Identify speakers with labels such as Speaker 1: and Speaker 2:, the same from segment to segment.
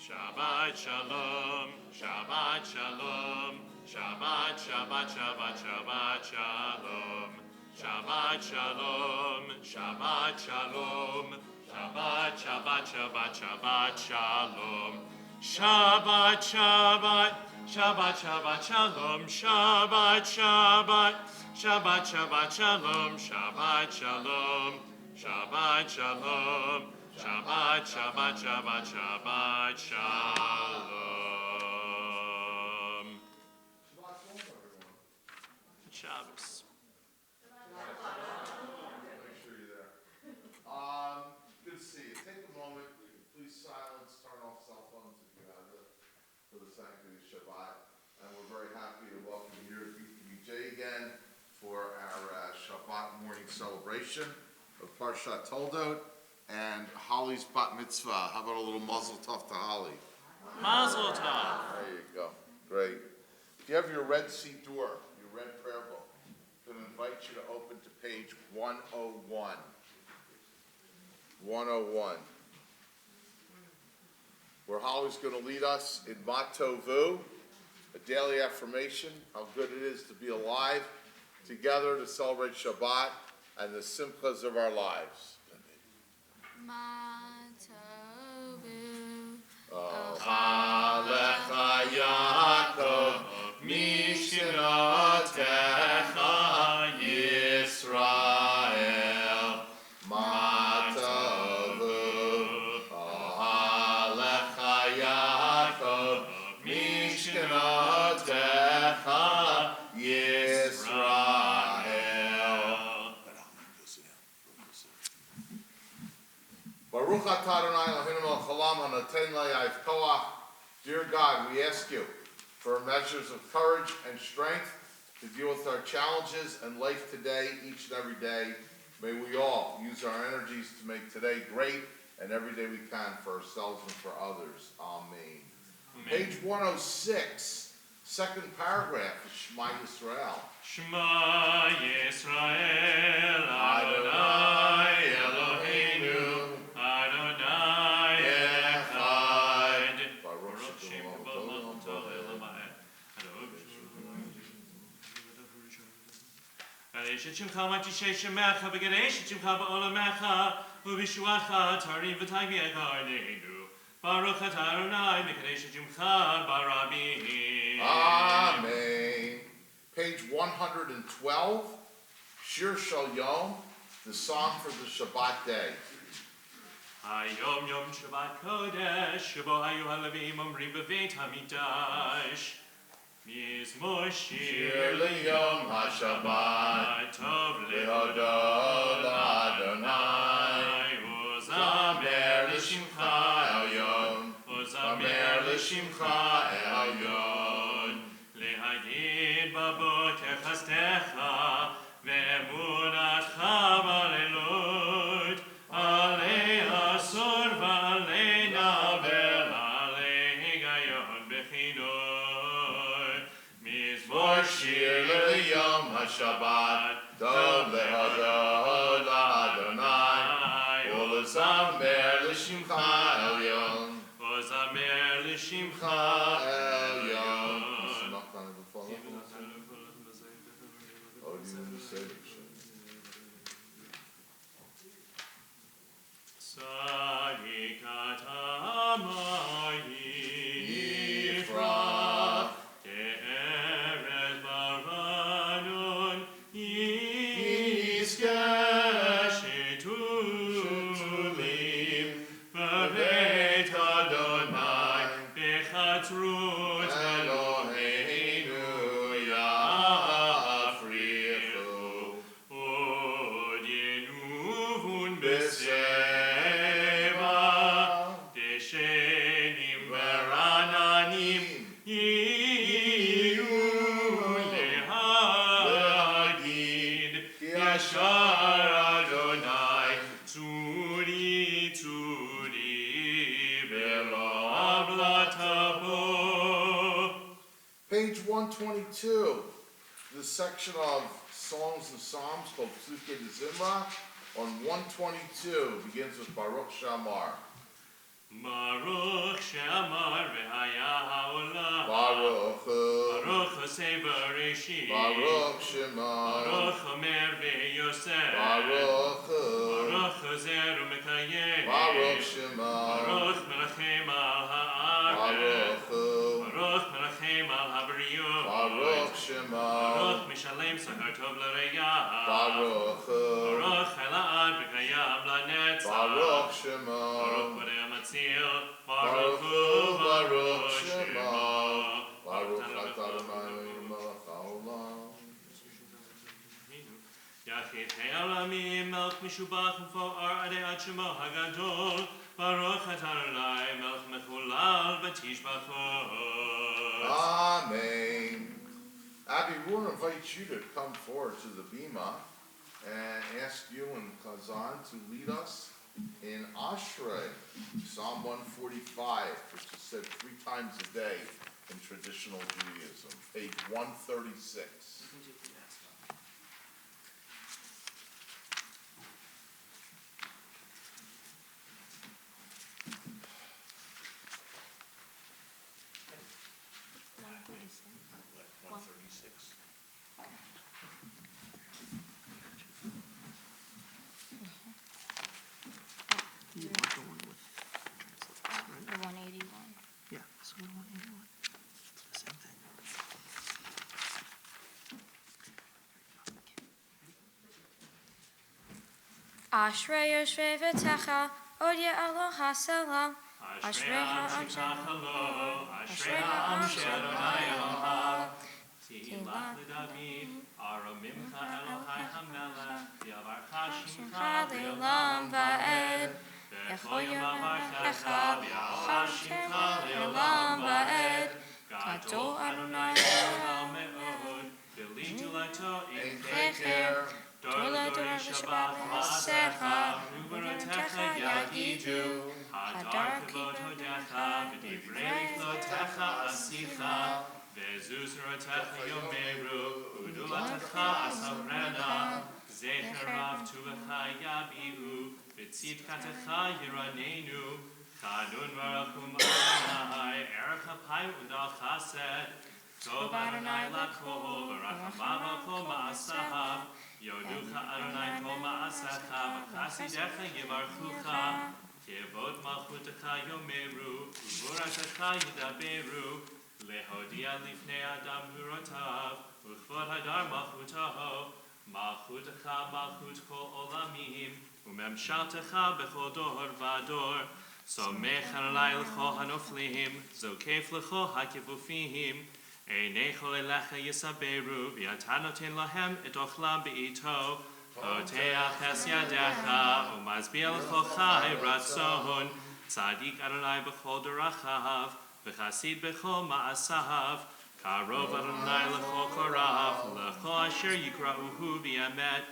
Speaker 1: Shabbat Shalom, Shabbat Shalom, Shabbat Shabbat Shabbat Shabbat Shalom, Shabbat Shalom, Shabbat Shalom, Shabbat Shabbat Shabbat Shabbat Shalom, Shabbat Shabbat Shabbat Shabbat Shalom, Shabbat Shabbat Shabbat Shabbat Shalom, Shabbat Shalom, Shabbat Shalom, Shabbat Shabbat Shabbat Shabbat Shalom. Shabbos.
Speaker 2: Make sure you're there. Good to see you. Take a moment. Please silence, turn off cell phones if you have it for the sanctity of Shabbat. And we're very happy to welcome you here at BTBJ again for our Shabbat morning celebration of Parshat Toldot and Holly's Bat Mitzvah. How about a little Mazel Tov to Holly?
Speaker 1: Mazel Tov.
Speaker 2: There you go. Great. If you have your red Siddur, your red prayer book, I'm going to invite you to open to page 101. 101. Where Holly's going to lead us in Matovu, a daily affirmation, how good it is to be alive together to celebrate Shabbat and the simchas of our lives.
Speaker 3: Matovu,
Speaker 1: Ochalecha Yaakov, Mishratecha Yisrael.
Speaker 2: Matovu,
Speaker 1: Ochalecha Yaakov, Mishratecha Yisrael.
Speaker 2: Baruch atah Adonai Eloheinu melech haolam hanoten la'yaf koach. Dear God, we ask you for measures of courage and strength to deal with our challenges and life today, each and every day. May we all use our energies to make today great and every day we can for ourselves and for others. Amen. Page 106, second paragraph is Shema Yisrael.
Speaker 1: Shema Yisrael, Adonai Eloheinu, Adonai Echad.
Speaker 2: Baruch Shem Kavod
Speaker 1: Ganesh Shimcha Matishe Shemecha V'Ganesh Shimcha Ba'olamecha U'Vishuacha Tarim V'Tagyecha Aleinu Baruch Atah Adonai Mekadesh Shimcha Barabim.
Speaker 2: Amen. Page 112, Shir Shal Yom, the song for the Shabbat day.
Speaker 1: Hayom Yom Shabbat Kodesh Shebo Hayu Halavim Omrim B'Veit Hamikdash Mizmor Shir L'Yom HaShabbat Tov Lehodot Adonai Uzamer L'Shimcha Elyon Uzamer L'Shimcha Elyon Lehagid Baboker Chastecha Ve'emunatcha B'Leilut Alei Asur V'alei Navel Alei Higayon B'Chinur Mizmor Shir L'Yom HaShabbat Tov Lehodot Adonai Uzamer L'Shimcha Elyon Uzamer L'Shimcha Elyon. Sadikat Amayi Yifrach Te'eret Baranun Yizkeh Shetulim B'Beit Adonai B'Chatzrut Eloheinu Yafrichu Od Yenuvun B'Seva Deshenim V'Rananim Yiyu Lehagid Yashar Adonai Tzuri Tzuri V'Lo Avlatabo.
Speaker 2: Page 122, the section of Songs and Psalms called Psuke de Zimra on 122 begins with Baruch Shamar.
Speaker 1: Baruch she'amar v'haya ha'olam.
Speaker 2: Baruch Hu.
Speaker 1: Baruch Hosei Bereshit.
Speaker 2: Baruch Shema.
Speaker 1: Baruch Omer v'Yosef.
Speaker 2: Baruch Hu.
Speaker 1: Baruch Hozer u'Mekayem.
Speaker 2: Baruch Shema.
Speaker 1: Baruch Melachem al ha'aretz.
Speaker 2: Baruch Hu.
Speaker 1: Baruch Melachem al ha'briyot.
Speaker 2: Baruch Shema.
Speaker 1: Baruch Mishalem Sachar Tov l'Reyah.
Speaker 2: Baruch Hu.
Speaker 1: Baruch Elad v'Kayam lanetzach.
Speaker 2: Baruch Shema.
Speaker 1: Baruch Bodei Matzil.
Speaker 2: Baruch Hu. Baruch Shema.
Speaker 1: Baruch
Speaker 2: Baruch Atah Adonai Melech haolam.
Speaker 1: Yachid Ha'olamim Melech Mishubach V'Fo'ar Adei Ad Shemo HaGadol. Baruch Atah Adonai Melech Mechulal V'Tishbacho.
Speaker 2: Amen. Abby, we want to invite you to come forward to the Bima and ask you and Kazan to lead us in Ashrei, Psalm 145, which is said 3 times a day in traditional Judaism, page 136.
Speaker 3: You want the one with translation, right?
Speaker 4: The 181.
Speaker 3: Yeah, so we want 81. It's the same thing.
Speaker 4: Ashrei Yoshvei V'Techa, Od Ye'alo HaSelah.
Speaker 1: Ashrei ha'am shechachalo, Ashrei ha'am she'Adonai Elohav. Tehillah leDavid, Aromimcha Elohai HaMelech, V'yavarcha Shimcha le'olam va'ed. V'chol yom avarchecha, v'yavarcha Shimcha le'olam va'ed. Gadol Adonai le'olam me'od, v'li gdulato im cheker. Dor v'shabach ma'asecha, u'berotecha yagidu. Hadar kavod hodecha, v'divrei lichlotecha asicha. Ve'zuz rotecha yomeru, u'dulatecha asavrena. Zecher rav tuvecha yabi'u, v'tzidkatecha yiranenu. Chanun v'rachum Adonai, erech hapayim u'dal chased. Tov Adonai lakol, v'rachamav al kol ma'asahav. Yoducha Adonai kol ma'asecha, v'chasidecha yivarchucha. Kevod malchutecha yomeru, u'vuratecha yidaberu. Lehodia lifnei adam hurotav, u'chvod hadar malchutaho. Malchutecha malchut kol olamim, u'memshaltecha bechol dor v'ador. Somech Adonai l'chol hanoflim, zokef l'chol hakevufim. Einechol elecha yisaberu, v'yata noten lahem et ochlam be'ito. Poteach es yadecha, u'mazbiel l'chol chai ratzon. Tzadik Adonai b'chol dorachav, v'chasid b'chol ma'asav. Karov Adonai l'chol korav, l'chol asher yikra'uhu v'yamet.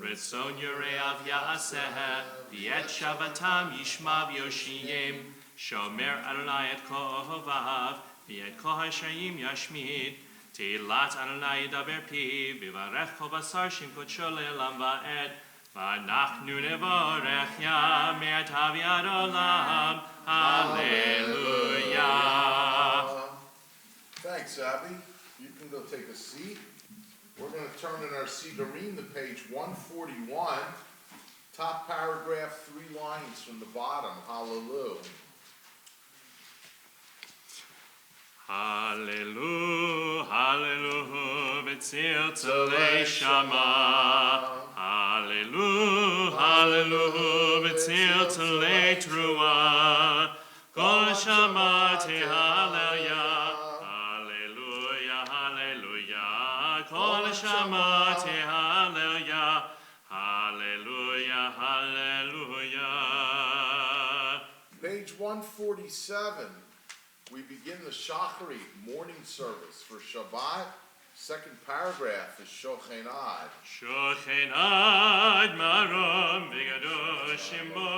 Speaker 1: Ritzon yoreav ya'aseh, v'yet shavatam yishma v'yoshiyim. Shomer Adonai et kol ohovav, v'yet kol hashayim yashmid. Tehillat Adonai yidaber pi, v'varech kol basar shem kodsho le'elam va'ed. V'anachnu nevorech ya, me'at haviad olam. Hallelujah.
Speaker 2: Thanks, Abby. You can go take a seat. We're going to turn in our Siddurim to page 141, top paragraph, 3 lines from the bottom. Hallelujah.
Speaker 1: Hallelujah, hallelujah, v'tzil tzalei shama. Hallelujah, hallelujah, v'tzil tzalei truah. Kol shama tehallelujah. Hallelujah, hallelujah. Kol shama tehallelujah. Hallelujah, hallelujah.
Speaker 2: Page 147. We begin the Shachari morning service for Shabbat. Second paragraph is Shochenad.
Speaker 1: Shochenad marom v'gadosh shemo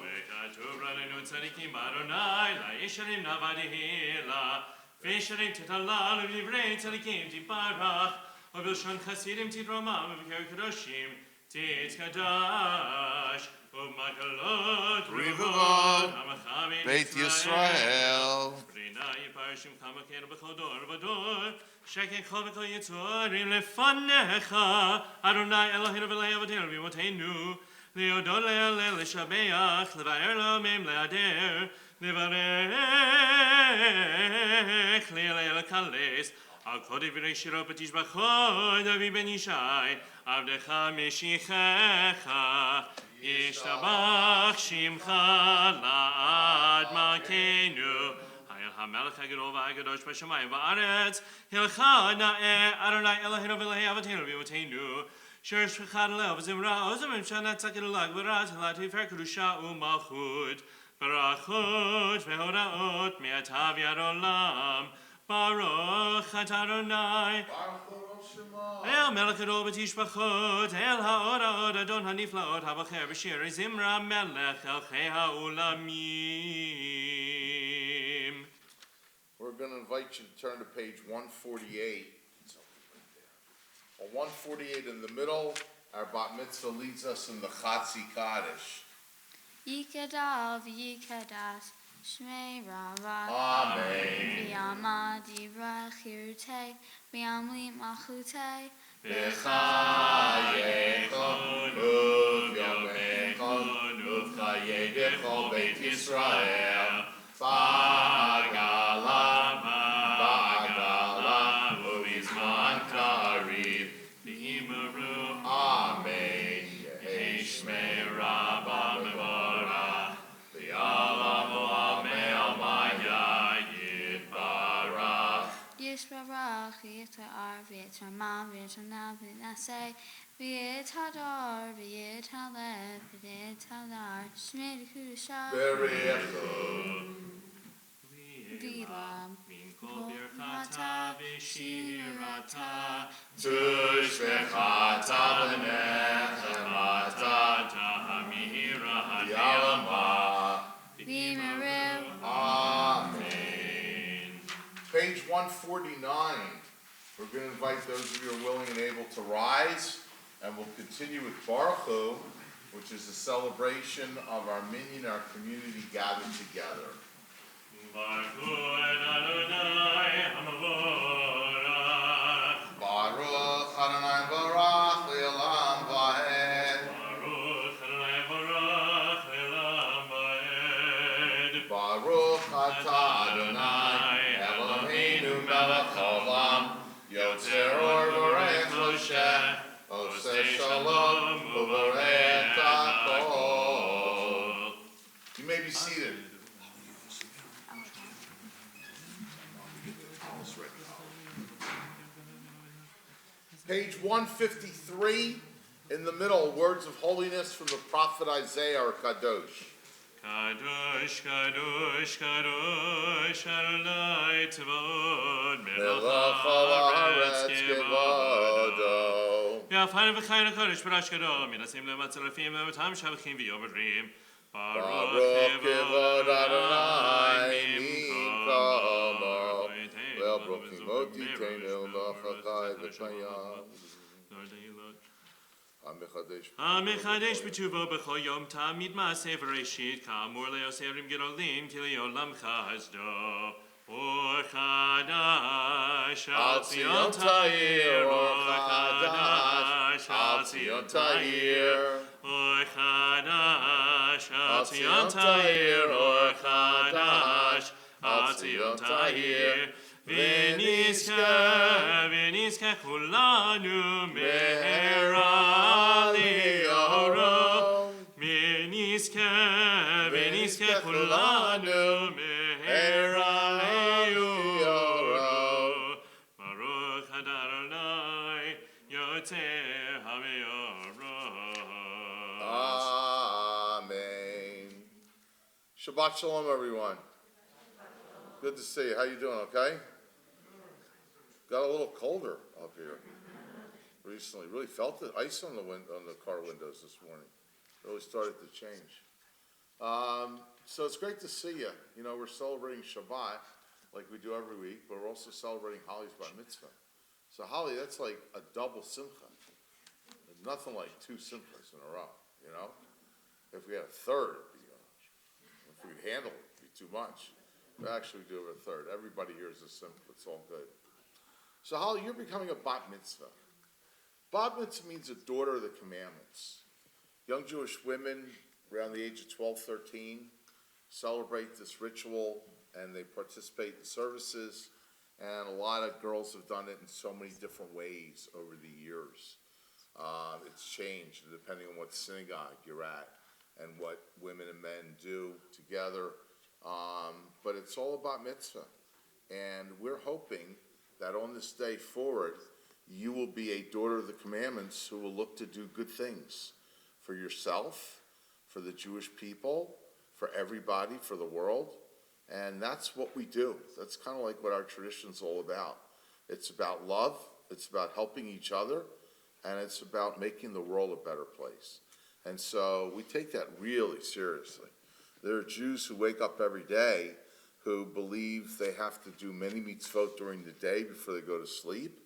Speaker 1: v'katuv ranenu tzadikim Adonai la'yesharim navadihila v'yesharim titalal v'divrei tzadikim tiparach v'bilshon chasidim tidromam v'ker kadoshim Titz Kadash, Umakalot,
Speaker 2: Rivavot,
Speaker 1: Hamachavim,
Speaker 2: Beit Yisrael.
Speaker 1: Brina Yiparshim Kamakenu B'chodor V'dor, Shekin Choveko Yitzorim Lefanecha, Adonai Eloheinu V'lei Avotenu V'imotenu, Leodol Le'alel Le'shabeach, Le'vaer Lo'amim Le'ader, Le'varech Le'alel Le'kales, Al Kodei V'rei Shiro B'tishbachot, David Ben Yishai, Avdecha Meshichecha, Yishtabach Shimcha La'ad Malkeinu, Hayel HaMelech HaGadol VaHaGadosh B'Shamayim V'Aretz, Hilcha Na'eh Adonai Eloheinu V'lei Avotenu V'imotenu, Sherish V'chad Lev V'zimra Ozimim Shanat Tzakid Lag V'rat Hilatifer Kedusha U'Malchut, Barachot V'horaot Me'atav Yad Olam, Baruch Atah Adonai, El Melech Gadol B'Tishbachot, El Ha'od Adon HaNiflaot HaBacher B'Shir Zimra Melech El Chei HaUlamim.
Speaker 2: We're going to invite you to turn to page 148. On 148 in the middle, our bat mitzvah leads us in the Chatzi Kaddish.
Speaker 4: Yikadav Yikadas, Shmei Rava,
Speaker 2: Amen.
Speaker 4: V'yama Divra Chirute, V'yamli Machute,
Speaker 2: B'chayecha u'v'yomecha u'v'chayedecha Beit Yisrael ba'agala u'bizman kariv. Amen. Yehi Shmei Rabba Mevorach v'yalamu Amel Maya Yitbarach.
Speaker 4: Yisbarach Yitar V'yitarmam V'yitarnam V'naseh, V'yitador V'yitalef V'yitalar, Shmei Kedusha,
Speaker 2: Berechu.
Speaker 4: V'lam,
Speaker 1: Min kol birchata v'shirata,
Speaker 2: Tushvechata v'nechemata
Speaker 1: Ta'amira
Speaker 2: Yalama.
Speaker 4: V'yimerev,
Speaker 2: Amen. Page 149. We're going to invite those of you who are willing and able to rise, and we'll continue with Baruch Hu, which is a celebration of our minyan, our community gathered together.
Speaker 1: Baruch Hu et Adonai HaMavorach,
Speaker 2: Baruch Adonai Barach Le'olam Va'ed.
Speaker 1: Baruch Adonai Barach Le'olam Va'ed,
Speaker 2: Baruch Atah Adonai Eloheinu Melech Haolam Yotzer Or Borech Moshe Oseh Shalom U'Borech Hakol. You may be seated. Page 153, in the middle, words of holiness from the prophet Isaiah or Kadosh.
Speaker 1: Kadosh, Kadosh, Kadosh, Adonai Tzvaot,
Speaker 2: Melech
Speaker 1: Melech
Speaker 2: haaretz
Speaker 1: HaAretz
Speaker 2: kevado.
Speaker 1: Yafan v'chayin HaKadosh B'rash Gadol, Minasim le'matzalafim le'matam shavachim v'yomerim,
Speaker 2: Baruch kevod Adonai mikamo. Ve'abrochimot yiteinu l'chakai v'kayam.
Speaker 1: המחדש בטובו בכל יום תמיד מעשה בראשית, כאמור ליוסרים גדולים, כי לעולם חסדו. אור חדש על ציון תאיר, אור חדש על ציון תאיר, אור חדש על ציון תאיר, אור חדש על ציון תאיר. ונזכה כולנו מהרה לאורו, ונזכה כולנו מהרה לאורו. ברוך אדוני יוצר המאורות.
Speaker 2: Amen. Shabbat Shalom, everyone. Good to see you. How you doing, okay? Got a little colder up here recently. Really felt the ice on the car windows this morning. Really started to change. So it's great to see you. You know, we're celebrating Shabbat like we do every week, but we're also celebrating Holly's Bar Mitzvah. So Holly, that's like a double simcha. A nothing like two simplets in a row, you know? If we had a third, it'd be, if we could handle it, it'd be too much. But actually, we do have a third. Everybody here is a simple, it's all good. So Holly, you're becoming a bat mitzvah. Bat mitzvah means a daughter of the commandments. Young Jewish women around the age of 12, 13 celebrate this ritual and they participate in services. And a lot of girls have done it in so many different ways over the years. It's changed depending on what synagogue you're at and what women and men do together. But it's all about mitzvah. And we're hoping that on this day forward, you will be a daughter of the commandments who will look to do good things for yourself, for the Jewish people, for everybody, for the world. And that's what we do. That's kind of like what our tradition's all about. It's about love, it's about helping each other, and it's about making the world a better place. And so we take that really seriously. There are Jews who wake up every day who believe they have to do many mitzvot during the day before they go to sleep.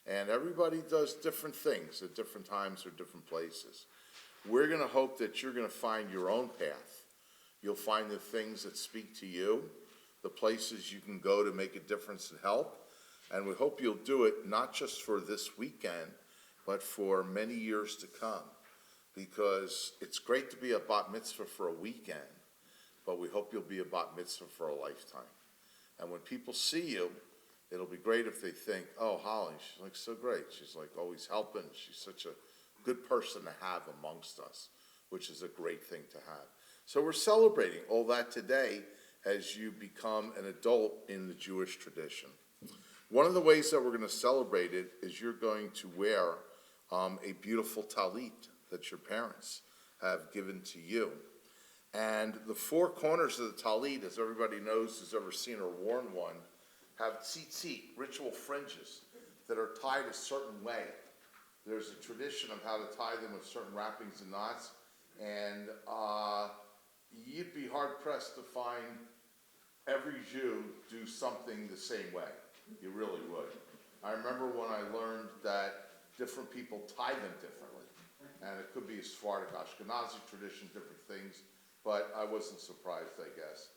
Speaker 2: And everybody does different things at different times or different places. We're going to hope that you're going to find your own path. You'll find the things that speak to you, the places you can go to make a difference and help. And we hope you'll do it not just for this weekend, but for many years to come. Because it's great to be a bat mitzvah for a weekend, but we hope you'll be a bat mitzvah for a lifetime. And when people see you, it'll be great if they think, oh, Holly, she's like so great. She's like always helping. She's such a good person to have amongst us, which is a great thing to have. So we're celebrating all that today as you become an adult in the Jewish tradition. One of the ways that we're going to celebrate it is you're going to wear a beautiful talit that your parents have given to you. And the four corners of the talit, as everybody knows who's ever seen or worn one, have tzitzit, ritual fringes, that are tied a certain way. There's a tradition of how to tie them with certain wrappings and knots, and you'd be hard-pressed to find every Jew do something the same way. You really would. I remember when I learned that different people tie them differently, and it could be a Sephardic, Ashkenazi tradition, different things, but I wasn't surprised, I guess.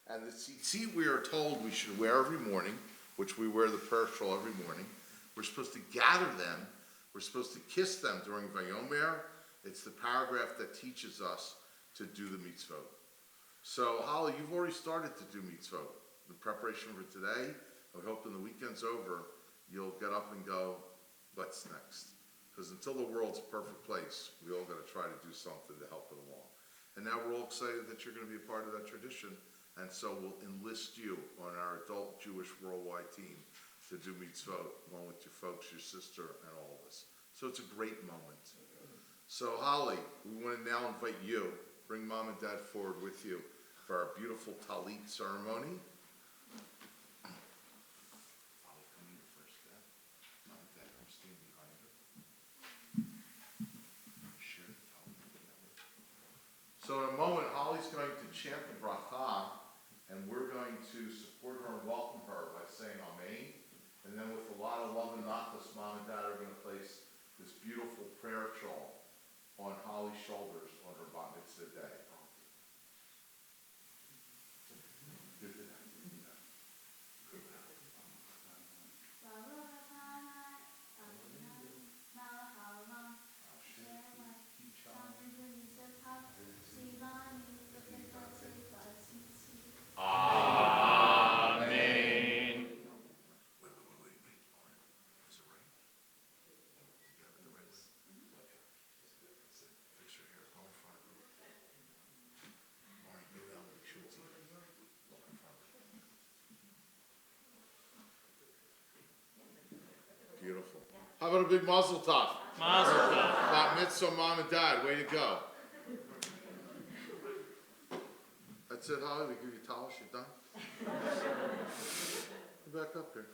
Speaker 2: And the tzitzit we are told we should wear every morning, which we wear the prayer shawl every morning. We're supposed to gather them. We're supposed to kiss them during Vayomer. It's the paragraph that teaches us to do the mitzvot. So, Holly, you've already started to do mitzvot. The preparation for today, I hope when the weekend's over, you'll get up and go, what's next? Because until the world's a perfect place, we all got to try to do something to help it along. And now we're all excited that you're going to be a part of that tradition. And so we'll enlist you on our adult Jewish worldwide team to do mitzvot, along with your folks, your sister, and all of us. So it's a great moment. So Holly, we want to now invite you, bring mom and dad forward with you for our beautiful talit ceremony. Holly, come in first, Dad. Mom and dad, I'm standing behind her. Share the talit together. So in a moment, Holly's going to chant the bracha, and we're going to support her and welcome her by saying Amen. And then with a lot of love and nachas, mom and dad are going to place this beautiful prayer shawl on Holly's shoulders on her bat mitzvah day. Beautiful. How about a big mazel tov?
Speaker 1: Mazel tov.
Speaker 2: Bat mitzvah, mom and dad, way to go. That's it, Holly. We give you towels. You're done. Come back up here.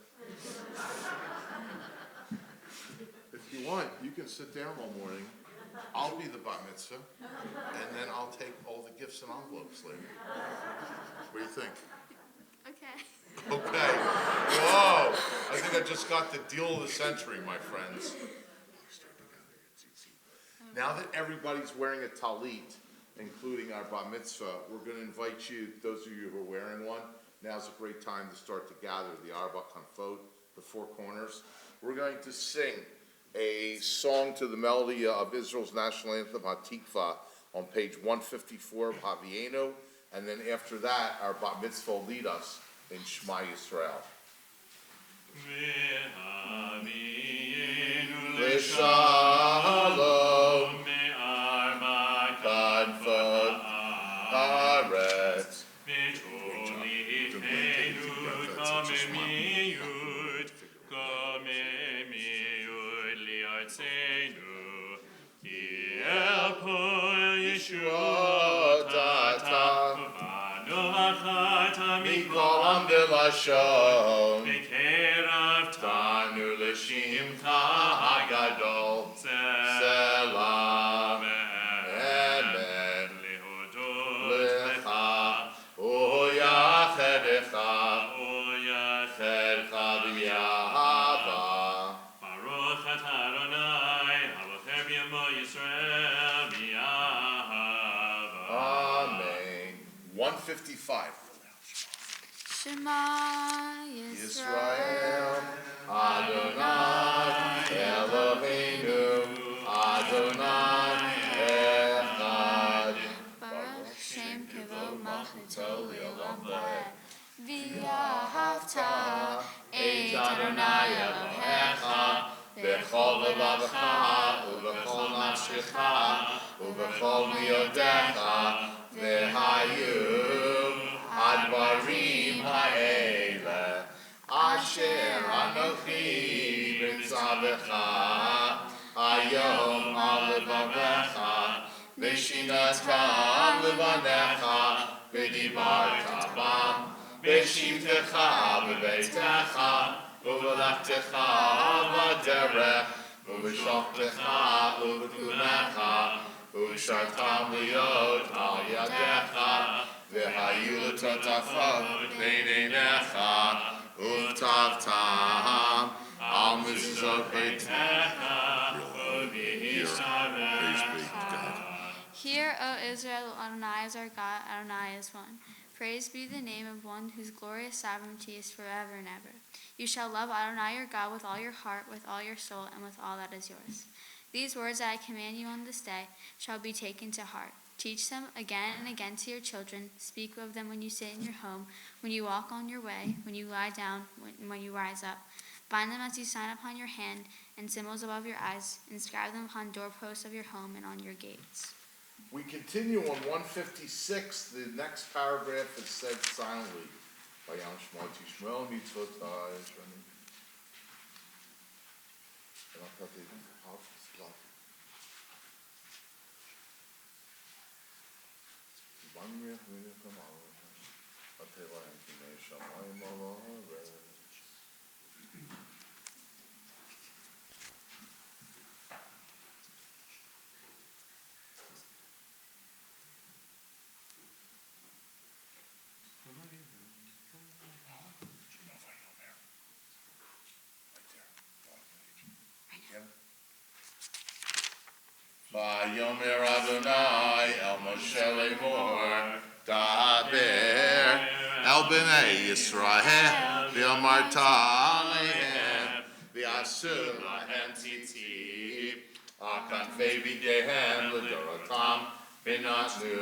Speaker 2: If you want, you can sit down all morning. I'll be the bat mitzvah, and then I'll take all the gifts and envelopes later. What do you think?
Speaker 4: Okay.
Speaker 2: Okay. Whoa. I think I just got the deal of the century, my friends. Now that everybody's wearing a talit, including our bar mitzvah, we're going to invite you, those of you who are wearing one, now's a great time to start to gather the Arba Kanfot, the four corners. We're going to sing a song to the melody of Israel's national anthem, Hatikva, on page 154 of Havienu, and then after that, our bar mitzvah will lead us in Shema Yisrael. L'shalom me'arba kanfot haaretz v'toliteinu komemiyut li'artzeinu ki el poel yeshuot ata uvanu v'chata mikol am v'lashon Tanu l'shimcha hagadol Selam Amen Lecha Uyachedecha b'yahava Baruch atah Adonai Halocher b'yamo Yisrael b'yahava Amen. 155.
Speaker 4: Shema
Speaker 2: Yisrael Adonai Eloheinu Adonai Echad
Speaker 4: Baruch Shem Kevod Malchuto Le'olam Va'ed V'ahavta Et Adonai Elohecha
Speaker 2: B'chol levavecha U'b'chol nafshecha U'b'chol miyodecha V'hayu Advarim ha'ele Asher Anochi B'tzavecha Hayom al levavecha V'shinatam levanecha V'dibarta bam V'shivtecha V'beitecha V'v'lachtecha V'derech V'v'shochtecha V'v'kunecha V'shartam liot al yadecha V'hayu l'totafot b'neinecha Uvtavtam al mezuzot beitecha
Speaker 4: Hear, O Israel, Adonai is our God, Adonai is one. Praise be the name of one whose glorious sovereignty is forever and ever. You shall love Adonai your God with all your heart, with all your soul, and with all that is yours. These words that I command you on this day shall be taken to heart. Teach them again and again to your children. Speak of them when you sit in your home, when you walk on your way, when you lie down, when you rise up. Bind them as you sign upon your hand and symbols above your eyes. Inscribe them upon doorposts of your home and on your gates.
Speaker 2: We continue on 156. The next paragraph is said silently. Vayam Shema Tishmel Mitzvotai Shani. Vayomer Adonai El Moshe Lemor Daber El Bnei Yisrael V'amarta Alehem V'asur Lahem Tzitzit Akanfei B'dehem L'dorotam V'natnu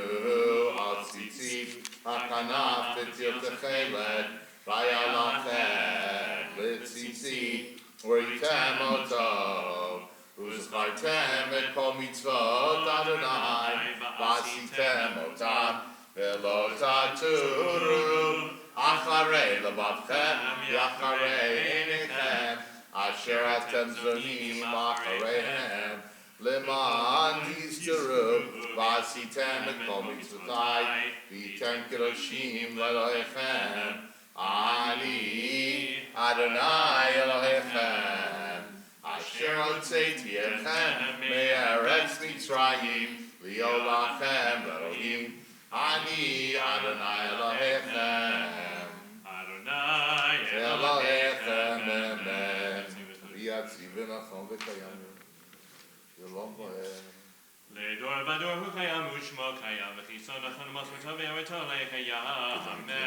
Speaker 2: Al Tzitzit Akanaf V'tir Techeled V'yalachem L'tzitzit V'yitem Otov Uzchartem et kol mitzvot Adonai V'asitem otam V'lo taturu Acharei levavchem V'acharei einechem Asher atem zonim Achareihem Leman tizkeru V'asitem et kol mitzvotai V'yitem kedoshim L'Elohechem Ani Adonai Elohechem Asher hotzeiti etchem me'eretz Mitzrayim li'olachem Elohim Ani Adonai Elohechem Adonai Elohechem Amen V'yatziv v'nachon v'kayam Yolom v'hem
Speaker 1: לדור ודור הוא קיים ושמו קיים וחיסון נכון ומסורתו ואמרתו לקיים. אמן.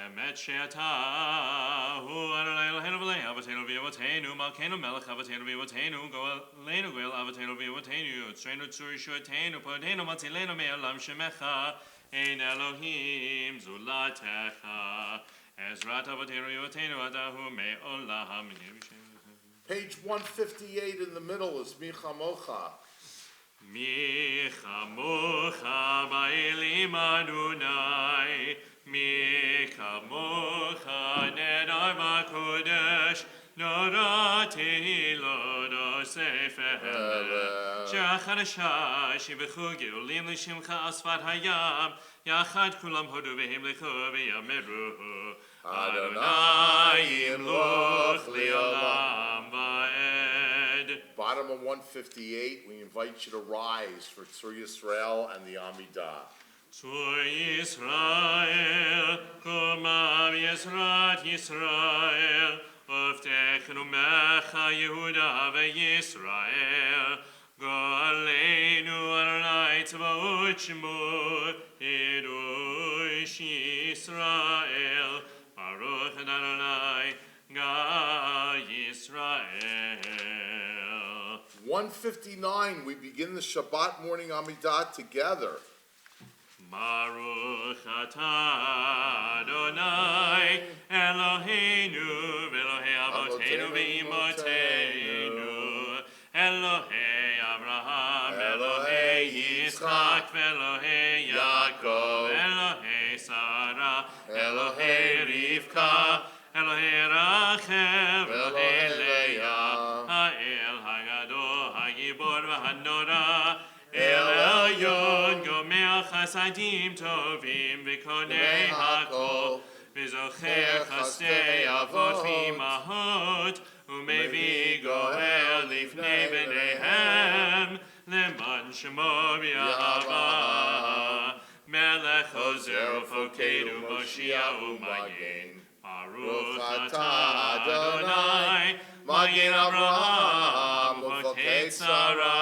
Speaker 1: אמת שאתה הוא אדוני אלוהינו ואלוהי אבותינו ואבותינו מלכנו מלך אבותינו ואבותינו גואלנו גואל אבותינו ואבותינו יוצרנו צור ישועתנו פועדנו מצילנו מעולם שמך אין אלוהים זולתך עזרת אבותינו ואבותינו אתה הוא מעולם.
Speaker 2: Page 158 in the middle is Michamocha.
Speaker 1: מי כמוך באלים אדוני, מי כמוך נדר בקודש, נורא תהילות הספר. שהחדשה שיבחו גאולים לשמך על שפת הים, יחד כולם הודו והמלכו ויאמרו, אדוני ימלוך לעולם ועד.
Speaker 2: Bottom of 158, we invite you to rise for Tzur Yisrael and the Amidah.
Speaker 1: Tzur Yisrael, Kumam Yisrat Yisrael, Uftechnu Mecha Yehuda veYisrael, Goaleinu Adonai Tzvaot Shemo, Edosh Yisrael, Baruch Adonai, Ga Yisrael.
Speaker 2: 159, we begin the Shabbat morning Amidah together.
Speaker 1: Baruch atah Adonai Eloheinu v'Elohei Avoteinu v'Imotenu Elohei Abraham Elohei Yitzchak v'Elohei Yaakov Elohei Sarah Elohei Rivka Elohei Rachel Elohei Leah Ha'el Hagadol Hagibor v'Hanora El Elyon Gomer Chasadim Tovim V'Konei Hakol V'Zocher Chasdei Avot V'Imahot U'Mevi Goel Lifnei B'neihem Leman Shemo B'Yahava Melech Ozer U'Fokeinu Moshiach U'Magen Baruch atah Adonai Magen Avraham U'Fokei Tzara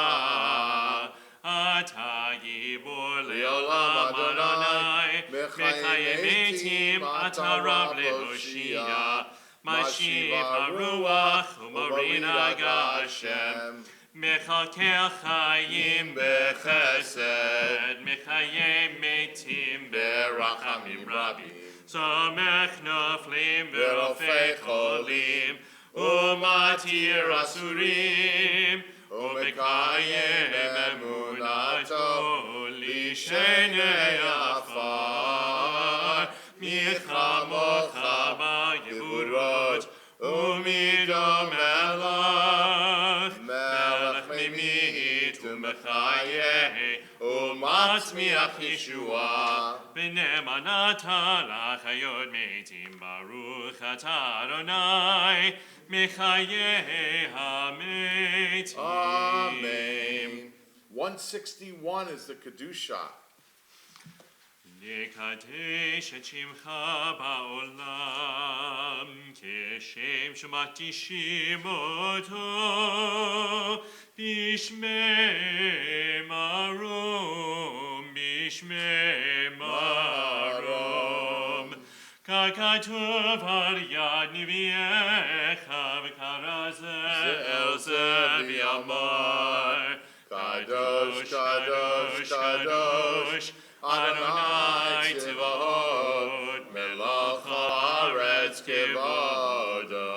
Speaker 1: Ata Gibor Leolam Adonai Mechayei Metim Ata Rav Lehoshia Mashiv HaRuach U'Marina Gashem Mechakel Chayim Bechesed Mechayei Metim Berachamim Rabim Samech Noflim Berofei Cholim U'Matir Asurim Umekayem emunato lishenei afar Michamocha ba'yeburot Umidom melech Melech mimit umechayeh Umatzmiach Yeshua V'nemanata lachayot metim Baruch atah Adonai Mechayeh hametim.
Speaker 2: Amen. 161 is the Kedusha.
Speaker 1: Nekadesh et shimcha ba'olam Keshem shemati shimoto Bishmei marom Bishmei marom Kakatuv al yad niviecha v'karazel zel v'yamar Kadosh, Kadosh, Kadosh Adonai Tzvaot Melech haaretz kevodo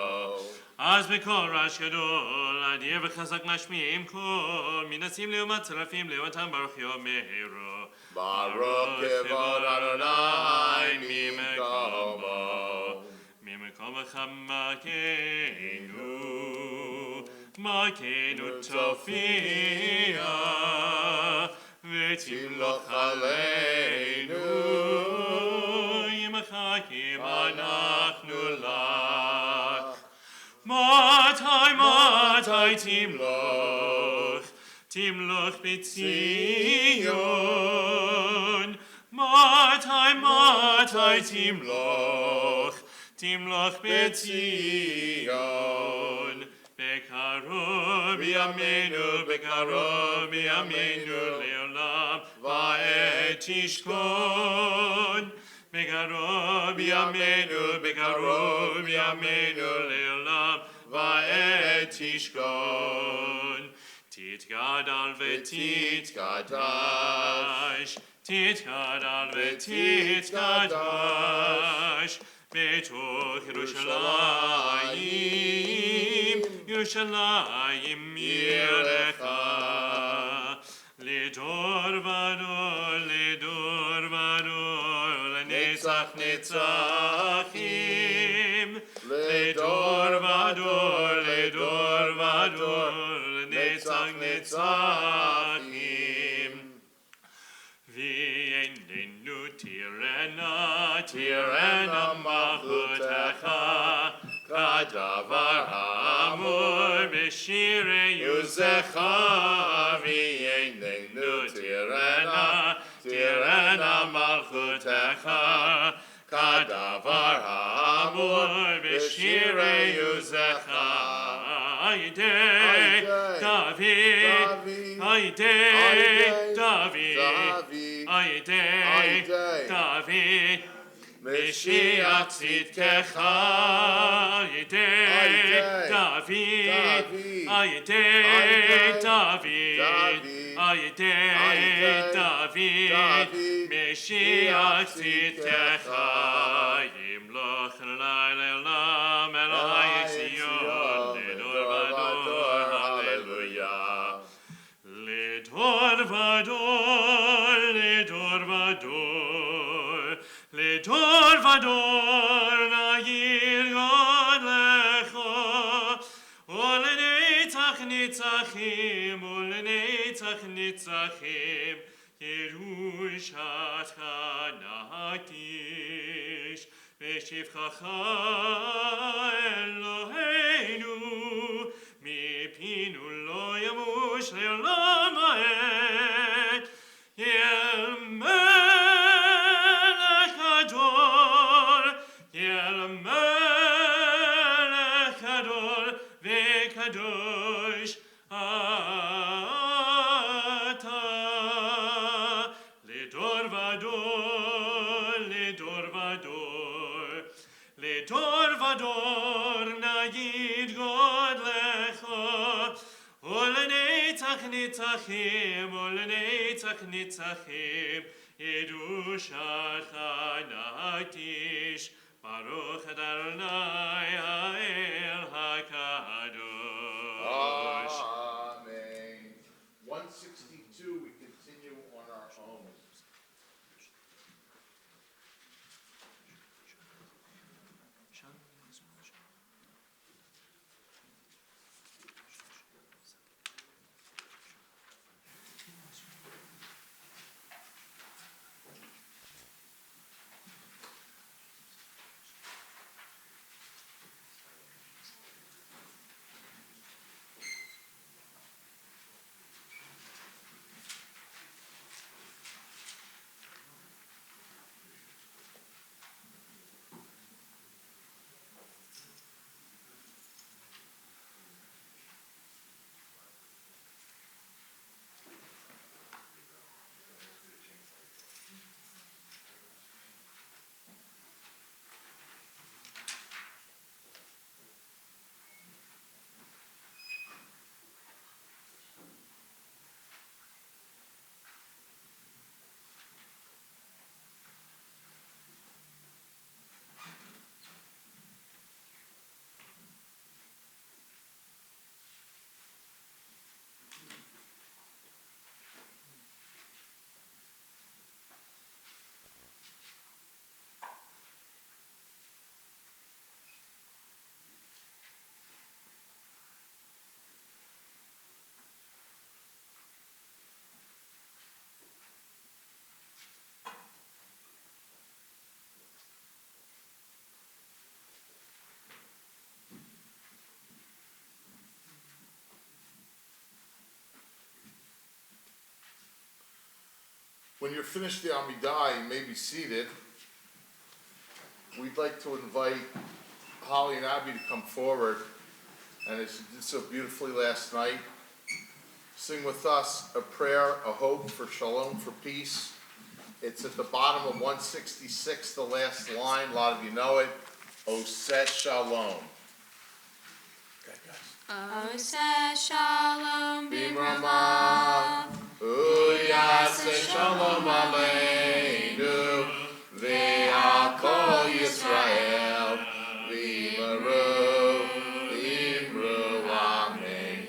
Speaker 1: Az b'kol rash gadol adir v'chazak mashmi'im kol Minasim le'umat tzarafim le'otam baruch yomeiro
Speaker 2: Baruch kevod Adonai
Speaker 1: Mimekamo Mimekamo Makenu Makenu Tofia V'timloch aleinu Yimachakim anachnu lach Matai Timloch b'Tzion Matai Timloch תמלוך בציון, בקרוב בימינו, בקרוב בימינו לעולם ועד תשכון. בקרוב בימינו, בקרוב בימינו לעולם ועד תשכון. תתגדל ותתקדש, תתגדל ותתקדש, בתוך ירושלים, ירושלים עירך, לדור ודור, לדור ודור, לנצח נצחים, לדור ודור, לדור ודור, לנצח נצחים. ואיננו תירנה, תירנה מלכותך, כדבר האמור בשירי עוזך. ואיננו תירנה, תירנה מלכותך, כדבר האמור בשירי עוזך. הידי דוד, הידי דוד, הידי דוד, משיח צדקך. הידי דוד, הידי דוד, הידי דוד, משיח צדקך. ימלוך אלי לעולם, אלוהי ציון, לדור ודור, הללויה. לדור ודור, לדור ודור, לדור ודור, נגיד גודלך, ולנצח נצחים, ולנצח נצחים, ירושתך נקדיש, ושבחך אלוהינו, מפינו לא ימוש לעולם ועד. יל מלך גדול, יל מלך גדול וקדוש אתה. לדור ודור, לדור ודור, לדור ודור, נגיד גודלך, ולנצח נצחים, ולנצח נצחים, ירושתך נקדיש. ברוך אדוני האל הקדוש.
Speaker 2: Amen. 162, we continue on our own. When you're finished the Amidah, you may be seated. We'd like to invite Holly and Abby to come forward, and as you did so beautifully last night, sing with us a prayer, a hope for shalom, for peace. It's at the bottom of 166, the last line. A lot of you know it. Oseh Shalom. Okay, guys.
Speaker 4: Oseh Shalom
Speaker 2: Bimrama, Uyaseh Shalom Aleinu, Ve'akol Yisrael, V'imru, Amen.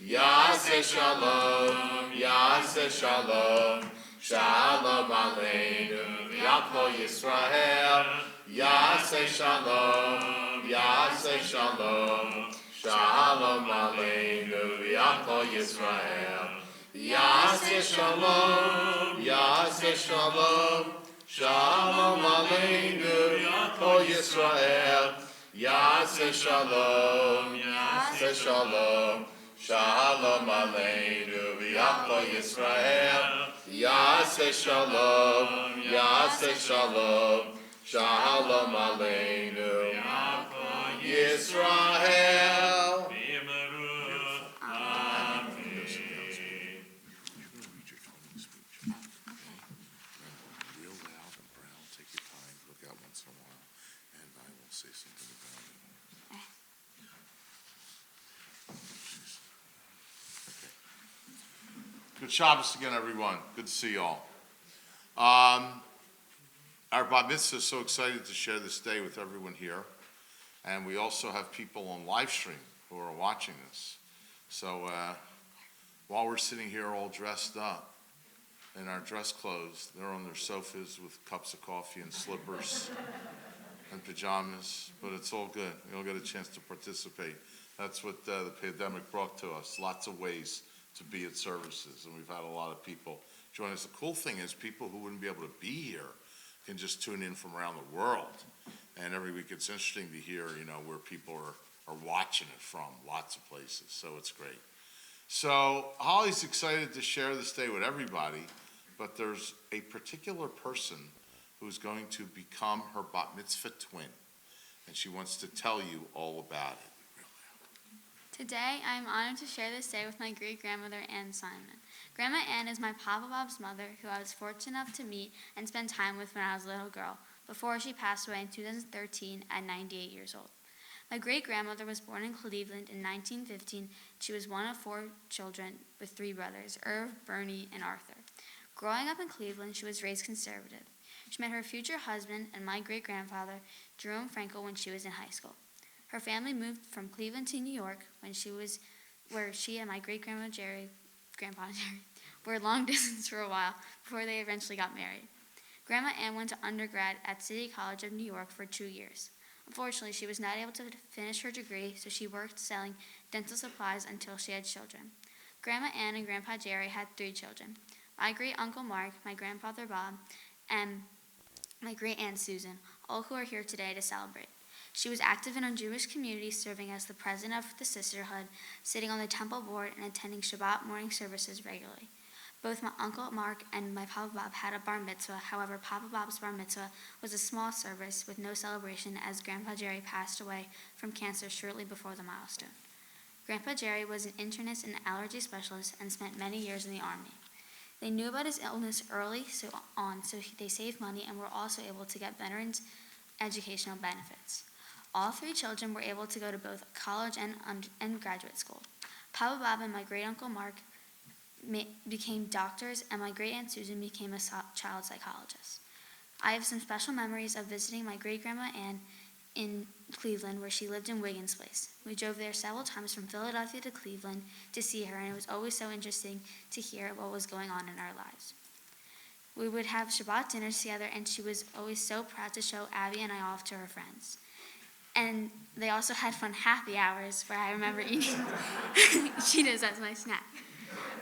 Speaker 2: Yaseh Shalom, Yaseh Shalom, Shalom Aleinu, Ve'akol Yisrael, Yaseh Shalom, Yaseh Shalom, Shalom Aleinu, V'yakol Yisrael. Yaseh Shalom, Yaseh Shalom, Shalom Aleinu, V'yakol Yisrael. Yaseh Shalom, Yaseh Shalom, Shalom Aleinu, V'yakol Yisrael. Yaseh Shalom, Yaseh Shalom, Shalom Aleinu, V'yakol Yisrael.
Speaker 5: Real loud and proud, take your time, look out once in a while, and I will say something about it.
Speaker 2: Good Shabbos again, everyone. Good to see you all. Our Bar Mitzvah is so excited to share this day with everyone here. And we also have people on live stream who are watching this. So while we're sitting here all dressed up in our dress clothes, they're on their sofas with cups of coffee and slippers and pajamas. But it's all good. We all get a chance to participate. That's what the pandemic brought to us. Lots of ways to be at services. And we've had a lot of people join us. The cool thing is people who wouldn't be able to be here can just tune in from around the world. And every week it's interesting to hear, where people are watching it from, lots of places. So it's great. So Holly's excited to share this day with everybody, but there's a particular person who's going to become her bat mitzvah twin. And she wants to tell you all about it.
Speaker 4: Today, I am honored to share this day with my great-grandmother, Ann Simon. Grandma Ann is my Papa Bob's mother, who I was fortunate enough to meet and spend time with when I was a little girl, before she passed away in 2013 at 98 years old. My great-grandmother was born in Cleveland in 1915. She was one of 4 children with 3 brothers, Irv, Bernie, and Arthur. Growing up in Cleveland, she was raised conservative. She met her future husband and my great-grandfather, Jerome Frankel, when she was in high school. Her family moved from Cleveland to New York where she and my great-grandma Grandpa Jerry, were long distance for a while before they eventually got married. Grandma Ann went to undergrad at City College of New York for 2 years. Unfortunately, she was not able to finish her degree, so she worked selling dental supplies until she had children. Grandma Ann and Grandpa Jerry had 3 children: my great-uncle Mark, my grandfather Bob, and my great-aunt Susan, all who are here today to celebrate. She was active in our Jewish community, serving as the president of the sisterhood, sitting on the temple board, and attending Shabbat morning services regularly. Both my Uncle Mark and my Papa Bob had a bar mitzvah. However, Papa Bob's bar mitzvah was a small service with no celebration, as Grandpa Jerry passed away from cancer shortly before the milestone. Grandpa Jerry was an internist and allergy specialist and spent many years in the Army. They knew about his illness early so they saved money and were also able to get veterans' educational benefits. All 3 children were able to go to both college and graduate school. Papa Bob and my great-uncle Mark became doctors, and my great-aunt Susan became a child psychologist. I have some special memories of visiting my great-grandma Ann in Cleveland, where she lived in Wiggins Place. We drove there several times from Philadelphia to Cleveland to see her, and it was always so interesting to hear what was going on in our lives. We would have Shabbat dinners together, and she was always so proud to show Abby and I off to her friends. And they also had fun happy hours where I remember eating Cheetos as my snack.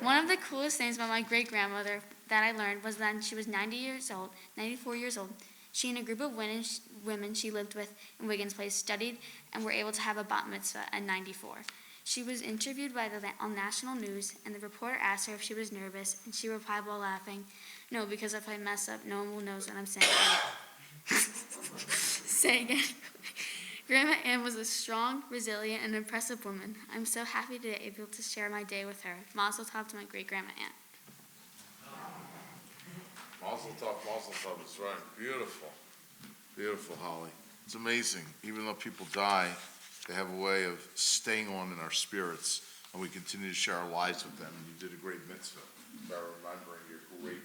Speaker 4: One of the coolest things about my great-grandmother that I learned was that she was 94 years old. She and a group of women she lived with in Wiggins Place studied and were able to have a bat mitzvah at 94. She was interviewed on national news, and the reporter asked her if she was nervous, and she replied while laughing, "No, because if I mess up, no one will know what I'm saying." Say again. Grandma Ann was a strong, resilient, and impressive woman. I'm so happy to be able to share my day with her. Mazel tov to my great-grandma Ann.
Speaker 2: Mazel tov, it's right. Beautiful. Beautiful, Holly. It's amazing. Even though people die, they have a way of staying on in our spirits, and we continue to share our lives with them. And you did a great mitzvah by remembering your great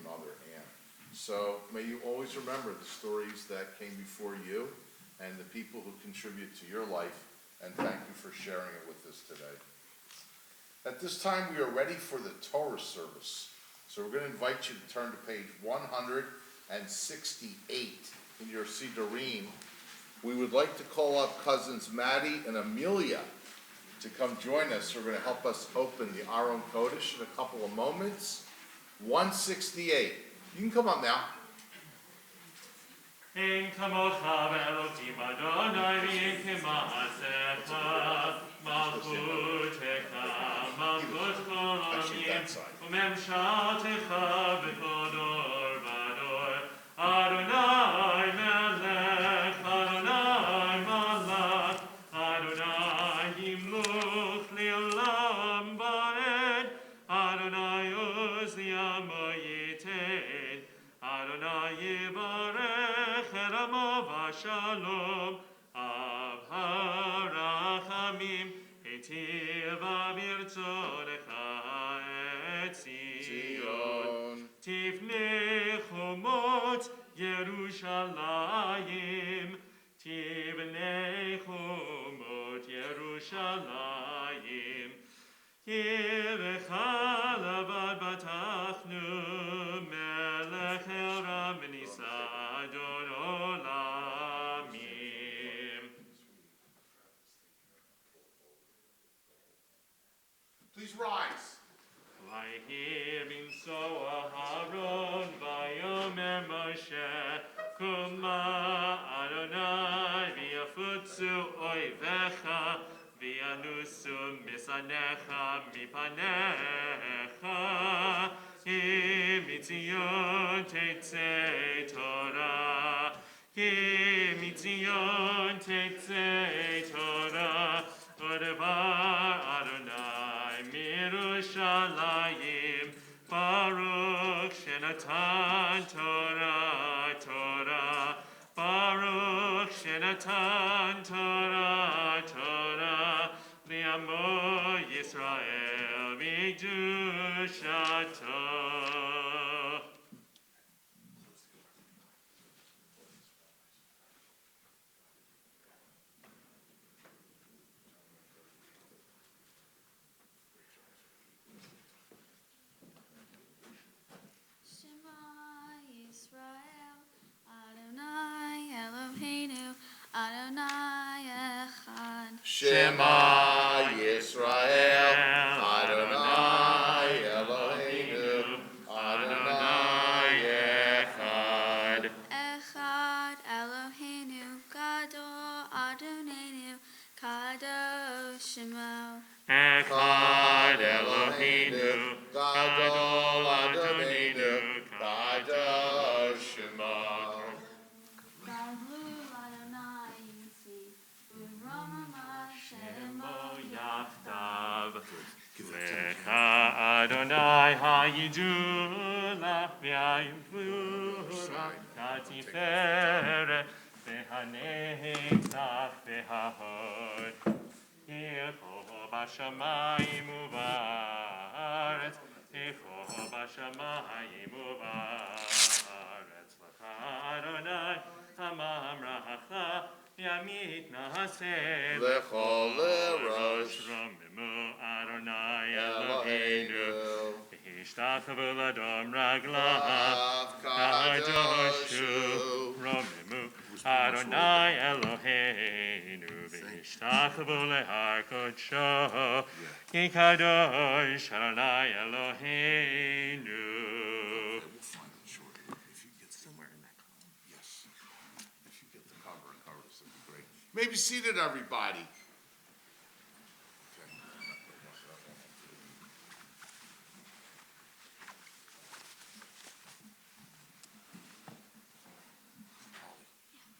Speaker 2: mother, Ann. So may you always remember the stories that came before you and the people who contribute to your life, and thank you for sharing it with us today. At this time, we are ready for the Torah service. So we're going to invite you to turn to page 168 in your Siddurim. We would like to call up cousins Maddie and Amelia to come join us. Who are going to help us open the Aron Kodesh in a couple of moments. 168. You can come up now.
Speaker 1: אין כמוך ואלוקים אדוני ואין כמעשיך מלכותך מלכות כל עמים וממשלתך בכל דור ודור אדוני מלך אדוני מלך אדוני ימלוך לעולם ועד אדוני עוז לימו ייתן אדוני יברך רמו ושלום אב הרחמים היטיב ברצונך את ציון תבנה חומות ירושלים תבנה חומות ירושלים יברך לבד בטחנו מלך הרם ונישא אדון עולמים.
Speaker 2: Please rise.
Speaker 1: ויהי בנשוא אהרון ויאמר משה קומה אדוני ויפוצו אויביך וינוסו משנאיך מפניך כי מציון תצא תורה כי מציון תצא תורה ודבר אדוני מירושלים ברוך שנתן תורה תורה ברוך שנתן תורה תורה לעמו ישראל בקדושתו.
Speaker 2: Shema Yisrael, Adonai Eloheinu, Adonai Echad.
Speaker 4: Echad Eloheinu, Gadol Adonenu, Kadosh Shemo.
Speaker 1: Echad Eloheinu, Gadol Adonenu, Kadosh Shemo.
Speaker 4: Gadol Adonai Yisi, Urama Shemo
Speaker 1: Yachdav. Lecha Adonai ha'yidulach v'ha'yivurach ha'tiferet v'ha'netzach v'ha'hod Yeho b'shamayim u'ba'aretz Yeho b'shamayim u'ba'aretz Lecha Adonai ha'mamracha Yamit na'aseh
Speaker 2: Lechol Rosh
Speaker 1: Romimu Adonai Eloheinu V'hishtachvu l'adam raglav Kadoshu Romimu Adonai Eloheinu V'hishtachvu l'har kodsho Ki kadosh Adonai Eloheinu.
Speaker 5: We'll find it shortly. If you get somewhere in that column.
Speaker 2: Yes. If you get the cover and cover this, it'd be great. You may be seated, everybody.
Speaker 5: Holly,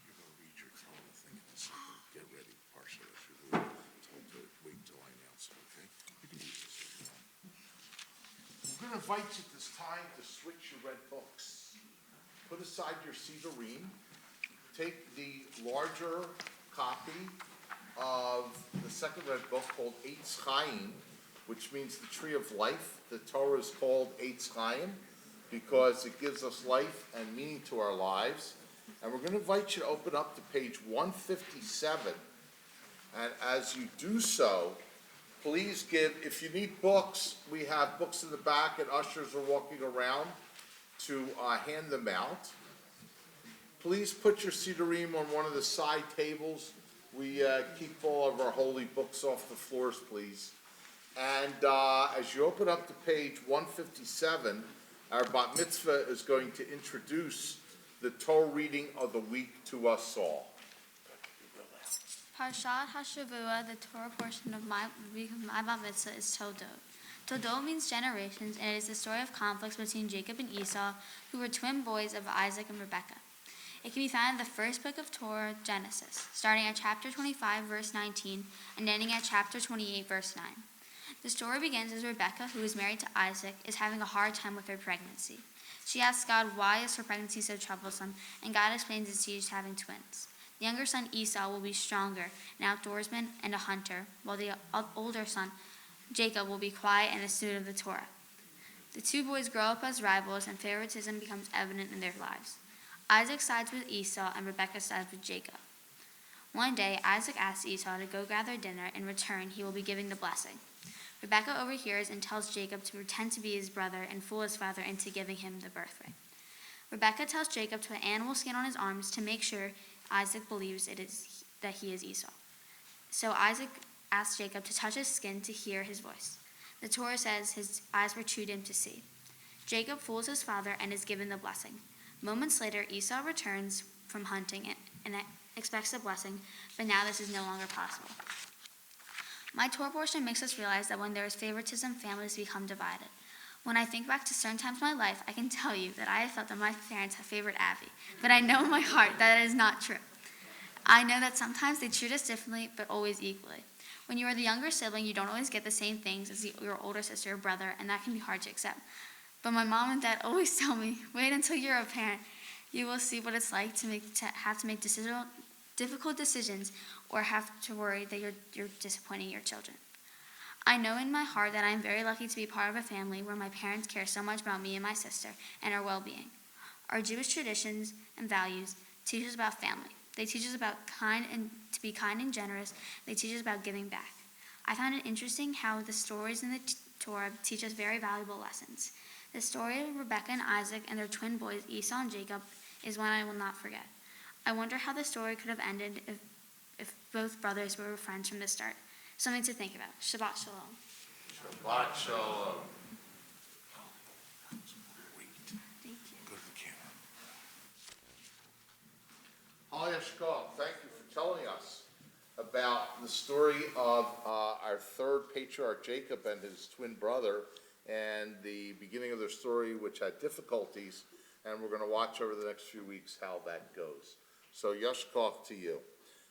Speaker 5: you're going to read your Torah thing in a
Speaker 2: going to invite you at this time to switch your red books. Put aside your Sidurim. Take the larger copy of the second red book called Eitz Chaim, which means the tree of life. The Torah is called Eitz Chaim because it gives us life and meaning to our lives. And we're going to invite you to open up to page 157. And as you do so, please give, if you need books, we have books in the back and ushers are walking around to hand them out. Please put your Sidurim on one of the side tables. We keep all of our holy books off the floors, please. And as you open up to page 157, our Bat Mitzvah is going to introduce the Torah reading of the week to us all.
Speaker 4: Parshat HaShavua, the Torah portion of my week of my Bat Mitzvah, is Toldot. Toldot means generations, and it is the story of conflicts between Jacob and Esau, who were twin boys of Isaac and Rebekah. It can be found in the first book of Torah, Genesis, starting at chapter 25, verse 19, and ending at chapter 28, verse 9. The story begins as Rebekah, who is married to Isaac, is having a hard time with her pregnancy. She asks God why is her pregnancy so troublesome, and God explains that she is having twins. The younger son Esau will be stronger, an outdoorsman and a hunter, while the older son Jacob will be quiet and a student of the Torah. The two boys grow up as rivals, and favoritism becomes evident in their lives. Isaac sides with Esau, and Rebekah sides with Jacob. One day, Isaac asks Esau to go gather dinner. In return, he will be giving the blessing. Rebekah overhears and tells Jacob to pretend to be his brother and fool his father into giving him the birthright. Rebekah tells Jacob to put animal skin on his arms to make sure Isaac believes that he is Esau. So Isaac asks Jacob to touch his skin to hear his voice. The Torah says his eyes were too dim to see. Jacob fools his father and is given the blessing. Moments later, Esau returns from hunting and expects a blessing, but now this is no longer possible. My Torah portion makes us realize that when there is favoritism, families become divided. When I think back to certain times in my life, I can tell you that I have felt that my parents have favored Abby, but I know in my heart that it is not true. I know that sometimes they treat us differently, but always equally. When you are the younger sibling, you don't always get the same things as your older sister or brother, and that can be hard to accept. But my mom and dad always tell me, wait until you're a parent. You will see what it's like to have to make difficult decisions or have to worry that you're disappointing your children. I know in my heart that I am very lucky to be part of a family where my parents care so much about me and my sister and our well-being. Our Jewish traditions and values teach us about family. They teach us about to be kind and generous. They teach us about giving back. I found it interesting how the stories in the Torah teach us very valuable lessons. The story of Rebekah and Isaac and their twin boys, Esau and Jacob, is one I will not forget. I wonder how the story could have ended if both brothers were friends from the start. Something to think about. Shabbat Shalom.
Speaker 2: Shabbat Shalom.
Speaker 5: That was great.
Speaker 4: Thank you.
Speaker 5: Go to the camera.
Speaker 2: Hayashkov, thank you for telling us about the story of our third patriarch Jacob and his twin brother and the beginning of their story, which had difficulties, and we're going to watch over the next few weeks how that goes. So Yashkov to you.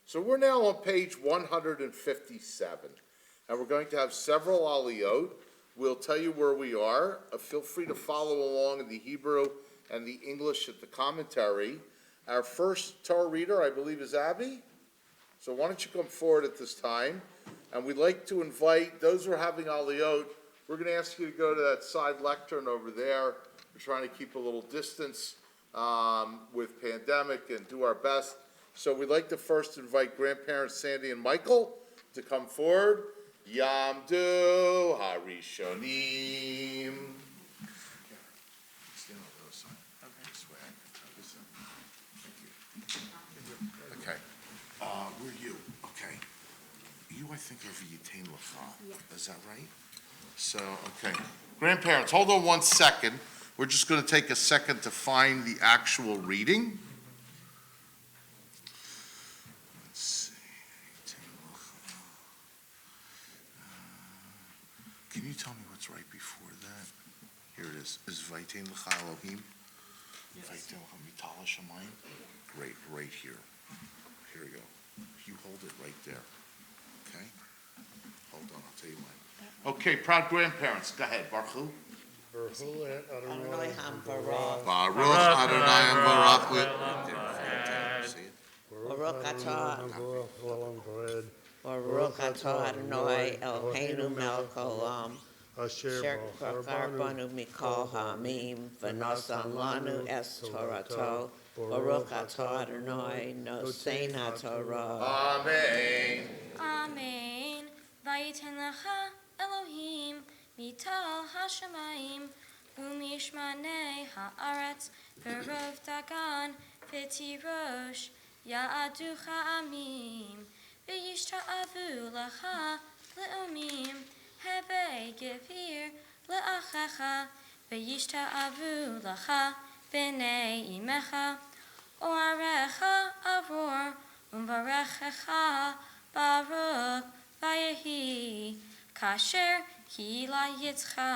Speaker 2: So we're now on page 157, and we're going to have several aliyot. We'll tell you where we are. Feel free to follow along in the Hebrew and the English at the commentary. Our first Torah reader, I believe, is Abby. So why don't you come forward at this time? And we'd like to invite those who are having aliyot. We're going to ask you to go to that side lectern over there. We're trying to keep a little distance with pandemic and do our best. So we'd like to first invite grandparents Sandy and Michael to come forward. Yamdu Harishonim.
Speaker 5: Stand on the other side. This way. This side. Thank you. Okay. Where are you? Okay. You, I think, are V'yitain L'cha.
Speaker 4: Yeah.
Speaker 5: Is that right?
Speaker 2: So, okay. Grandparents, hold on 1 second. We're just going to take a second to find the actual reading. Let's see.
Speaker 5: Can you tell me what's right before that? Here it is. Is V'yitain L'cha Elohim? V'yitain L'cha Mitala Shamayim? Great, right here. Here we go. You hold it right there. Okay? Hold on, I'll tell you when.
Speaker 2: Okay, proud grandparents, go ahead, Baruch Hu.
Speaker 6: Adonai Hamvarach.
Speaker 5: Baruch Adonai Baruch. See it?
Speaker 6: Baruch atah. Baruch atah Adonai Eloheinu melech haolam. Asher bachar banu mikol ha'amim v'nosan lanu es Torato. Baruch atah Adonai nosein haTorah.
Speaker 2: Amen.
Speaker 7: Amen. Vayiten lecha Elohim mital hashamayim umishmanei haaretz v'rov dagan v'tirosh ya'aducha amim v'yishta'avu lecha le'omim heve gevir le'achecha v'yishta'avu lecha b'nei imecha oarecha avor umvarechecha Baruch vayehi kasher ki la yitzcha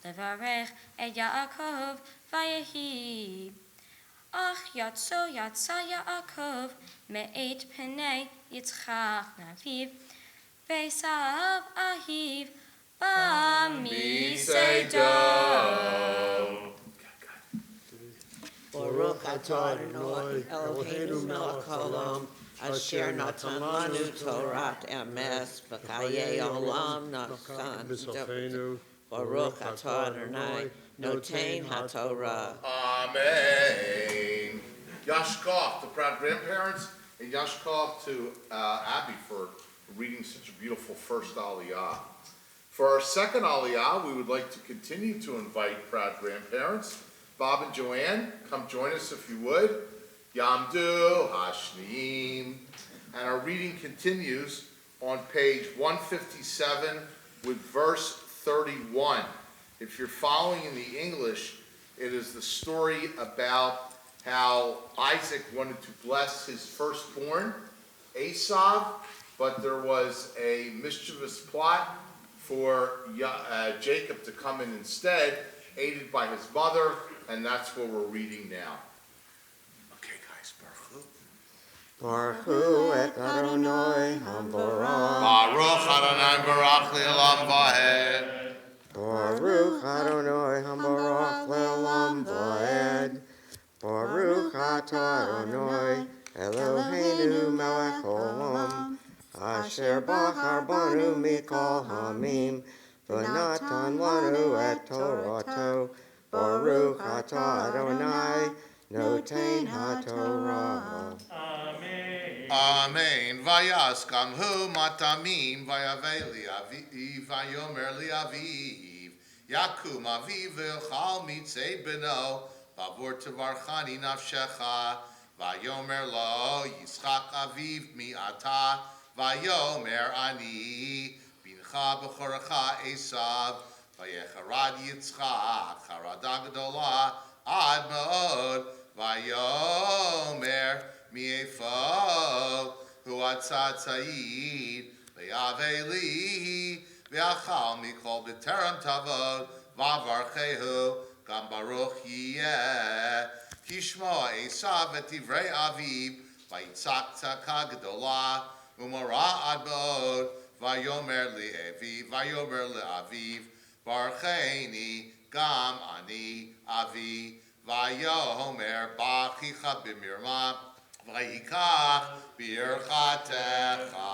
Speaker 7: levarech et Yaakov vayehi ach yatso yatsa Yaakov me'et penei Yitzchak naviv v'esav ahiv b'misedo.
Speaker 6: Baruch atah Adonai Eloheinu melech haolam. Asher natan lanu Torat emes v'chayei olam natan. Baruch atah Adonai notein haTorah.
Speaker 2: Amen. Yashkov, the proud grandparents, and Yashkov to Abby for reading such a beautiful first Aliyah. For our second Aliyah, we would like to continue to invite proud grandparents. Bob and Joanne, come join us if you would. Yamdu Hashnim. And our reading continues on page 157 with verse 31. If you're following in the English, it is the story about how Isaac wanted to bless his firstborn, Esau, but there was a mischievous plot for Jacob to come in instead, aided by his mother, and that's what we're reading now.
Speaker 5: Okay, guys, Baruch.
Speaker 6: Baruch et Adonai Hamvarach.
Speaker 2: Baruch Adonai Baruch Le'olam Vaed.
Speaker 6: Baruch Adonai Hamvarach le'olam vaed. Baruch atah Adonai Eloheinu melech haolam. Asher bachar banu mikol ha'amim v'natan lanu et Torato. Baruch atah Adonai notein haTorah.
Speaker 2: Amen. Vayaskam hu matamim vayave liaviv vayomer liaviv yakum aviv v'chal mitzei beno bavor tevarchani nafshecha vayomer lo yitzchak aviv mi'ata vayomer ani bincha b'chorecha Esav vayecharad Yitzchak charada gdola ad me'od vayomer Mi'efo hu atzad tzayid ve'yaveli ve'achal mikol b'terem tavod v'avarchehu gam baruch yiyeh kishmo Esav v'tivrei aviv vayitzak tzaka gdola umara ad me'od vayomer le'aviv barcheni gam ani avi vayomer bachicha b'mirma Vayikach birchatecha.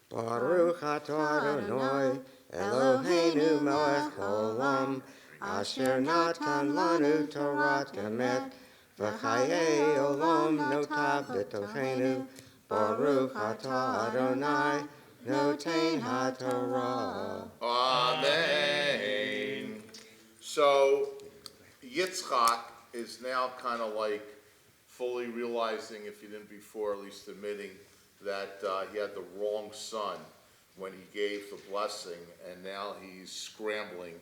Speaker 6: Baruch atah Adonai Eloheinu melech haolam. Asher natan lanu Torat emet v'chayei olam notav b'tochenu. Baruch atah Adonai notein haTorah.
Speaker 2: Amen. So Yitzchak is now kind of like fully realizing, if he didn't before, at least admitting that he had the wrong son when he gave the blessing, and now he's scrambling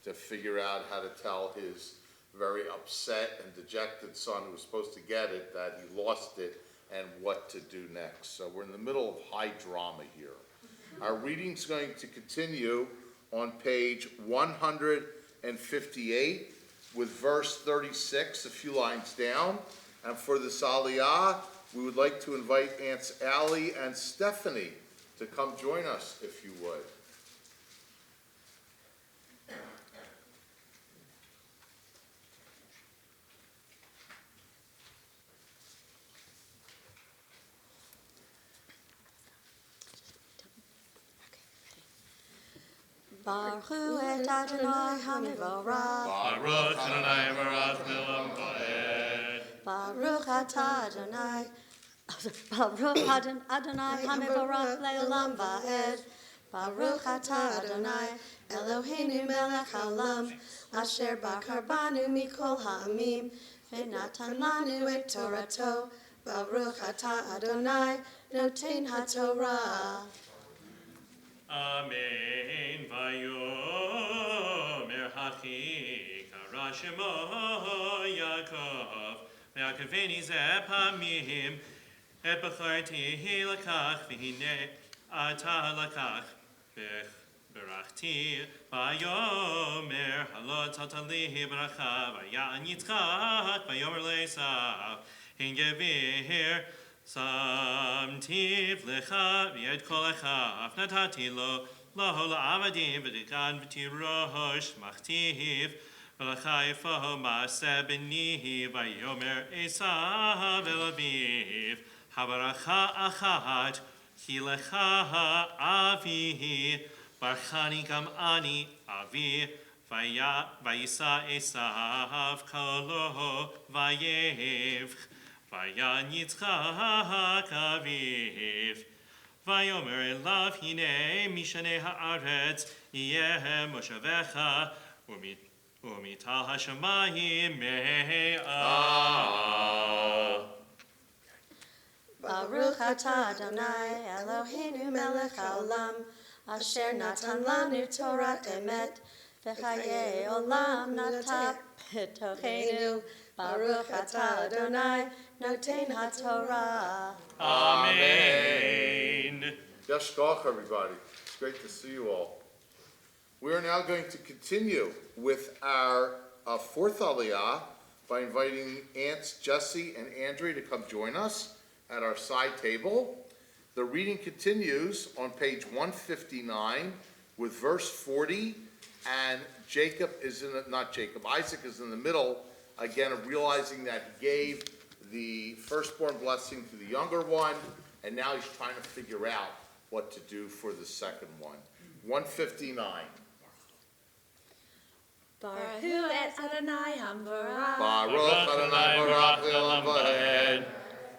Speaker 2: to figure out how to tell his very upset and dejected son who was supposed to get it that he lost it and what to do next. So we're in the middle of high drama here. Our reading's going to continue on page 158 with verse 36, a few lines down. And for this Aliyah, we would like to invite Aunts Allie and Stephanie to come join us, if you would.
Speaker 8: Baruch hu et Adonai HaMevorach.
Speaker 1: Baruch Adonai Baruch Le'olam Va'ed.
Speaker 8: Baruch atah Adonai. Baruch Adonai HaMevorach Le'olam Va'ed. Baruch atah Adonai Eloheinu melech haolam asher bachar banu mikol ha'amim v'natan lanu et Torato. Baruch atah Adonai noten haTorah.
Speaker 1: Amen. Vayomer hachi kara shemo Yaakov ve'akaveni ze pamim et b'charti lakach v'hine ata lakach berachti vayomer halot tatali bracha vaya'an Yitzchak vayomer le'esav hingevir Samtiv lecha v'yed kol echaf natati lo la'avadim v'dikan v'tirosh machtiv v'lecha yifo ma'aseh b'nihi v'yomer Esav el aviv habaracha achat ki lecha avihi barchani gam ani avi v'yisa Esav kolo v'yev Vayan Yitzchak aviv, vayomer elav hine mishane haaretz yeh moshavecha umital hashamayim me'ah.
Speaker 8: Baruch atah Adonai Eloheinu melech haolam asher natan lanu Torat emet v'chayei olam nata b'tocheinu. Baruch atah Adonai noten haTorah.
Speaker 1: Amen.
Speaker 2: Yashkoch, everybody. It's great to see you all. We are now going to continue with our fourth Aliyah by inviting Aunts Jessie and Andrea to come join us at our side table. The reading continues on page 159 with verse 40, and Isaac is in the middle, again, of realizing that he gave the firstborn blessing to the younger one, and now he's trying to figure out what to do for the second one. 159.
Speaker 8: Baruch hu et Adonai HaMevorach.
Speaker 2: Baruch Adonai Baruch Le'olam Va'ed.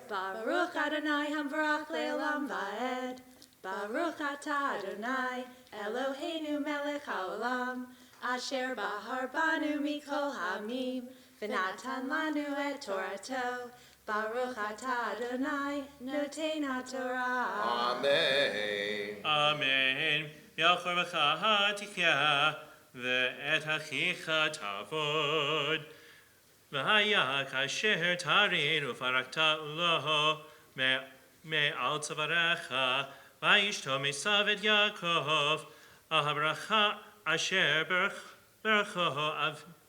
Speaker 8: Baruch Adonai HaMevorach Le'olam Va'ed. Baruch atah Adonai Eloheinu melech haolam asher bahar banu mikol ha'amim v'natan lanu et Torato. Baruch atah Adonai noten haTorah.
Speaker 2: Amen.
Speaker 1: Amen. V'yachor v'cha tichya ve'et achicha tavod. V'haya kasher tarid ufarakta uloho me'al tzavarecha v'yishto mesav et Yaakov ahabracha asher bercho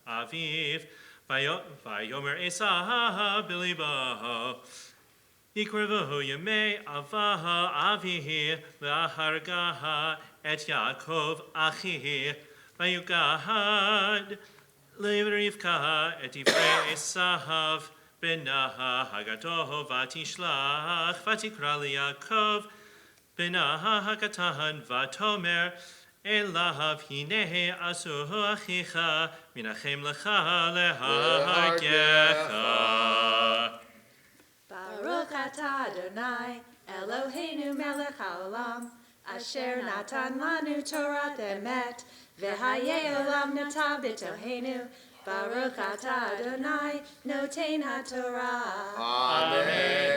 Speaker 1: aviv vayomer Esav b'libaho Yikrevuhu yemei avaha avihi v'ahargaha et Yaakov achihi vayugahad le'rivka et ivrei Esav benaha hagadoh vatishlach vatikra liYaakov benaha hagatahan vatomer elav hinehe asuhu achicha minachem lecha lehargecha.
Speaker 8: Baruch atah Adonai Eloheinu melech haolam asher natan lanu Torat emet v'hayei olam nata b'toheinu. Baruch atah Adonai noten haTorah.
Speaker 2: Amen.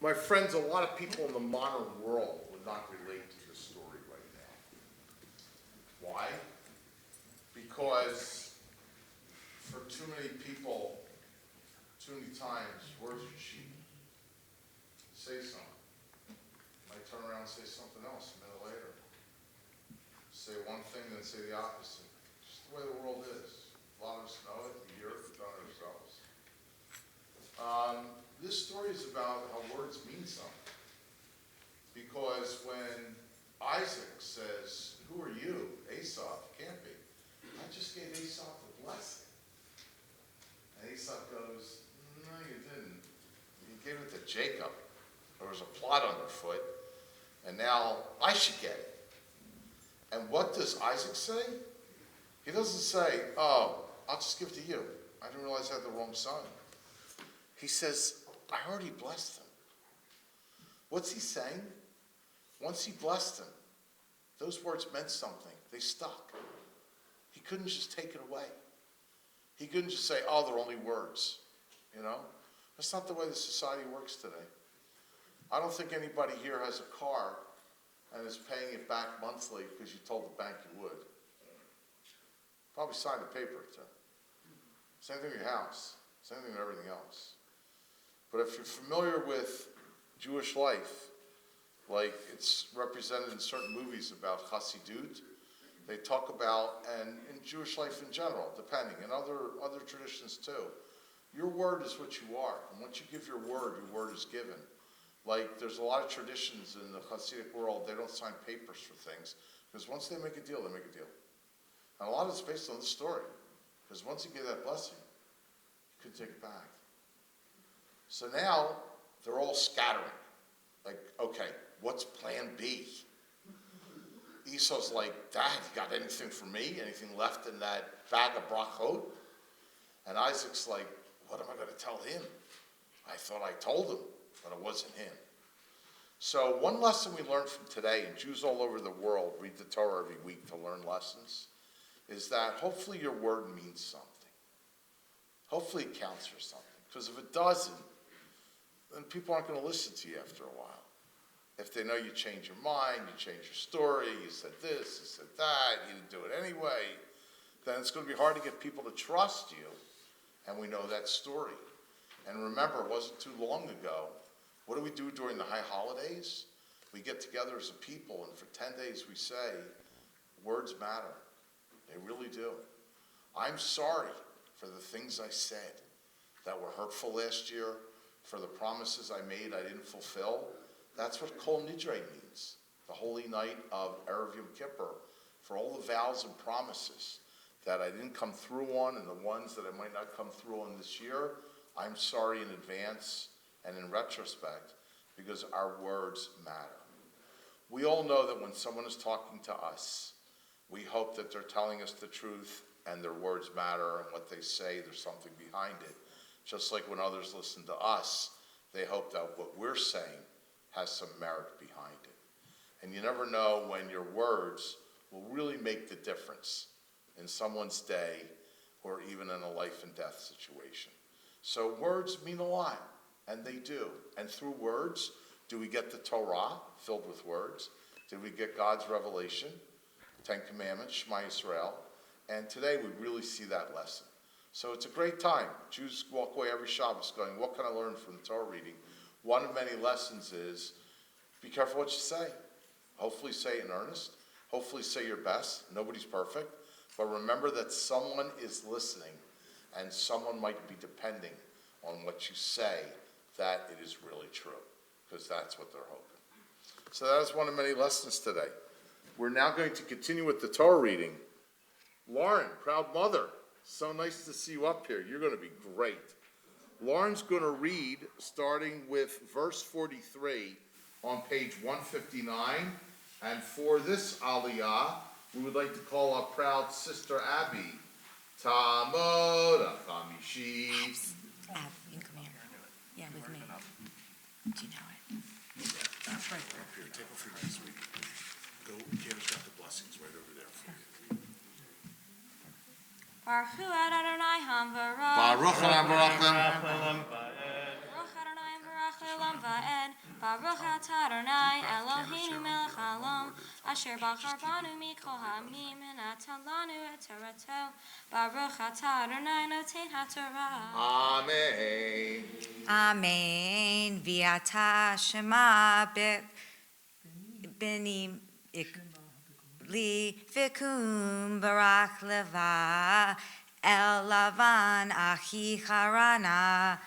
Speaker 2: My friends, a lot of people in the modern world would not relate to this story right now. Why? Because for too many people, too many times, words are cheap. Say something. Might turn around and say something else a minute later. Say one thing, then say the opposite. Just the way the world is. A lot of us know it, we hear it, we've done it ourselves. This story is about how words mean something. Because when Isaac says, "Who are you?" Esau, can't be. I just gave Esau the blessing. And Esau goes, "No, you didn't. You gave it to Jacob, a was a plot underfoot, and now I should get it. And what does Isaac say? He doesn't say, oh, I'll just give it to you. I didn't realize I had the wrong son. He says, I already blessed him. What's he saying? Once he blessed him, those words meant something. They stuck. He couldn't just take it away. He couldn't just say, oh, they're only words. You know? That's not the way the society works today. I don't think anybody here has a car and is paying it back monthly because you told the bank you would. Probably signed a paper or two. Same thing with your house. Same thing with everything else. But if you're familiar with Jewish life, like it's represented in certain movies about Chassidut, they talk about, and in Jewish life in general, depending, and other traditions too, your word is what you are. And once you give your word is given. Like there's a lot of traditions in the Hasidic world, they don't sign papers for things, because once they make a deal, they make a deal. And a lot of it's based on the story, because once you give that blessing, you couldn't take it back. So now, they're all scattering. Like, okay, what's plan B? Esau's like, Dad, you got anything for me? Anything left in that bag of brachot? And Isaac's like, what am I going to tell him? I thought I told him, but it wasn't him. So one lesson we learned from today, and Jews all over the world read the Torah every week to learn lessons, is that hopefully your word means something. Hopefully it counts for something. Because if it doesn't, then people aren't going to listen to you after a while. If they know you change your mind, you change your story, you said this, you said that, you didn't do it anyway, then it's going to be hard to get people to trust you. And we know that story. And remember, it wasn't too long ago. What do we do during the high holidays? We get together as a people, and for 10 days we say, words matter. They really do. I'm sorry for the things I said that were hurtful last year, for the promises I made I didn't fulfill. That's what Kol Nidre means, the holy night of Erev Yom Kippur, for all the vows and promises that I didn't come through on and the ones that I might not come through on this year. I'm sorry in advance and in retrospect, because our words matter. We all know that when someone is talking to us, we hope that they're telling us the truth and their words matter, and what they say, there's something behind it. Just like when others listen to us, they hope that what we're saying has some merit behind it. And you never know when your words will really make the difference in someone's day or even in a life and death situation. So words mean a lot, and they do. And through words, do we get the Torah filled with words? Did we get God's revelation, 10 Commandments, Shema Yisrael? And today we really see that lesson. So it's a great time. Jews walk away every Shabbos going, what can I learn from the Torah reading? One of many lessons is, be careful what you say. Hopefully say it in earnest. Hopefully say your best. Nobody's perfect. But remember that someone is listening, and someone might be depending on what you say, that it is really true, because that's what they're hoping. So that is one of many lessons today. We're now going to continue with the Torah reading. Lauren, proud mother, so nice to see you up here. You're going to be great. Lauren's going to read starting with verse 43 on page 159. And for this aliyah, we would like to call our proud sister Abby. Tamod HaChamishit.
Speaker 9: Ab, you can come here. Yeah, with me. Do you know it?
Speaker 5: That's right. Up here, take off your mask. Go, Candace got the blessings right over there for you.
Speaker 7: Baruch Hu Adonai Hamvarach.
Speaker 2: Baruch Adonai
Speaker 7: Baruch Adonai Hamvarach Le'olam Va'ed. Baruch Atah Adonai Eloheinu Melech Haolam, Asher Bachar Banu Mikol Ha'amim V'natan Lanu Et Torato. Baruch Atah Adonai Noten HaTorah.
Speaker 2: Amen.
Speaker 9: Amen. V'ata Shema B'ni Li V'kum Barach Leva El Lavan Achi Harana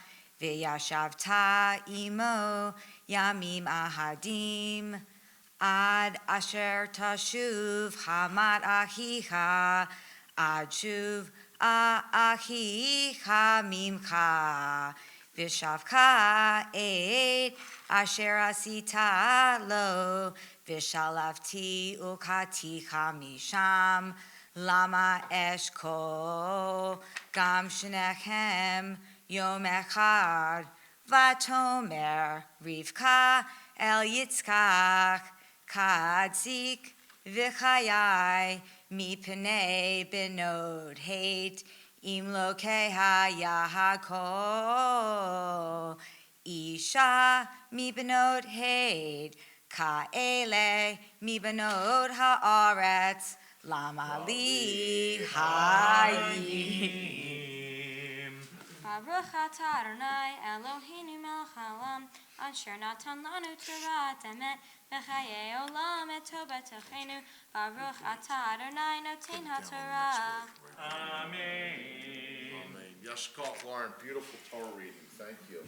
Speaker 9: V'yashavta Imo Yamim Ahadim Ad Asher Tashuv Hamat Achicha Ad Shuv Achicha Mimcha Vishavka et asher asita lo vishalavti ukatika misham lama eshko gam shnechem yom echad vatomer Rivka el Yitzchak kadzik v'chayai mipnei benod hate im lokeha yahako isha mi benod hate kaele mi benod haaretz lama li hayim.
Speaker 7: Baruch atah Adonai Eloheinu melech haolam asher natan lanu Torah emet v'chayei olam et tobetochenu. Baruch atah Adonai noten haTorah.
Speaker 1: Amen.
Speaker 2: Amen. Yashkov, Lauren, beautiful Torah reading. Thank you.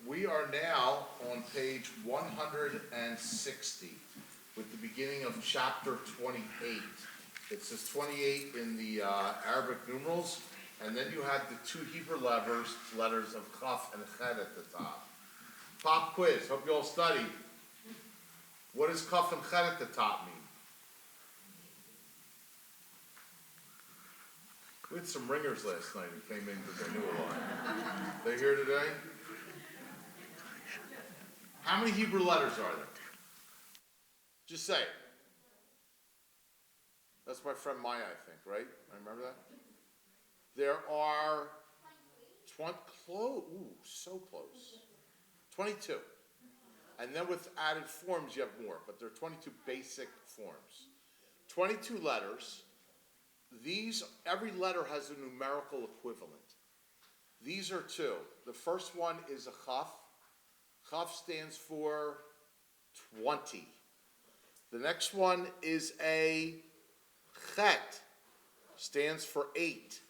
Speaker 2: We are now on page 160 with the beginning of chapter 28. It says 28 in the Arabic numerals, and then you have the two Hebrew letters of Chaf and Chet at the top. Pop quiz. Hope you all studied. What does Chaf and Chet at the top mean? We had some ringers last night who came in because they knew a lot. They here today? How many Hebrew letters are there? Just say it. That's my friend Maya, I think, right? I remember that? There are 20, so close. 22. And then with added forms, you have more, but there are 22 basic forms. 22 letters. Every letter has a numerical equivalent. These are two. The first one is a chaf. Chaf stands for 20. The next one is a chet, stands for 8.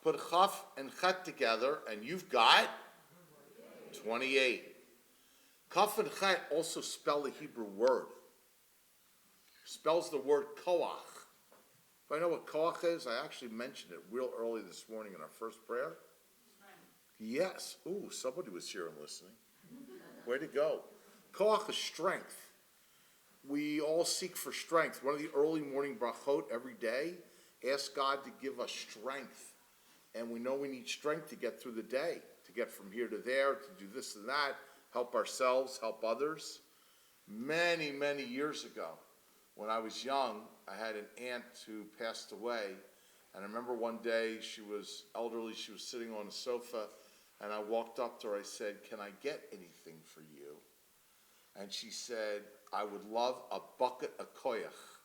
Speaker 2: Put chaf and chet together, and you've got 28. Chaf and chet also spell the Hebrew word. Spells the word koach. If I know what koach is, I actually mentioned it real early this morning in our first prayer. Yes. Ooh, somebody was here and listening. Way to go. Koach is strength. We all seek for strength. One of the early morning brachot every day, ask God to give us strength. And we know we need strength to get through the day, to get from here to there, to do this and that, help ourselves, help others. Many, many years ago, when I was young, I had an aunt who passed away. And I remember one day, she was elderly, she was sitting on a sofa, and I walked up to her, I said, "Can I get anything for you?" And she said, "I would love a bucket of koyach."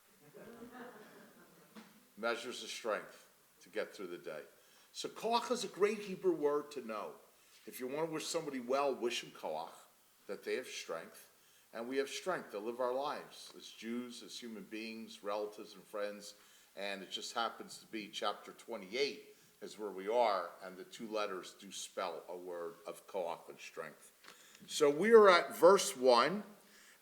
Speaker 2: Measures of strength to get through the day. So koach is a great Hebrew word to know. If you want to wish somebody well, wish them koach, that they have strength. And we have strength to live our lives as Jews, as human beings, relatives and friends. And it just happens to be chapter 28 is where we are, and the two letters do spell a word of koach and strength. So we are at verse 1,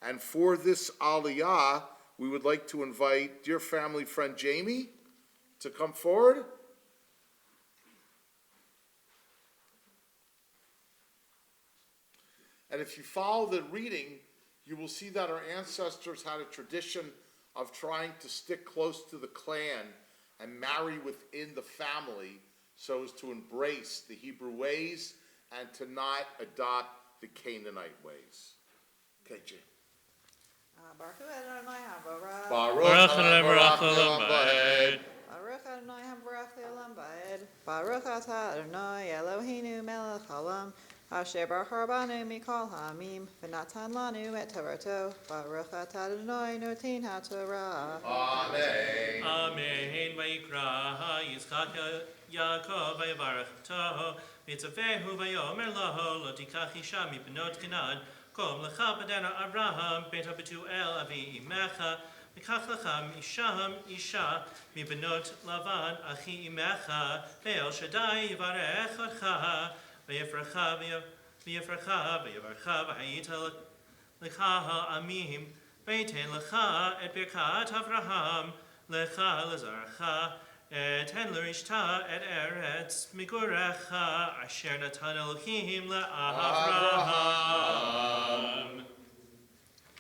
Speaker 2: and for this aliyah, we would like to invite dear family friend Jamie to come forward. And if you follow the reading, you will see that our ancestors had a tradition of trying to stick close to the clan and marry within the family so as to embrace the Hebrew ways and to not adopt the Canaanite ways. Okay, Jim.
Speaker 8: Baruch Adonai HaBarach.
Speaker 1: Baruch Adonai Baruch Olam Ba'ed.
Speaker 8: Baruch Adonai HaBarach Le'olam Ba'ed. Baruch atah Adonai Eloheinu melech haolam asher bachar banu mikol ha'amim v'natan lanu et Torato. Baruch atah Adonai noten haTorah.
Speaker 2: Amen.
Speaker 1: Amen. Vayikra Yitzchak Yaakov vayevarachto v'tzavehu vayomer lo lo tikach isha mibnot Canaan kom lecha b'dena Avraham beta Betuel avi imecha v'kach lecha misham isha mibnot Lavan achi imecha ve'el Shaddai yivarech otcha v'yifracha v'yavarcha v'hayita lecha ha'amim v'yitain lecha et birkat Avraham lecha lezarcha אתן לרשתה את ארץ מגוריך אשר נתן אלוהים לאברהם.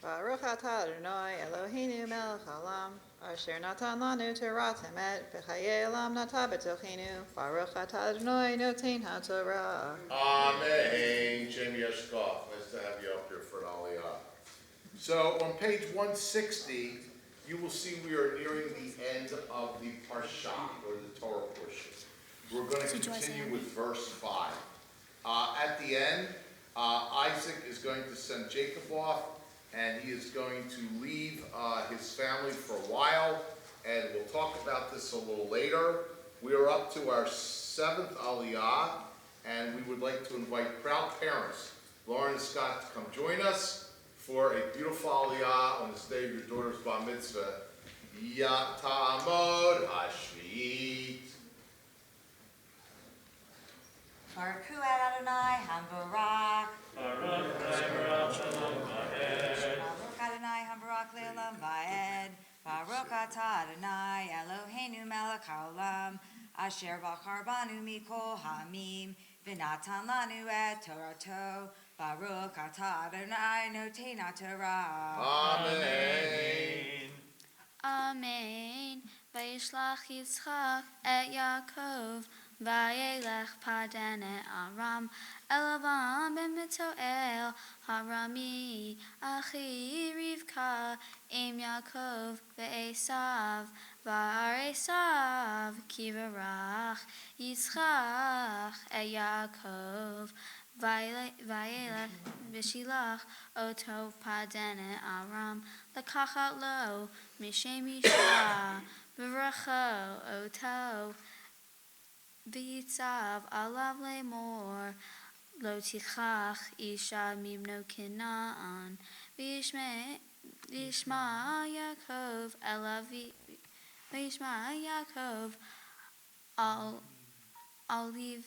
Speaker 8: Baruch atah Adonai Eloheinu melech haolam, asher natan lanu Torah temet, v'chayei olam nata b'tochenu. Baruch atah Adonai noten haTorah.
Speaker 2: Amen. Jim Yeshkov, nice to have you up here for an aliyah. So on page 160, you will see we are nearing the end of the parsha, or the Torah portion. We're going to continue with verse 5. At the end, Isaac is going to send Jacob off, and he is going to leave his family for a while, and we'll talk about this a little later. We are up to our 7th aliyah, and we would like to invite proud parents, Lauren and Scott, to come join us for a beautiful aliyah on this day of your daughter's bar mitzvah. Yatamod Hashvit.
Speaker 9: Baruch Hu Adonai Hamvarach. Baruch Adonai Hamvarach Le'olam Va'ed. Baruch Atah Adonai Eloheinu Melech Haolam, Asher Bachar Banu Mikol Hamim, V'natan Lanu Et Torato. Baruch Atah Adonai Noten HaTorah.
Speaker 2: Amen.
Speaker 4: Amen. Vayishlach Yitzchak et Yaakov, vayelech padan et Aram, Elavam ben Betuel, Harami, Achi Rivka, Em Yaakov, ve'esav, va'ar Esav, kivarach, Yitzchak et Yaakov, vayelech v'shilach, oto padan et Aram, lekachat lo, mishem isha, v'racho oto, v'yitzav alav lemor, lo tichach isha mibno Canaan, v'yishma Yaakov elavi, v'yishma Yaakov al liv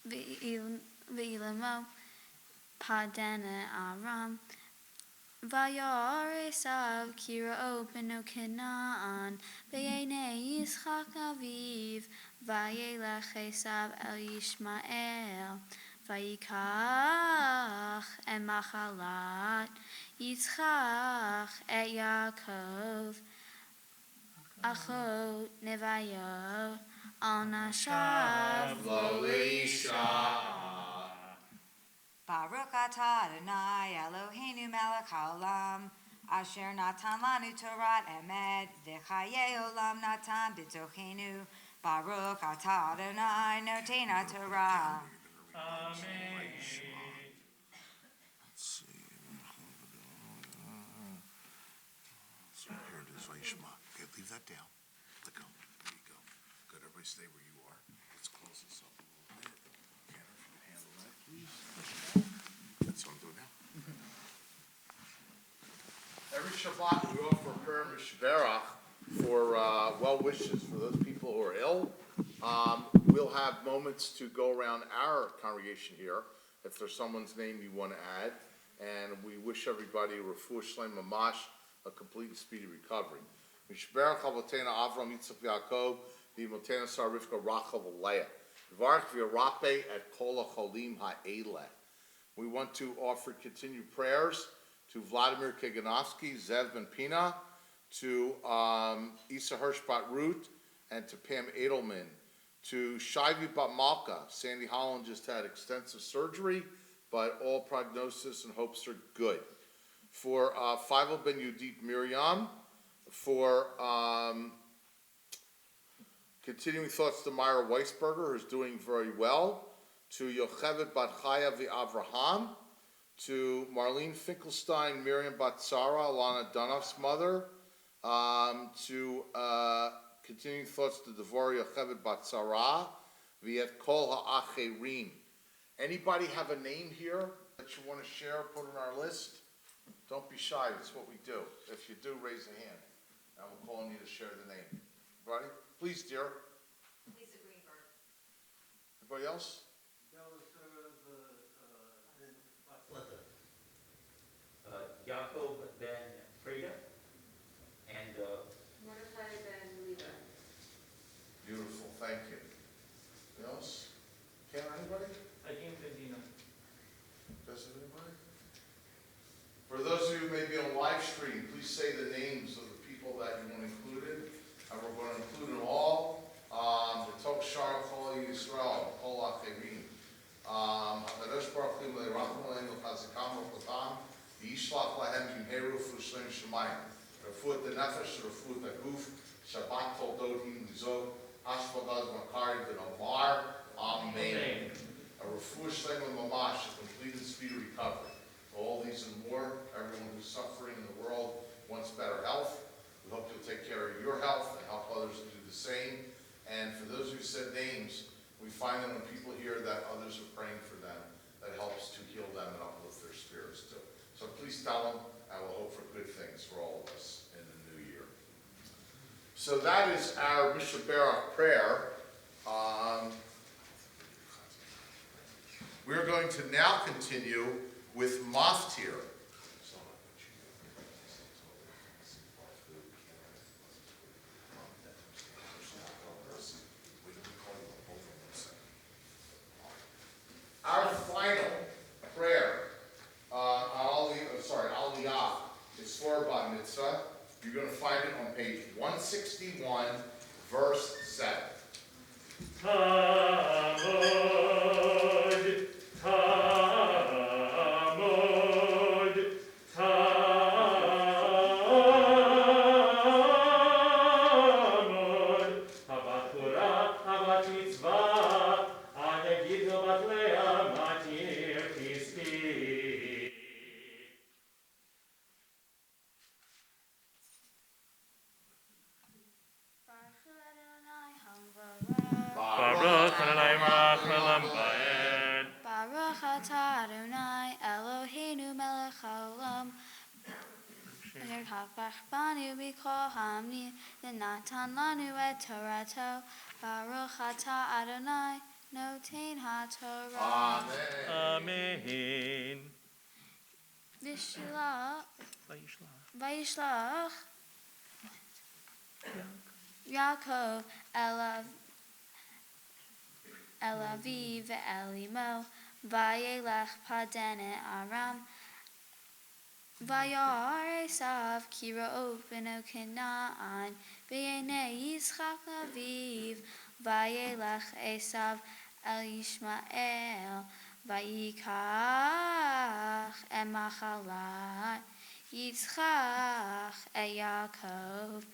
Speaker 4: v'ilamo padana Aram. Vayar Esav Kira'o beno Canaan, V'yenei Yitzchak Aviv, Vayelech Esav el Yishmael, Vayikach et Machalat, Yitzchak et Yaakov, Achot Nevayot, al Nashav
Speaker 2: Lo Leisha.
Speaker 9: Baruch Atah Adonai Eloheinu Melech Haolam, Asher Natan Lanu Torah Emet, V'chayei Olam Natan B'tochenu. Baruch Atah Adonai Noten HaTorah.
Speaker 1: Amen.
Speaker 5: Let's see. So here it is, Vayishma. Okay, leave that down. Let go. There you go. Good, everybody stay where you are. Let's close this up a little bit. Tanner, if you can handle that, please. That's what I'm doing now.
Speaker 2: Every Shabbat we offer a prayer mishberach for well wishes for those people who are ill. We'll have moments to go around our congregation here if there's someone's name you want to add, and we wish everybody a refuah shlem mamash, a complete and speedy recovery. Mishberach avotena Avram Yitzchak Yaakov v'imotena Sarah Rivka Rachel Leah. V'varach v'yarape et kol hacholim ha'eleh. We want to offer continued prayers to Vladimir Kaganovsky, Zev Ben Pina, to Isa Hirschbat Root, and to Pam Edelman, to Shivy Bat Malka. Sandy Holland just had extensive surgery, but all prognosis and hopes are good. For Feivel Ben Yudit Miriam, for continuing thoughts to Myra Weisberger, who's doing very well, to Yochevet Bat Chaya Avraham, to Marlene Finkelstein, Miriam Batsara, Alana Dunoff's mother, to continuing thoughts to Devorah Yochevet Batsara, Viet Kol Ha'acherim. Anybody have a name here that you want to share, put on our list? Don't be shy, that's what we do. If you do, raise a hand, and we'll call on you to share the name. Everybody? Please, dear.
Speaker 9: Lisa Greenberg.
Speaker 2: Anybody else?
Speaker 10: Yaakov Ben Frida and
Speaker 9: Mordechai Ben Levi.
Speaker 2: stream, please say the names of the people that you want included. And we're going to include them all. B'tok Shar Chol Yisrael, Kol Acherim. HaKadosh Baruch Hu Le'rachmu Le'em L'chazikam L'chotam, Yishlach Lahem Yimheru Fushlem Shemayim. Refuat the Nefesh, Refuat the Guf, Shabbat Toldot Him Lizot, Hashvagaz Makari V'Nomar. Amen. A refuah shlema mamash, a complete and speedy recovery. All these and more, everyone who's suffering in the world wants better health. We hope you'll take care of your health and help others do the same. And for those who said names, we find that when people hear that others are praying for them, that helps to heal them and uplift their spirits too. So please tell them, and we'll hope for good things for all of us in the new year. So that is our Mishnah Berach prayer. We're going to now continue with Maftir. Our final prayer, Aliyah, is for Bar Mitzvah. You're going to find it on page 161, verse 7.
Speaker 1: Baruch Adonai Melech Haolam Va'ed.
Speaker 4: Baruch atah Adonai Eloheinu melech haolam asher hafach banu mikol ha'amim v'natan lanu et Torato. Baruch atah Adonai noten ha'Torah.
Speaker 1: Amen.
Speaker 4: Vayishlach Yaakov El Aviv ve'el imo, vayelech padan Aram, vayar Esav ki ra'ov beno Canaan, v'yenei Yitzchak Aviv, vayelech Esav el Yishmael, vayikach emachalat Yitzchak e Yaakov,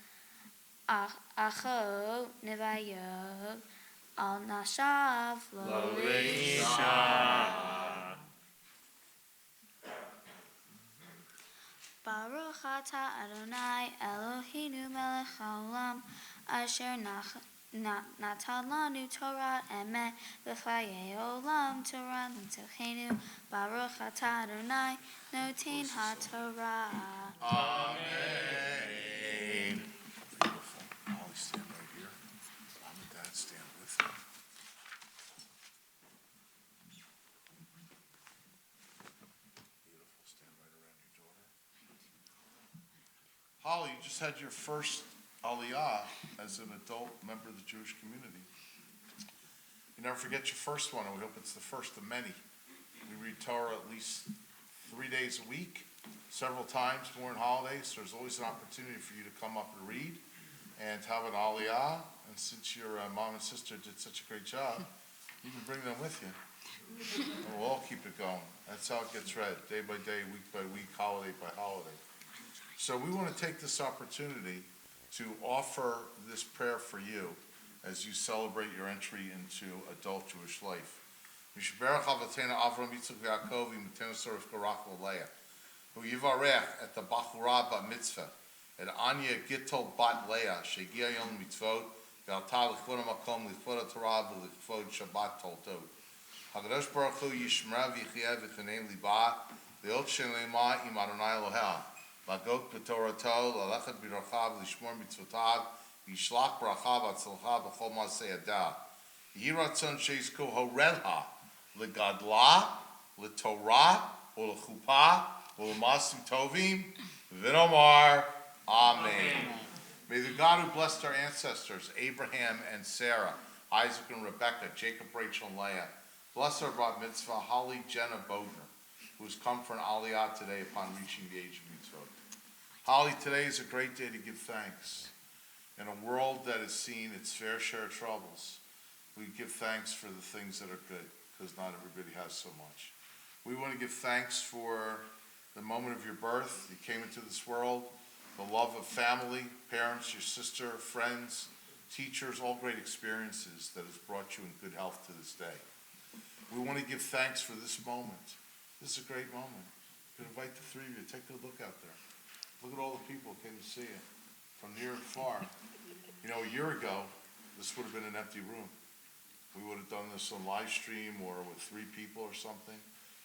Speaker 4: acho nevayov, al nashav lo
Speaker 1: Isha.
Speaker 4: Baruch atah Adonai Eloheinu melech haolam asher natan lanu Torah emet v'chayei olam Torah l'tochenu. Baruch atah Adonai noten ha'Torah.
Speaker 5: Amen. Beautiful. Molly, stand right here. Mom and Dad stand with you. Beautiful. Stand right around your daughter. Holly, you just had your first Aliyah as an adult member of the Jewish community. You never forget your first one, and we hope it's the first of many. We read Torah at least 3 days a week, several times during holidays. So there's always an opportunity for you to come up and read and have an Aliyah. And since your mom and sister did such a great job, you can bring them with you. And we'll all keep it going. That's how it gets read, day by day, week by week, holiday by holiday. So we want to take this opportunity to offer this prayer for you as you celebrate your entry into adult Jewish life. Yishberach Avatena Avram Yitzchak Yaakov Yimatena Sorif Karach Leah, who Yivarech at the Bachura Bat Mitzvah, at Anya Gittel Bat Leah, Shegia Yom Mitzvot, Galta Lichvod Makom Lichvod Torah Lichvod Shabbat Toltot. Hakadosh Baruch Hu Yishmerav Yichiev V'Chanein Liba, V'Yot Shem Leima Im Adonai Eloheha, Lagok B'Torato, Lalechet B'Rachav Lishmor Mitzvotav, Yishlach Brachav Atzalcha B'Chol Masei Adah. Yehi Ratzon Sheizko Horelha, Legadla, Letorah, Ulechupa, Ulemasim Tovim, V'Nomar. Amen. May the God who blessed our ancestors, Abraham and Sarah, Isaac and Rebekah, Jacob, Rachel, and Leah, bless our Bat Mitzvah, Holly Jenna Boegner, who has come for an Aliyah today upon reaching the age of Mitzvah. Holly, today is a great day to give thanks. In a world that has seen its fair share of troubles, we give thanks for the things that are good, because not everybody has so much. We want to give thanks for the moment of your birth. You came into this world, the love of family, parents, your sister, friends, teachers, all great experiences that has brought you in good health to this day. We want to give thanks for this moment. This is a great moment. You can invite the three of you. Take a look out there. Look at all the people who came to see you from near and far. You know, a year ago, this would have been an empty room. We would have done this on live stream or with 3 people or something.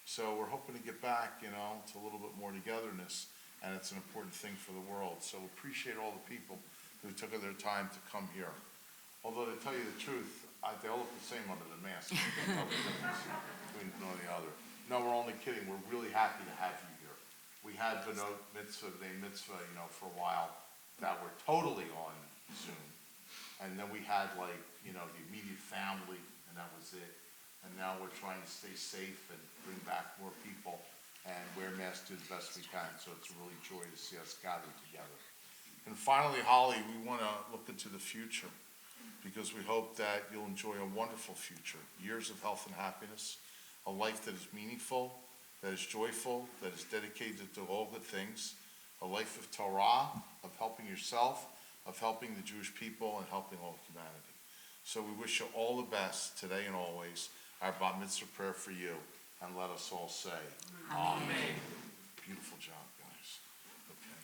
Speaker 5: So we're hoping to get back, you know, to a little bit more togetherness, and it's an important thing for the world. So appreciate all the people who took their time to come here. Although to tell you the truth, they all look the same under the mask. No difference between one or the other. No, we're only kidding. We're really happy to have you here. We had named Mitzvah, you know, for a while that were totally on Zoom. And then we had the immediate family, and that was it. And now we're trying to stay safe and bring back more people and wear masks, do the best we can. So it's a really joy to see us gathered together. And finally, Holly, we want to look into the future because we hope that you'll enjoy a wonderful future, years of health and happiness, a life that is meaningful, that is joyful, that is dedicated to all good things, a life of Torah, of helping yourself, of helping the Jewish people, and helping all of humanity. So we wish you all the best today and always. Our Bat Mitzvah prayer for you, and let us all say, Amen. Beautiful job, guys. Okay.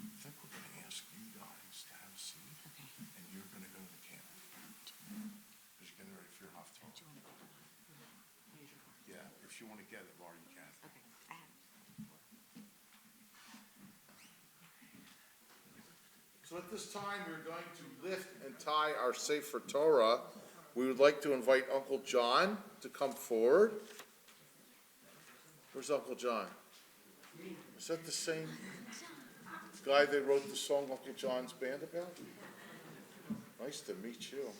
Speaker 5: I think we're going to ask you guys to have a seat, and you're going to go to the camp. Because you're getting ready for your Haftarah. Yeah, if you want to get it, Laura, you can.
Speaker 2: So at this time, we're going to lift and tie our Sefer Torah. We would like to invite Uncle John to come forward. Where's Uncle John? Is that the same guy they wrote the song Uncle John's Band about? Nice to meet you.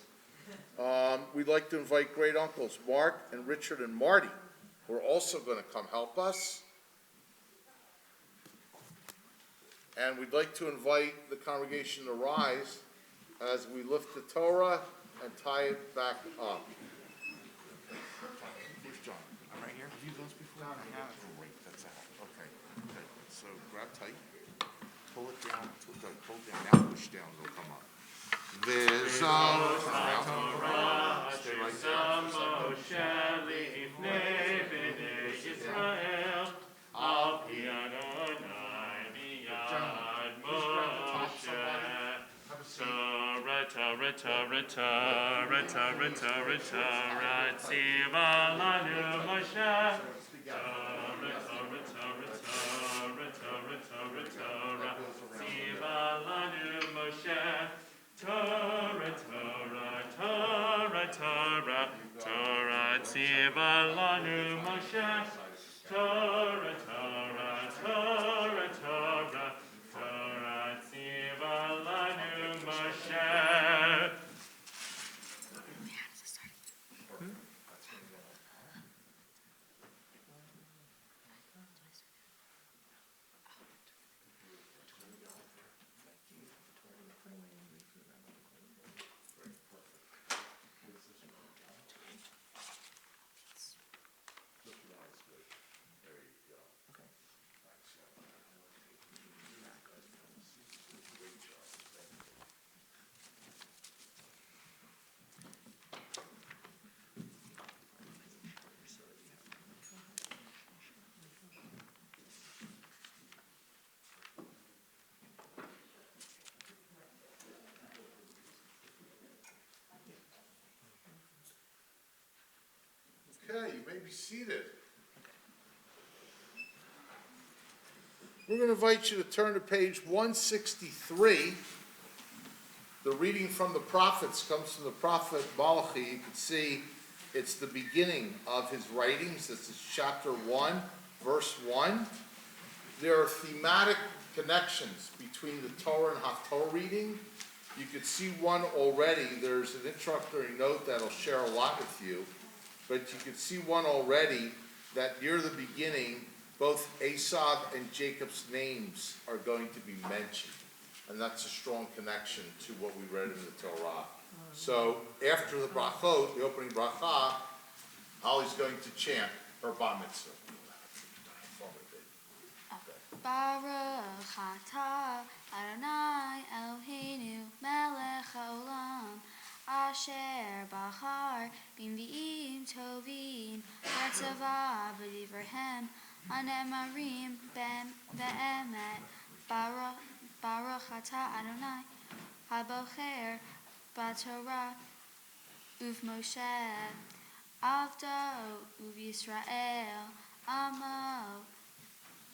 Speaker 2: We'd like to invite great uncles Mark and Richard and Marty, who are also going to come help us. And we'd like to invite the congregation to rise as we lift the Torah and tie it back up.
Speaker 5: Where's John? I'm right here. Have you done this before? I have. Great, that's out. Okay. So grab tight. Pull it down. Pull it down. Now push down. It'll come up. There's Torah. Stay right
Speaker 2: Okay, you may be seated. We're going to invite you to turn to page 163. The reading from the prophets comes from the prophet Malachi. You can see it's the beginning of his writings. This is chapter 1, verse 1. There are thematic connections between the Torah and Haftarah reading. You could see one already. There's an introductory note that'll share a lot with you. But you can see one already that near the beginning, both Esav and Jacob's names are going to be mentioned. And that's a strong connection to what we read in the Torah. So after the brachot, the opening bracha, Holly's going to chant her bar mitzvah.
Speaker 4: Baruch atah Adonai Eloheinu melech haolam asher bahar b'nvi'im tovim v'tzava b'divrehem hanemarim be'emet Baruch atah Adonai habocher b'Torah uv'Moshe avdo uv'Yisrael amo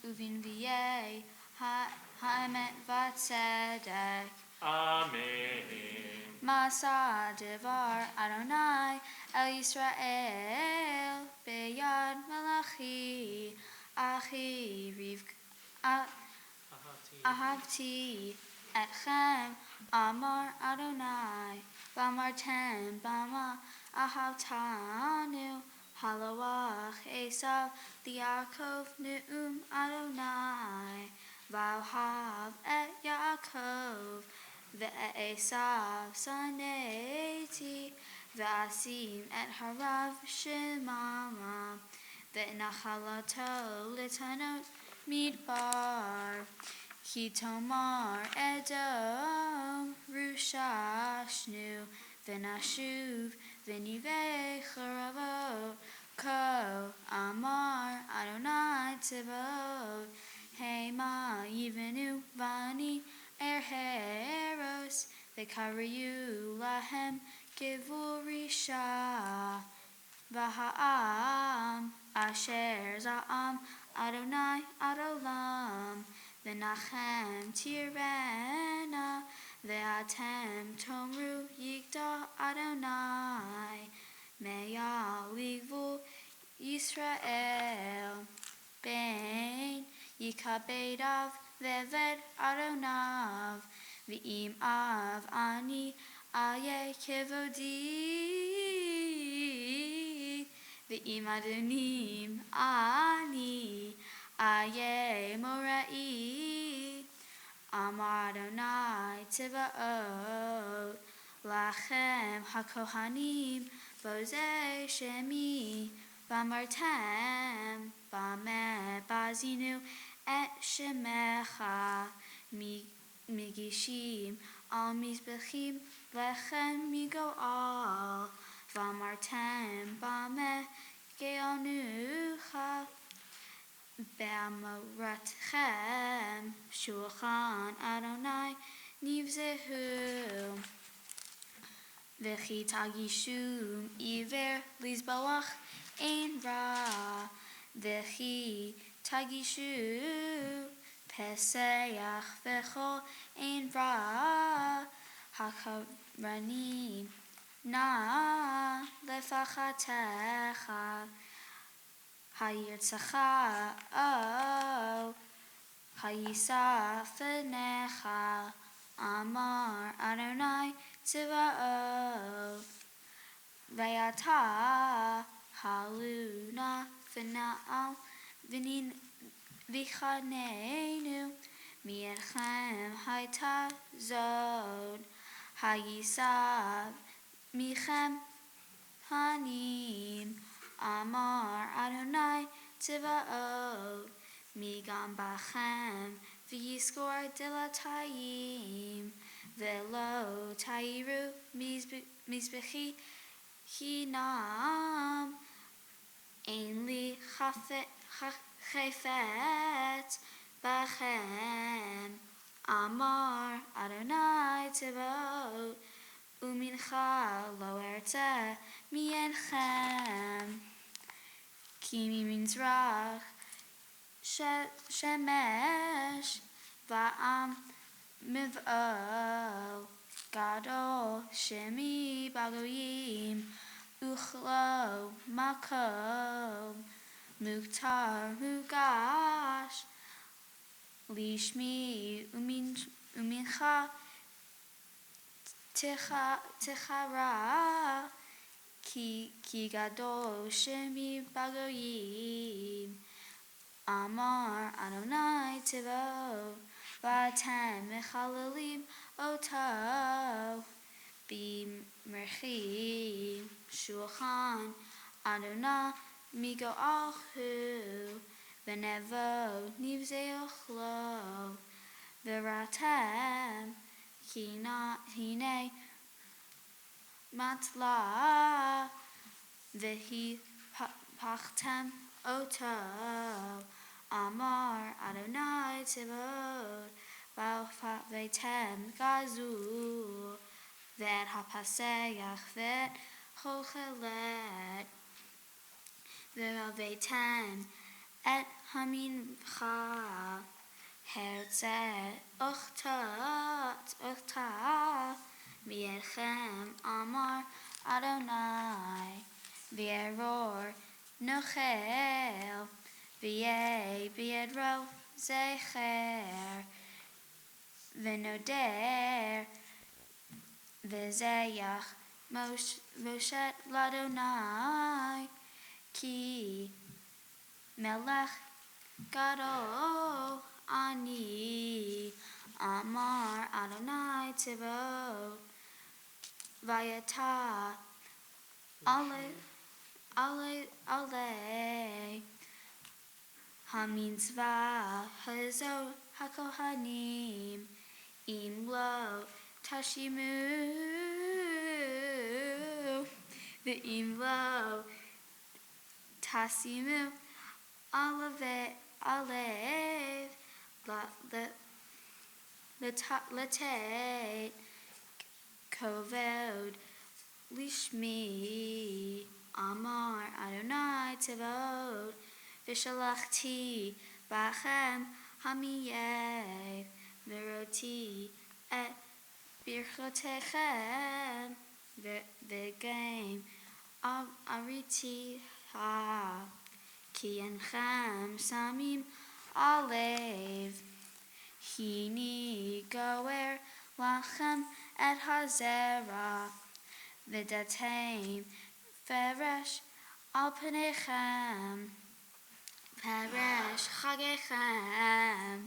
Speaker 4: Uvinviye ha'emet v'tzedek.
Speaker 1: Amen.
Speaker 4: Masa devar Adonai el Yisrael beyad malachi achi ahavti etchem amar Adonai v'amartem bama ahavtanu Halawach Esav Liakov Ne'um Adonai V'ahav et Yaakov Ve'esav Saneti Ve'asim et Harav Shemama Ve'nachalato Litanot Midbar Ki Tomar Edom Rushashnu Ve'nashuv V'nivei Charavo Ko Amar Adonai Tzevot Hema Yivenu Vani Erheros V'karayu Lahem Givul Risha V'ha'am Asher Za'am Adonai Adolam V'nachem Tirena Ve'atem Tomru Yigda Adonai Me'ya Ligvul Yisrael Ben Yikabedav Ve'ved Adonav V'im Av Ani Aye Kevodi V'im Adonim Ani Aye Morai Amar Adonai Tziva'ot Lachem HaKohanim Bozei Shemi V'amartem B'ameh Bazinu Et Shemecha Migishim Al Mizbechim Lechem Migoal V'amartem B'ameh Geonucha Be'amoratchem Shulchan Adonai Nivzehu V'chi tagishu Iver Lizbawach Ein Ra V'chi tagishu Peseach V'chol Ein Ra Hakaranim Na Lefachatecha Hayirtzacha O Hayisa Fenecha Amar Adonai Tziva'ot Vayata Haluna V'na'al V'nin V'chanenu Mi'etchem Hayta Zod Hayisa Michem Hanim Amar Adonai Tziva'ot Migam Bachem V'yiskor Dilatayim Velo Tairu Mizbechi Hinam Ein Li Chafet Bachem Amar Adonai Tziva'ot Umincha Lo Ertzeh Mi'enchem Ki Mimizrach Shemesh Va'am Miv'o Gadol Shemi Bagoyim Uchlo Makom Muktar Mugash Lishmi Umincha Tichara Ki Gadol Shemi Bagoyim Amar Adonai Tivot, Vatem Mechalalim Oto, B'merchi Shulchan Adonai Migo Alhu, V'nevo Nivzeochlo, V'ratem Hine Matla, V'hi Pachtem Oto, Amar Adonai Tivot, V'tem Gazu, V'et HaPaseach V'et Chochelet, V'avetem Et Hamincha, Herzet Ochta, V'yechem Amar Adonai, V'eror Nochel, V'yei B'yedro Zecher, V'noder, V'zeyach Moshe Ladonai, Ki Melech Gadol Ani, Amar Adonai Tivot, Vayata Ale HaMitzvah Hazot HaKohanim, Im Lo Tashimu, V'im Lo Tasimu, Alev Letet Kovod Lishmi, Amar Adonai Tivot, V'shalachti Bachem Hamiyeh, V'roti Et Birchotechem, V'gem Ariti Ha, Ki Enchem Samim Alev, Hini Goer Lachem Et Hazera, V'datem Feresh Al Penechem, Peresh Chagechem,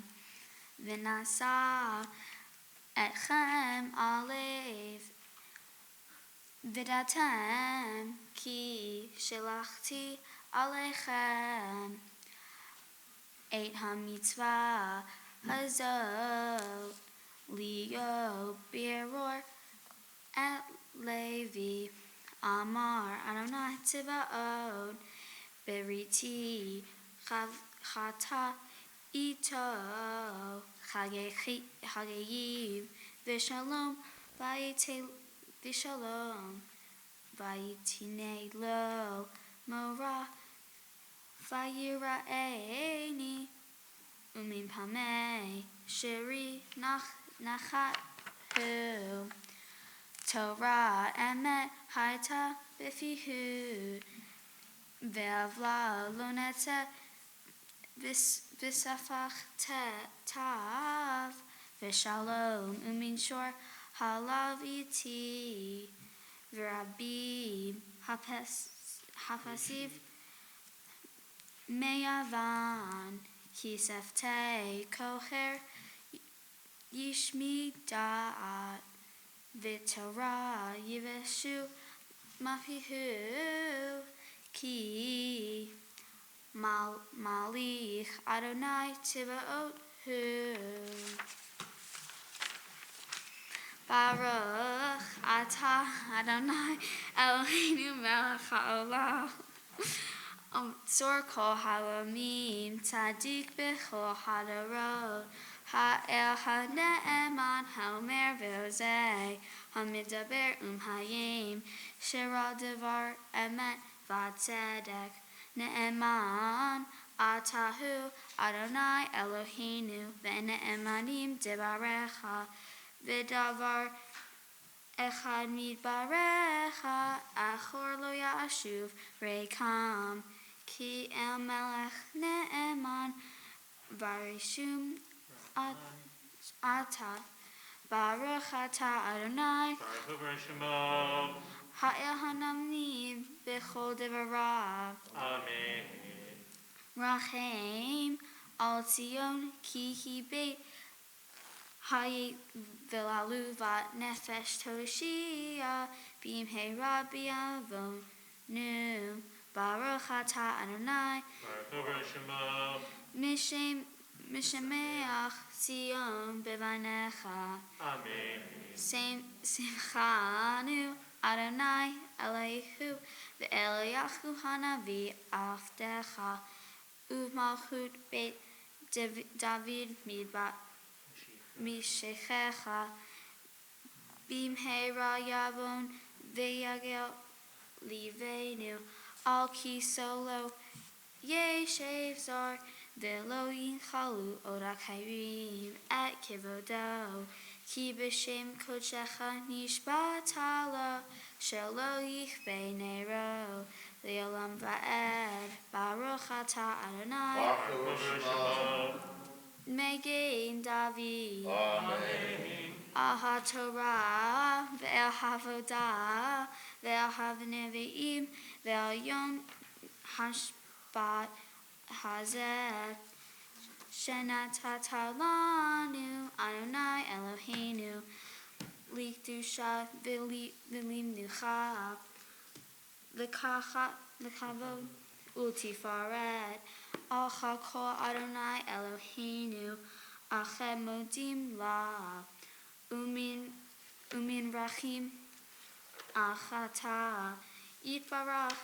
Speaker 4: V'nasa Etchem Alev, V'datem Ki Shelachti Alechem, Et HaMitzvah Hazot, Leo Biror Et Levi, Amar Adonai Tivot, Beriti Chata Ito, Chageyiv V'shalom V'shalom, V'yitinei Lo Mora, V'yiraeni Umin Pamei Shiri Nachat Hu, Torah Emet Haita B'fihu, Ve'avla Lonetze V'safach Tav, V'shalom Umin Shor Halav Iti, V'rabbi Hapasiv Meyavan, Kisefte Kocher Yishmi Da'at, V'torah Yiveshu Mafihu, Ki Malich Adonai Tivot Hu. Baruch Atah Adonai Eloheinu Melech HaOlam, Tzor Kol Halamim, Tzadik B'chol Hadarot, Ha'el HaNe'eman HaOmer V'ozeh, HaMidaber Hayim, Shira Devar Emet V'Tzedek, Ne'eman Atahu Adonai Eloheinu, V'ne'emanim Debarecha, V'davar Echad Midbarecha, Achor Lo Yashuv Reikam, Ki El Melech Ne'eman Varishum Ata, Baruch Ata Adonai Ha'el Hanamnim B'chol Devarav.
Speaker 1: Amen.
Speaker 4: Rachem al Zion ki hi beit hayit v'lalu vat nefesh toshia b'imhei rabbi avonu Baruch atah Adonai Mishemeach Zion bevanecha
Speaker 1: Amen.
Speaker 4: Simchanu Adonai Eloheinu ve'Eliyahu hanavi avdecha u'malchut beit David midbat mishechecha bimheira yavon ve'yagel livenu al ki solo yeshev zar ve'lo yinchalu orak hayrim et kivodo ki b'shem kodshecha nishbatala shelo yichvei nero le'olam va'ed Baruch atah Adonai
Speaker 2: Baruch Shema.
Speaker 4: Megain David
Speaker 2: Amen.
Speaker 4: Aha Torah ve'el havodah ve'el havnevi'im ve'el yom hashbat hazeh shenatata lanu Adonai Eloheinu likdusha v'limnucha l'kavod ultifaret Acha kol Adonai Eloheinu achem modim la umin rachim achata yitbarach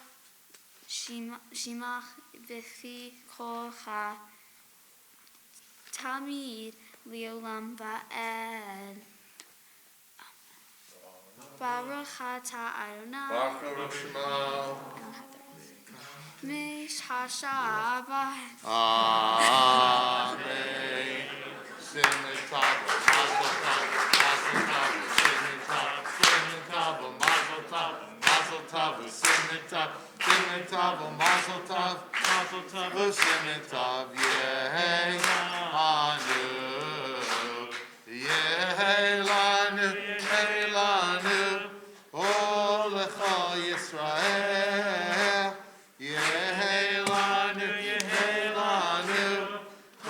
Speaker 4: shimach v'chi kolcha tamid leolam va'ed Baruch atah Adonai
Speaker 2: Baruch Shema.
Speaker 4: Mish hashabat
Speaker 2: Amen. Sing the top, mazel tov, sing the top, mazel tov, sing the top, mazel tov, sing the top, yeh lanu, oh lecha Yisrael, yeh lanu, oh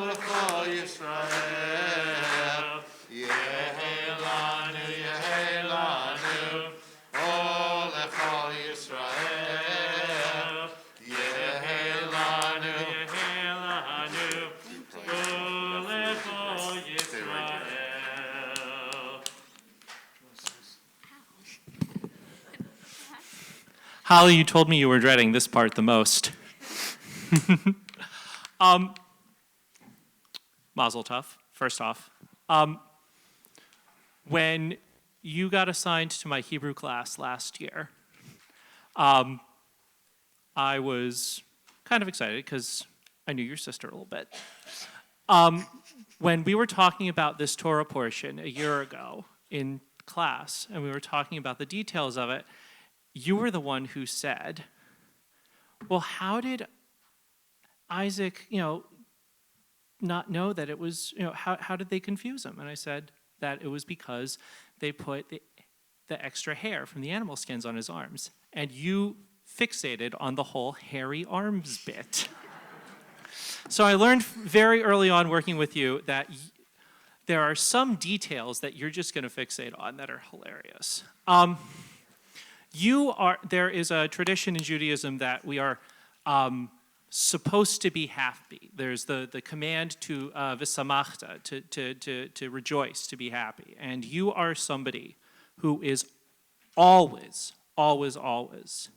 Speaker 2: lecha Yisrael, yeh lanu, oh lecha Yisrael, yeh lanu. Stay right there.
Speaker 1: Holly, you told me you were dreading this part the most. Mazel tov, first off. When you got assigned to my Hebrew class last year, I was kind of excited because I knew your sister a little bit. When we were talking about this Torah portion a year ago in class, and we were talking about the details of it, you were the one who said, well, how did Isaac, not know that it was, how did they confuse him? And I said that it was because they put the extra hair from the animal skins on his arms. And you fixated on the whole hairy arms bit. So I learned very early on working with you that there are some details that you're just going to fixate on that are hilarious. There is a tradition in Judaism that we are supposed to be happy. There's the command to v'samachta, to rejoice, to be happy. And you are somebody who is always, always, always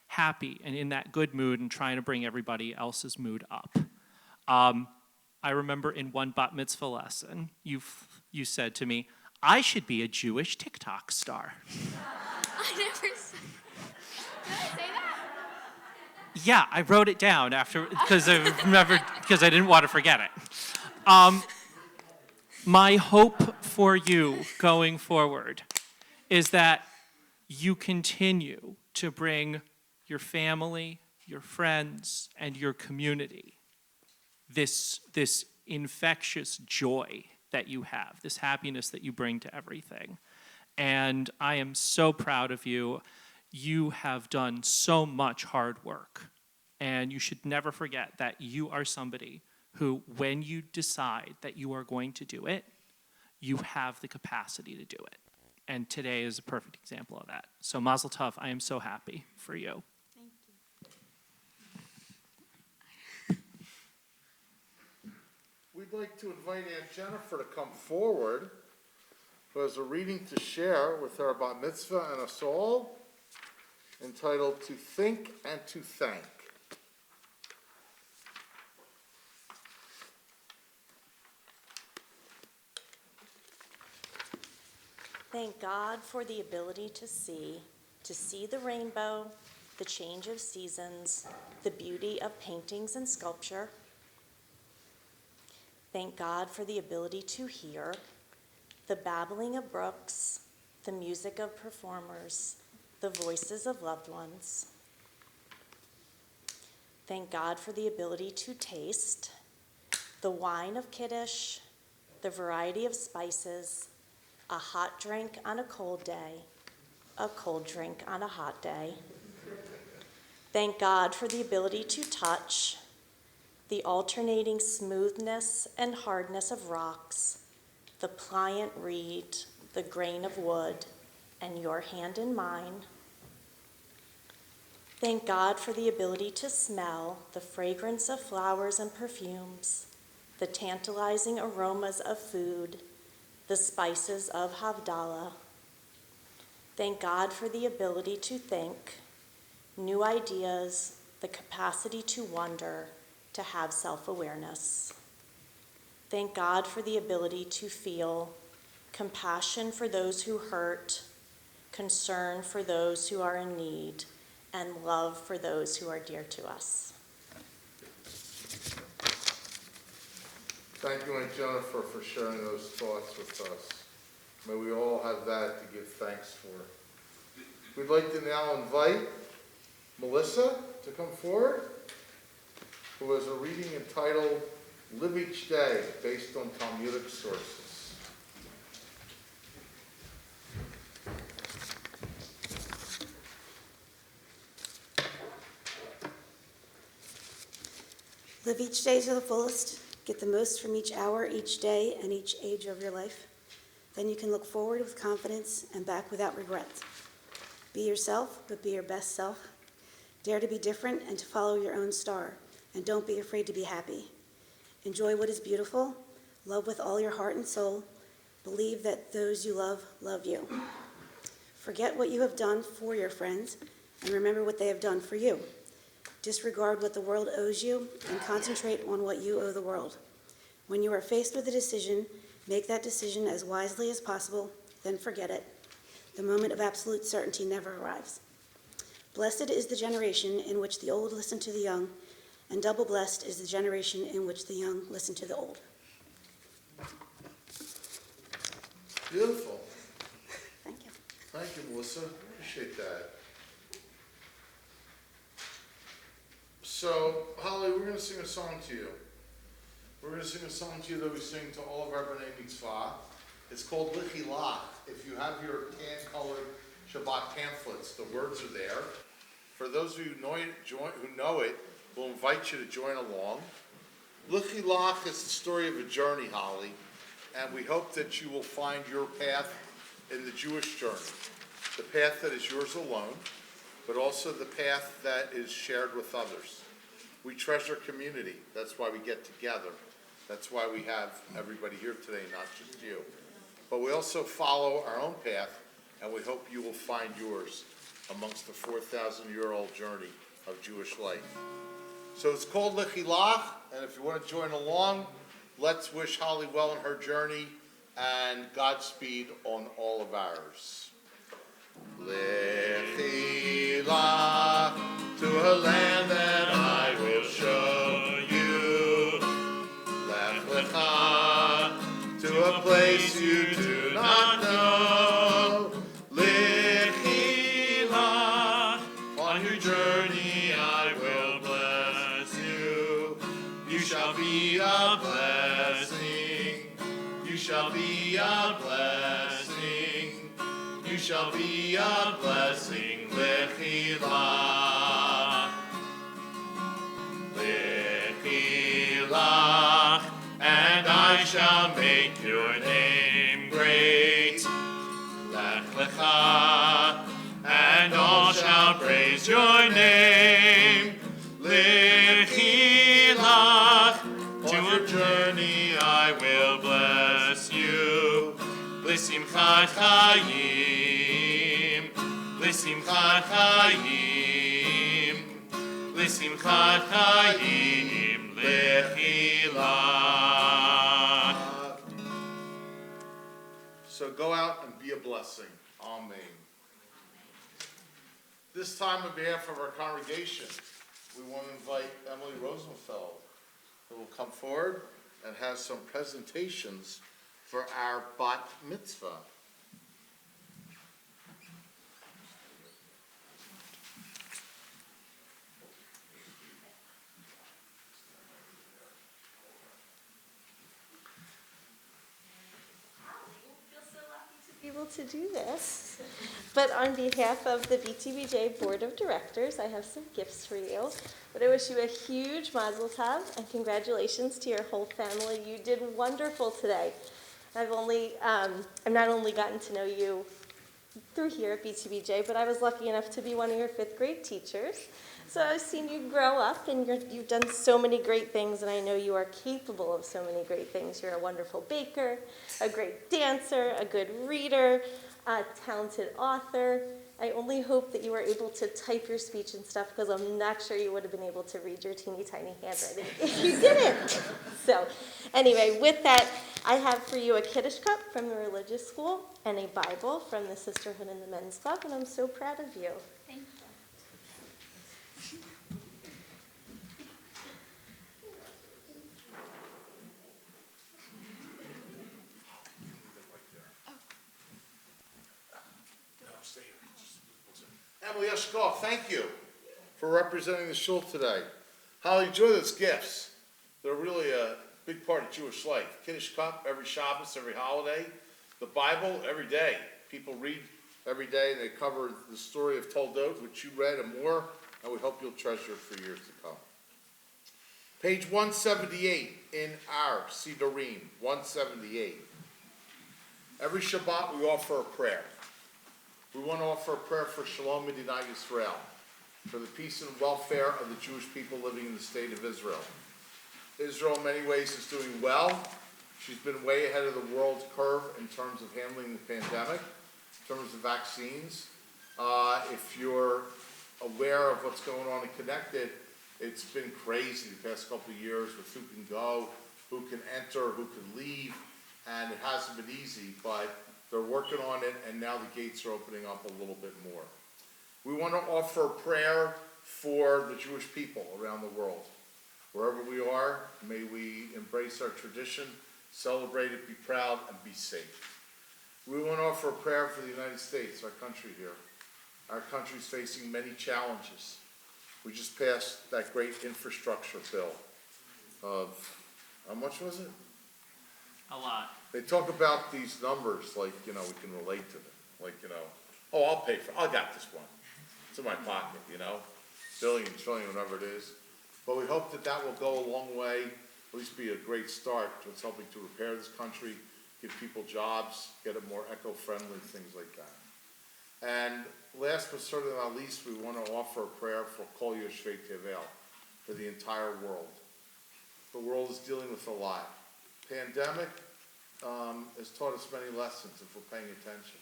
Speaker 1: happy and in that good mood and trying to bring everybody else's mood up. I remember in one bat mitzvah lesson, you said to me, I should be a Jewish TikTok star.
Speaker 4: I never said. Did I say that?
Speaker 1: Yeah, I wrote it down after because I didn't want to forget it. My hope for you going forward is that you continue to bring your family, your friends, and your community this infectious joy that you have, this happiness that you bring to everything. And I am so proud of you. You have done so much hard work
Speaker 10: And you should never forget that you are somebody who, when you decide that you are going to do it, you have the capacity to do it. And today is a perfect example of that. So Mazel Tov, I am so happy for you.
Speaker 4: Thank you.
Speaker 2: We'd like to invite Aunt Jennifer to come forward, who has a reading to share with her about Mitzvah and us all, entitled To Think and to Thank.
Speaker 11: Thank God for the ability to see the rainbow, the change of seasons, the beauty of paintings and sculpture. Thank God for the ability to hear the babbling of brooks, the music of performers, the voices of loved ones. Thank God for the ability to taste the wine of Kiddush, the variety of spices, a hot drink on a cold day, a cold drink on a hot day. Thank God for the ability to touch the alternating smoothness and hardness of rocks, the pliant reed, the grain of wood, and your hand in mine. Thank God for the ability to smell the fragrance of flowers and perfumes, the tantalizing aromas of food, the spices of Havdalah. Thank God for the ability to think, new ideas, the capacity to wonder, to have self-awareness. Thank God for the ability to feel compassion for those who hurt, concern for those who are in need, and love for those who are dear to us.
Speaker 2: Thank you, Aunt Jennifer, for sharing those thoughts with us. May we all have that to give thanks for. We'd like to now invite Melissa to come forward, who has a reading entitled Live Each Day, based on Talmudic sources.
Speaker 12: Live each day to the fullest. Get the most from each hour, each day, and each age of your life. Then you can look forward with confidence and back without regret. Be yourself, but be your best self. Dare to be different and to follow your own star. And don't be afraid to be happy. Enjoy what is beautiful. Love with all your heart and soul. Believe that those you love you. Forget what you have done for your friends and remember what they have done for you. Disregard what the world owes you and concentrate on what you owe the world. When you are faced with a decision, make that decision as wisely as possible, then forget it. The moment of absolute certainty never arrives. Blessed is the generation in which the old listen to the young, and double blessed is the generation in which the young listen to the old.
Speaker 2: Beautiful.
Speaker 12: Thank you.
Speaker 2: Thank you, Melissa. Appreciate that. So, Holly, we're going to sing a song to you. We're going to sing a song to you that we sing to all of our B'nai Mitzvah. It's called Lichilach. If you have your tan-colored Shabbat pamphlets, the words are there. For those of you who know it, we'll invite you to join along. Lichilach is the story of a journey, Holly, and we hope that you will find your path in the Jewish journey, the path that is yours alone, but also the path that is shared with others. We treasure community. That's why we get together. That's why we have everybody here today, not just you. But we also follow our own path, and we hope you will find yours amongst the 4,000-year-old journey of Jewish life. So it's called Lichilach, and if you want to join along, let's wish Holly well in her journey, and Godspeed on all of ours. Lichilach, to a land that I will show you. Lech lecha, to a place you do not know. Lichilach, on your journey I will bless you. You shall be a blessing. You shall be a blessing. You shall be a blessing. Lichilach.
Speaker 1: shall make your name great. Lech lecha, and all shall praise your name. Lechilach, to a journey I will bless you. L'simchat chayim, l'simchat chayim, l'simchat chayim, lechilach.
Speaker 2: So go out and be a blessing. Amen. This time, on behalf of our congregation, we want to invite Emily Rosenfeld, who will come forward and have some presentations for our bat mitzvah.
Speaker 11: Able to do this. But on behalf of the BTBJ Board of Directors, I have some gifts for you. But I wish you a huge Mazel Tov and congratulations to your whole family. You did wonderful today. I'm not only gotten to know you through here at BTBJ, but I was lucky enough to be one of your 5th grade teachers. So I've seen you grow up, and you've done so many great things, and I know you are capable of so many great things. You're a wonderful baker, a great dancer, a good reader, a talented author. I only hope that you were able to type your speech and stuff, because I'm not sure you would have been able to read your teeny tiny handwriting if you didn't. So anyway, with that, I have for you a Kiddush cup from the religious school and a Bible from the Sisterhood and the Men's Club, and I'm so proud of you.
Speaker 4: Thank you.
Speaker 2: Emily Eshkov, thank you for representing the shul today. Holly, enjoy those gifts. They're really a big part of Jewish life. Kiddush cup every Shabbos, every holiday. The Bible every day. People read every day. They cover the story of Toldot, which you read and more, and we hope you'll treasure it for years to come. Page 178 in our Sidurim, 178. Every Shabbat we offer a prayer. We want to offer a prayer for Shalom Medinat Yisrael, for the peace and welfare of the Jewish people living in the state of Israel. Israel in many ways is doing well. She's been way ahead of the world curve in terms of handling the pandemic, in terms of vaccines. If you're aware of what's going on in Connecticut, it's been crazy the past couple of years with who can go, who can enter, who can leave, and it hasn't been easy, but they're working on it, and now the gates are opening up a little bit more. We want to offer a prayer for the Jewish people around the world. Wherever we are, may we embrace our tradition, celebrate it, be proud, and be safe. We want to offer a prayer for the United States, our country here. Our country's facing many challenges. We just passed that great infrastructure bill of, how much was it?
Speaker 10: A lot.
Speaker 2: They talk about these numbers like, we can relate to them. Like, oh, I'll pay for it. I got this one. It's in my pocket, billion, trillion, whatever it is. But we hope that that will go a long way, at least be a great start towards helping to repair this country, give people jobs, get it more eco-friendly, things like that. And last but certainly not least, we want to offer a prayer for Kol Yoshvei Tevel, for the entire world. The world is dealing with a lot. Pandemic has taught us many lessons if we're paying attention.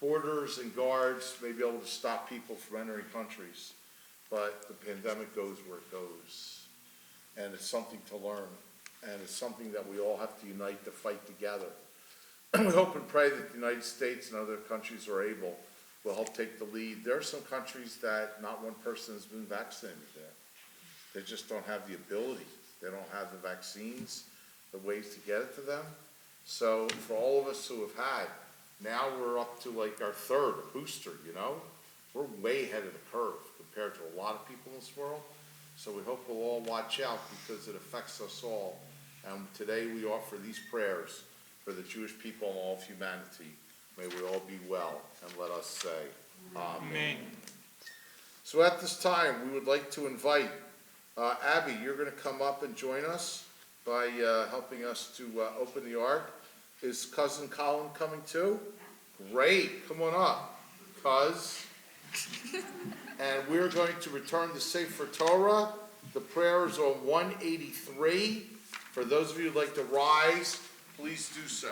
Speaker 2: Borders and guards may be able to stop people from entering countries, but the pandemic goes where it goes. And it's something to learn, and it's something that we all have to unite to fight together. We hope and pray that the United States and other countries are able, will help take the lead. There are some countries that not one person has been vaccinated there. They just don't have the ability. They don't have the vaccines, the ways to get it to them. So for all of us who have had, now we're up to like our third booster, We're way ahead of the curve compared to a lot of people in this world. So we hope we'll all watch out because it affects us all. And today we offer these prayers for the Jewish people and all of humanity. May we all be well, and let us say, Amen. So at this time, we would like to invite Abby, you're going to come up and join us, by helping us to open the ark. Is Cousin Colin coming too? Great, come on up, cuz. And we're going to return to Sefer Torah. The prayer is on 183. For those of you who'd like to rise, please do so.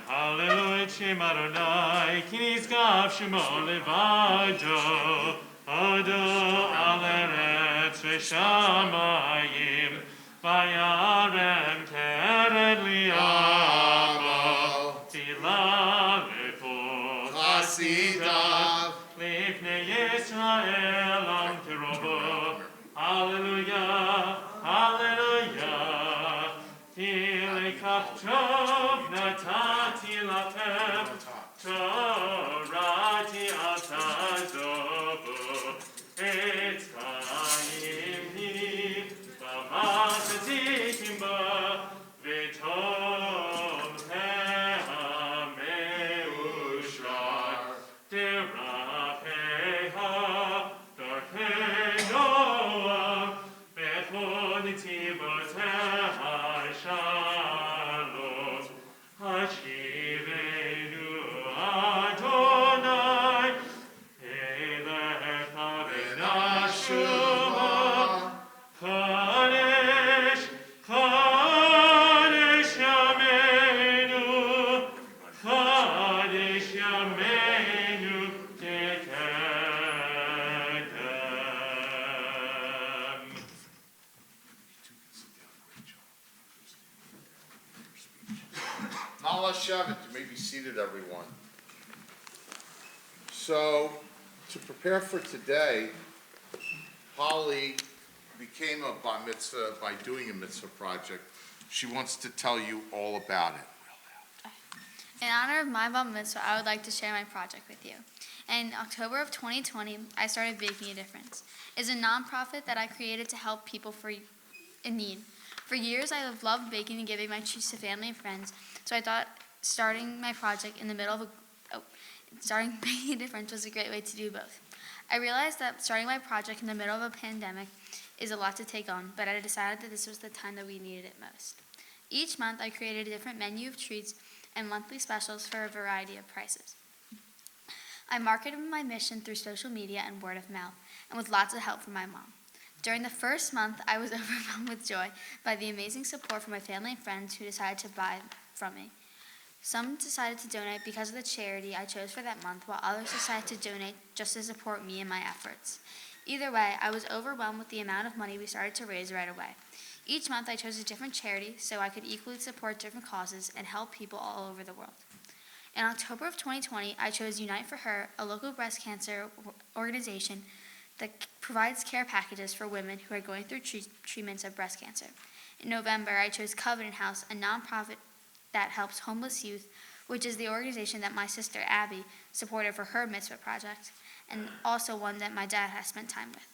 Speaker 1: Hallelujah, Shem Adonai, Ki nizgav Shemo levado, Odo al eretz v'shamayim, vayarem keret li'amo, tila lepo chasidav, lifnei Yisrael am kerobo. Hallelujah, hallelujah, tilekach tov natati lachem, torati atazovu, etz chaim hi, v'machzikim ba, v'tov ha'meushar, deracheha, darchei Noah, v'chol netivoteha shalom, hashivenu Adonai, elecha v'nashuma, Kadesh, Kadesh Yameinu, Kadesh Yameinu Tekedem.
Speaker 2: Nala Shevet, you may be seated, everyone. So, to prepare for today, Holly became a bar mitzvah by doing a mitzvah project. She wants to tell you all about it.
Speaker 4: In honor of my bar mitzvah, I would like to share my project with you. In October of 2020, I started Baking a Difference. It's a nonprofit that I created to help people in need. For years, I have loved baking and giving my treats to family and friends, so I thought starting my project in the middle of starting Baking a Difference was a great way to do both. I realized that starting my project in the middle of a pandemic is a lot to take on, but I decided that this was the time that we needed it most. Each month, I created a different menu of treats and monthly specials for a variety of prices. I marketed my mission through social media and word of mouth, and with lots of help from my mom. During the first month, I was overwhelmed with joy by the amazing support from my family and friends who decided to buy from me. Some decided to donate because of the charity I chose for that month, while others decided to donate just to support me in my efforts. Either way, I was overwhelmed with the amount of money we started to raise right away. Each month, I chose a different charity so I could equally support different causes and help people all over the world. In October of 2020, I chose Unite for Her, a local breast cancer organization that provides care packages for women who are going through treatments of breast cancer. In November, I chose Covenant House, a nonprofit that helps homeless youth, which is the organization that my sister Abby supported for her Mitzvah project, and also one that my dad has spent time with.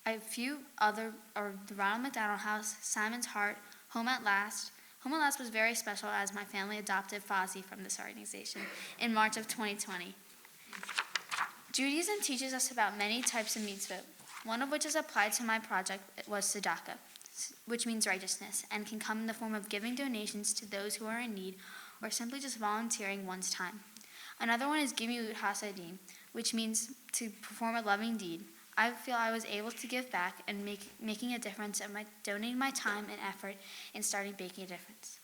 Speaker 4: A few other are the Ronald McDonald House, Simon's Heart, Home at Last. Home at Last was very special as my family adopted Fozzie from this organization in March of 2020. Judaism teaches us about many types of mitzvot, one of which is applied to my project was tzedakah, which means righteousness, and can come in the form of giving donations to those who are in need or simply just volunteering one's time. Another one is gimilut hasadim, which means to perform a loving deed. I feel I was able to give back and making a difference by donating my time and effort in starting Baking a Difference.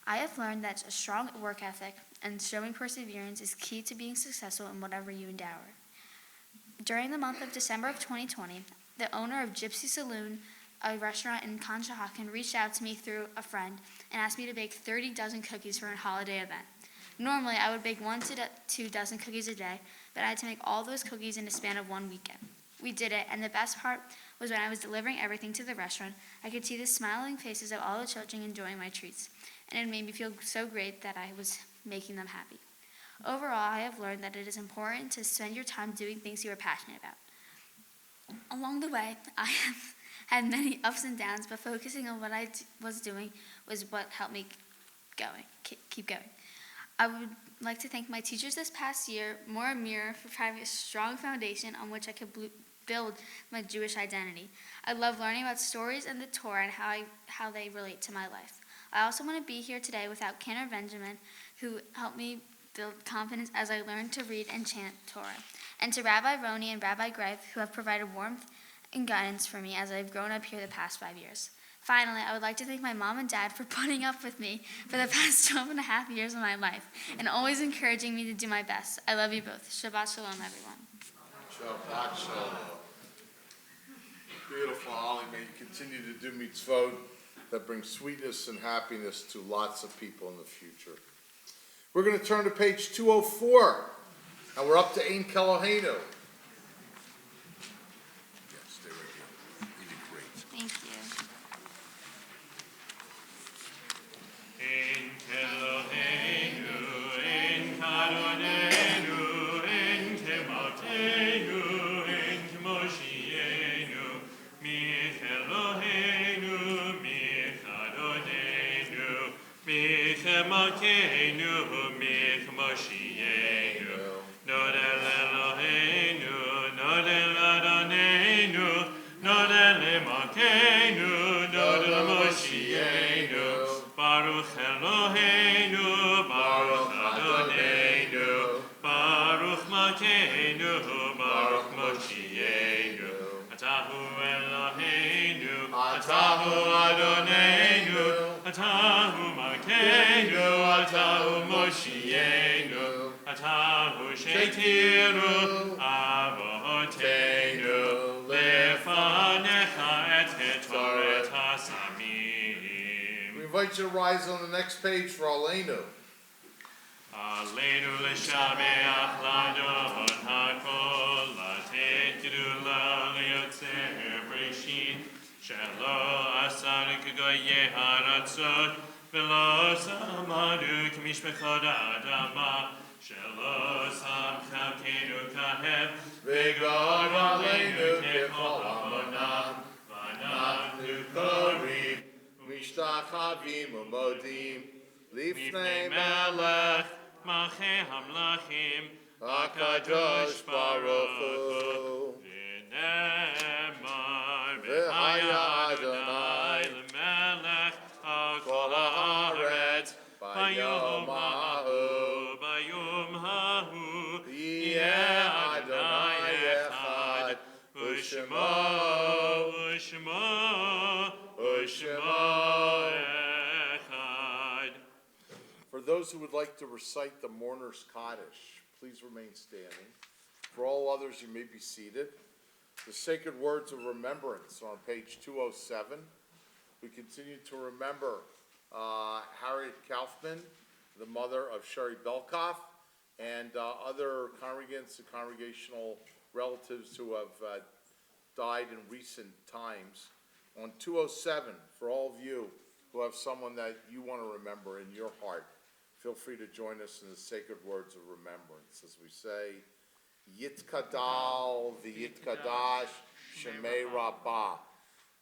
Speaker 4: I have learned that a strong work ethic and showing perseverance is key to being successful in whatever you endeavor. During the month of December of 2020, the owner of Gypsy Saloon, a restaurant in Conshohocken, reached out to me through a friend and asked me to bake 30 dozen cookies for a holiday event. Normally, I would bake 1 to 2 dozen cookies a day, but I had to make all those cookies in the span of 1 weekend. We did it, and the best part was when I was delivering everything to the restaurant, I could see the smiling faces of all the children enjoying my treats, and it made me feel so great that I was making them happy. Overall, I have learned that it is important to spend your time doing things you are passionate about. Along the way, I have had many ups and downs, but focusing on what I was doing was what helped me keep going. I would like to thank my teachers this past year, Mora Mir, for providing a strong foundation on which I could build my Jewish identity. I love learning about stories and the Torah and how they relate to my life. I also want to be here today without Ken or Benjamin, who helped me build confidence as I learned to read and chant Torah, and to Rabbi Roni and Rabbi Greif, who have provided warmth and guidance for me as I've grown up here the past 5 years. Finally, I would like to thank my mom and dad for putting up with me for the past 12 and a half years of my life and always encouraging me to do my best. I love you both. Shabbat shalom, everyone.
Speaker 2: Shabbat shalom. Beautiful, Holly. May you continue to do mitzvot that bring sweetness and happiness to lots of people in the future. We're going to turn to page 204, and we're up to Ein Keloheinu.
Speaker 5: Yes, stay right here. You did great.
Speaker 4: Thank you.
Speaker 1: Ein Keloheinu, Ein Kadonenu, Ein Kemalteinu, Ein Kemoshienu, Mich Eloheinu, Mich Adonenu, Mich Emalkeinu, Mich Moshienu, Nodel Eloheinu, Nodel Adonenu, Nodel Emalkeinu, Nodel Moshienu, Baruch Eloheinu, Baruch Adonenu, Baruch Malkeinu, Baruch Moshienu, Atahu Eloheinu, Atahu Adonenu, Atahu Malkeinu, Atahu Moshienu, Atahu Shetiru, Avoteinu, Lefanecha et Ketoret Hasamim.
Speaker 2: We invite you to rise on the next page for Aleinu.
Speaker 1: Aleinu l'shabeach l'adon hakol, latet gedula liotzer breshit, shelo asar k'goyeh haratzot, v'lo samadu k'mishpechot ha'adama, shelo sam chavkeinu kahev, v'gor aleinu k'chol hamonam, v'anachnu korim,
Speaker 2: Mishtachavim u'modim,
Speaker 1: Lifnei
Speaker 2: Lifnei
Speaker 1: Melech, Malchei Hamlachim,
Speaker 2: HaKadosh Baruch Hu,
Speaker 1: V'nemar,
Speaker 2: V'haya
Speaker 1: Adonai, L'melech, HaKol haaretz, Bayom hahu, Yeh Adonai echad, U'shmo echad.
Speaker 2: For those who would like to recite the Mourner's Kaddish, please remain standing. For all others, you may be seated. The sacred words of remembrance are on page 207. We continue to remember Harriet Kaufman, the mother of Sherry Belkoff, and other congregants and congregational relatives who have died in recent times. On 207, for all of you who have someone that you want to remember in your heart, feel free to join us in the sacred words of remembrance as we say, Yitkadal v'yitkadash shemei rabbah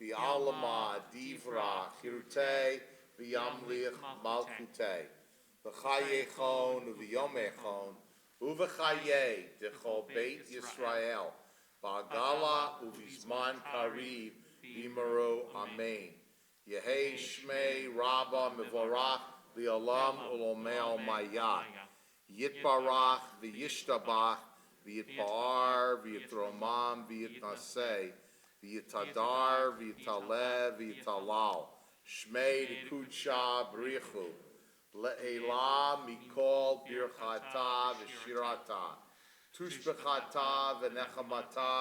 Speaker 2: v'alama divra chirutei v'yamlich malchutei v'chayechon v'yomechon uv'chayei dechol beit Yisrael ba'agala uv'zman kariv v'yimaru amen. Yehei shmei rabba mevorach li'olam ulomei mayat. Yitbarach v'yishtabach v'yitbar v'yitromam v'yitnaseh v'yitadar v'yitalev v'yitalal. Shmei d'kudsha b'richu le'ela mikol birchata v'shirata tushbechata v'nechamata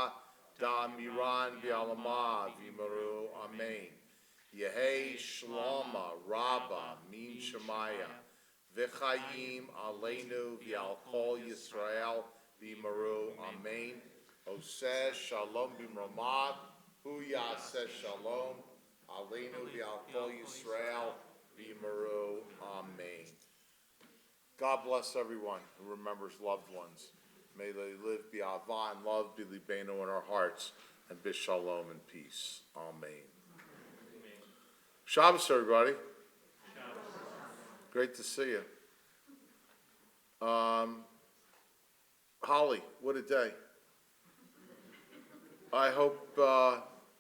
Speaker 2: da'amiran v'alama v'yimaru amen. Yehei shloma rabba min shemaya v'chayim aleinu v'al kol Yisrael v'yimaru amen. Oseh shalom b'mramad hu yaseh shalom aleinu v'al kol Yisrael v'yimaru amen. God bless everyone who remembers loved ones. May they live b'avah and love b'libeinu in our hearts and b'shalom and peace. Amen. Shabbos, everybody. Great to see you. Holly, what a day. I hope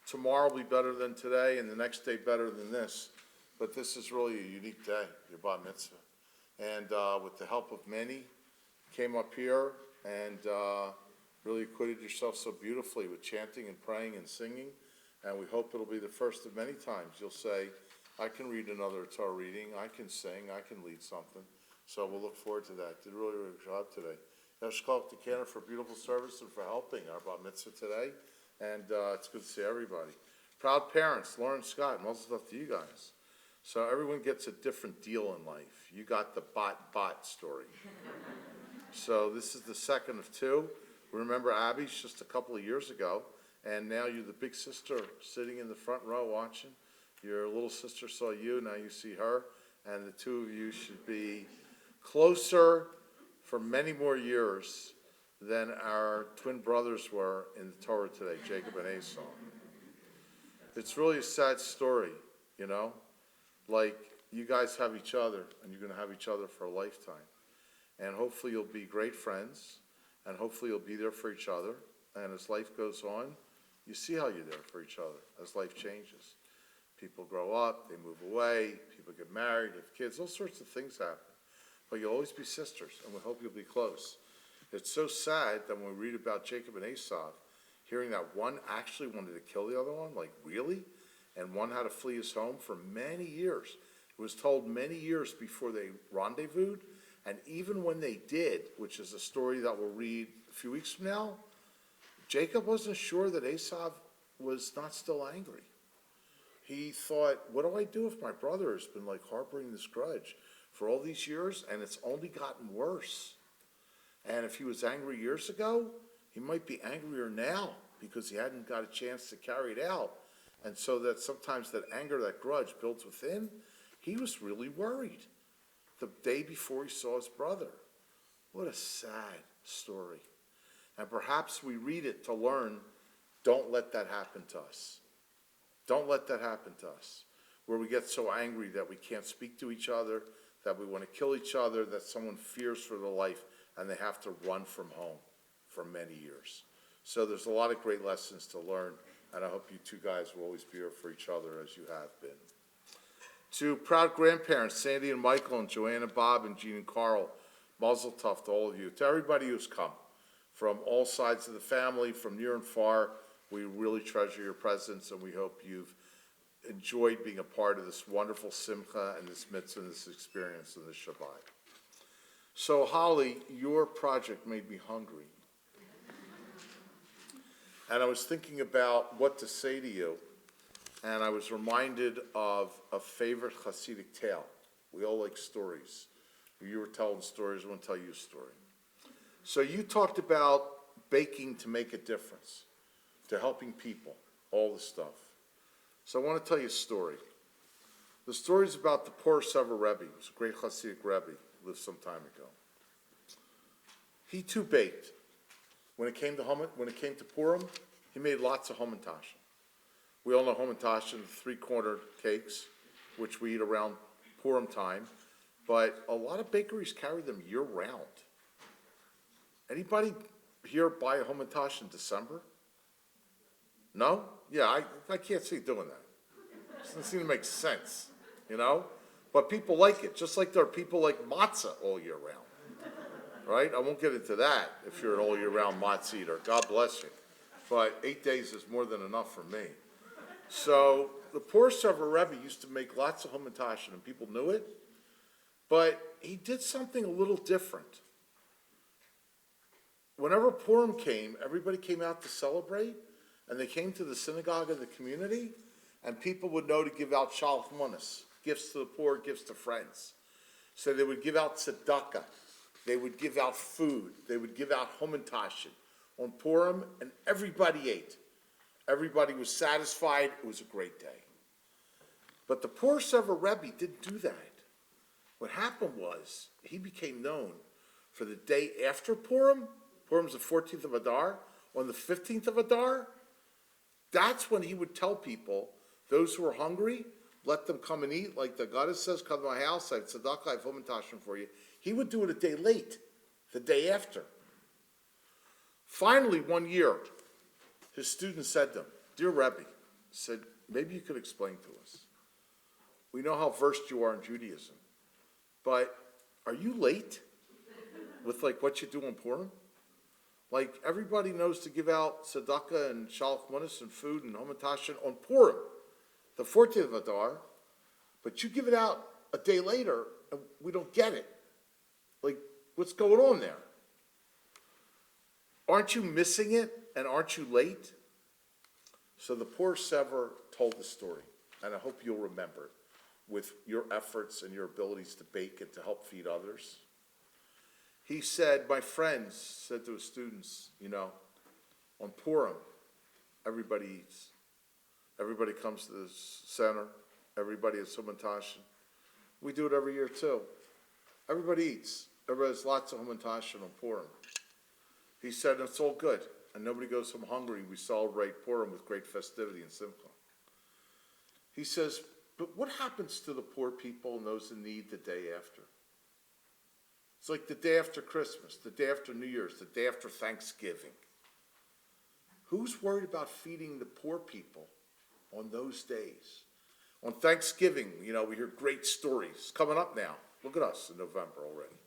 Speaker 2: tomorrow will be better than today and the next day better than this. But this is really a unique day, your bar mitzvah. And with the help of many, came up here and really acquitted yourself so beautifully with chanting and praying and singing. And we hope it'll be the first of many times you'll say, I can read another Torah reading, I can sing, I can lead something. So we'll look forward to that. Did a really, really good job today. Yashkov to Cantor for beautiful service and for helping our bar mitzvah today. And it's good to see everybody. Proud parents, Lauren Scott, most stuff to you guys. So everyone gets a different deal in life. You got the bot story. So this is the second of two. Remember Abby's just a couple of years ago, and now you're the big sister sitting in the front row watching. Your little sister saw you, now you see her, and the two of you should be closer for many more years than our twin brothers were in the Torah today, Jacob and Esau. It's really a sad story, you know? Like, you guys have each other, and you're going to have each other for a lifetime. And hopefully you'll be great friends, and hopefully you'll be there for each other. And as life goes on, you see how you're there for each other as life changes. People grow up, they move away, people get married, have kids, all sorts of things happen. But you'll always be sisters, and we hope you'll be close. It's so sad that when we read about Jacob and Esau, hearing that one actually wanted to kill the other one, like really? And one had to flee his home for many years. It was told many years before they rendezvoused, and even when they did, which is a story that we'll read a few weeks from now, Jacob wasn't sure that Esau was not still angry. He thought, what do I do if my brother has been like harboring this grudge for all these years, and it's only gotten worse? And if he was angry years ago, he might be angrier now because he hadn't got a chance to carry it out. And so that sometimes that anger, that grudge builds within. He was really worried the day before he saw his brother. What a sad story. And perhaps we read it to learn, don't let that happen to us. Don't let that happen to us, where we get so angry that we can't speak to each other, that we want to kill each other, that someone fears for their life, and they have to run from home for many years. So there's a lot of great lessons to learn, and I hope you two guys will always be here for each other as you have been. To proud grandparents, Sandy and Michael and Joanna, Bob and Jean and Carl, Mazel Tov to all of you. To everybody who's come from all sides of the family, from near and far, we really treasure your presence, and we hope you've enjoyed being a part of this wonderful simcha and this mitzvah and this experience in this Shabbat. So, Holly, your project made me hungry. And I was thinking about what to say to you, and I was reminded of a favorite Hasidic tale. We all like stories. You were telling stories, I want to tell you a story. So you talked about baking to make a difference, to helping people, all the stuff. So I want to tell you a story. The story is about the poor Sever Rebbe. He was a great Hasidic Rebbe, lived some time ago. He too baked. When it came to Purim, he made lots of hamantaschen. We all know hamantaschen, three-cornered cakes, which we eat around Purim time. But a lot of bakeries carry them year-round. Anybody here buy a hamantaschen in December? No? Yeah, I can't see doing that. It doesn't seem to make sense, you know? But people like it, just like there are people like matzah all year round. Right? I won't get into that if you're an all year round matzah eater. God bless you. But 8 days is more than enough for me. So the poor Sever Rebbe used to make lots of hamantaschen, and people knew it. But he did something a little different. Whenever Purim came, everybody came out to celebrate, and they came to the synagogue of the community, and people would know to give out shalach manos, gifts to the poor, gifts to friends. So they would give out tzedakah, they would give out food, they would give out hamantaschen on Purim, and everybody ate. Everybody was satisfied. It was a great day. But the poor Sever Rebbe didn't do that. What happened was he became known for the day after Purim. Purim's the 14th of Adar. On the 15th of Adar, that's when he would tell people, those who are hungry, let them come and eat. Like the goddess says, come to my house, I have tzedakah, I have hamantaschen for you. He would do it a day late. the day after. Finally, one year, his student said to him, "Dear Rebbe," said, "maybe you could explain to us. We know how versed you are in Judaism, but are you late with like what you do on Purim? Like everybody knows to give out tzedakah and shalach manos and food and hamantashen on Purim, the 14th of Adar, but you give it out a day later and we don't get it. Like, what's going on there? Aren't you missing it and aren't you late?" So the poor Sever told the story, and I hope you'll remember it with your efforts and your abilities to bake and to help feed others. He said, "My friends," said to his students, on Purim, everybody eats. Everybody comes to the center. Everybody has hamantashen. We do it every year too. Everybody eats. Everybody has lots of hamantashen on Purim. He said, "It's all good, and nobody goes home hungry. We celebrate Purim with great festivity and simcha." He says, "But what happens to the poor people and those in need the day after? It's like the day after Christmas, the day after New Year's, the day after Thanksgiving. Who's worried about feeding the poor people on those days? On Thanksgiving, we hear great stories. Coming up now. Look at us in November already.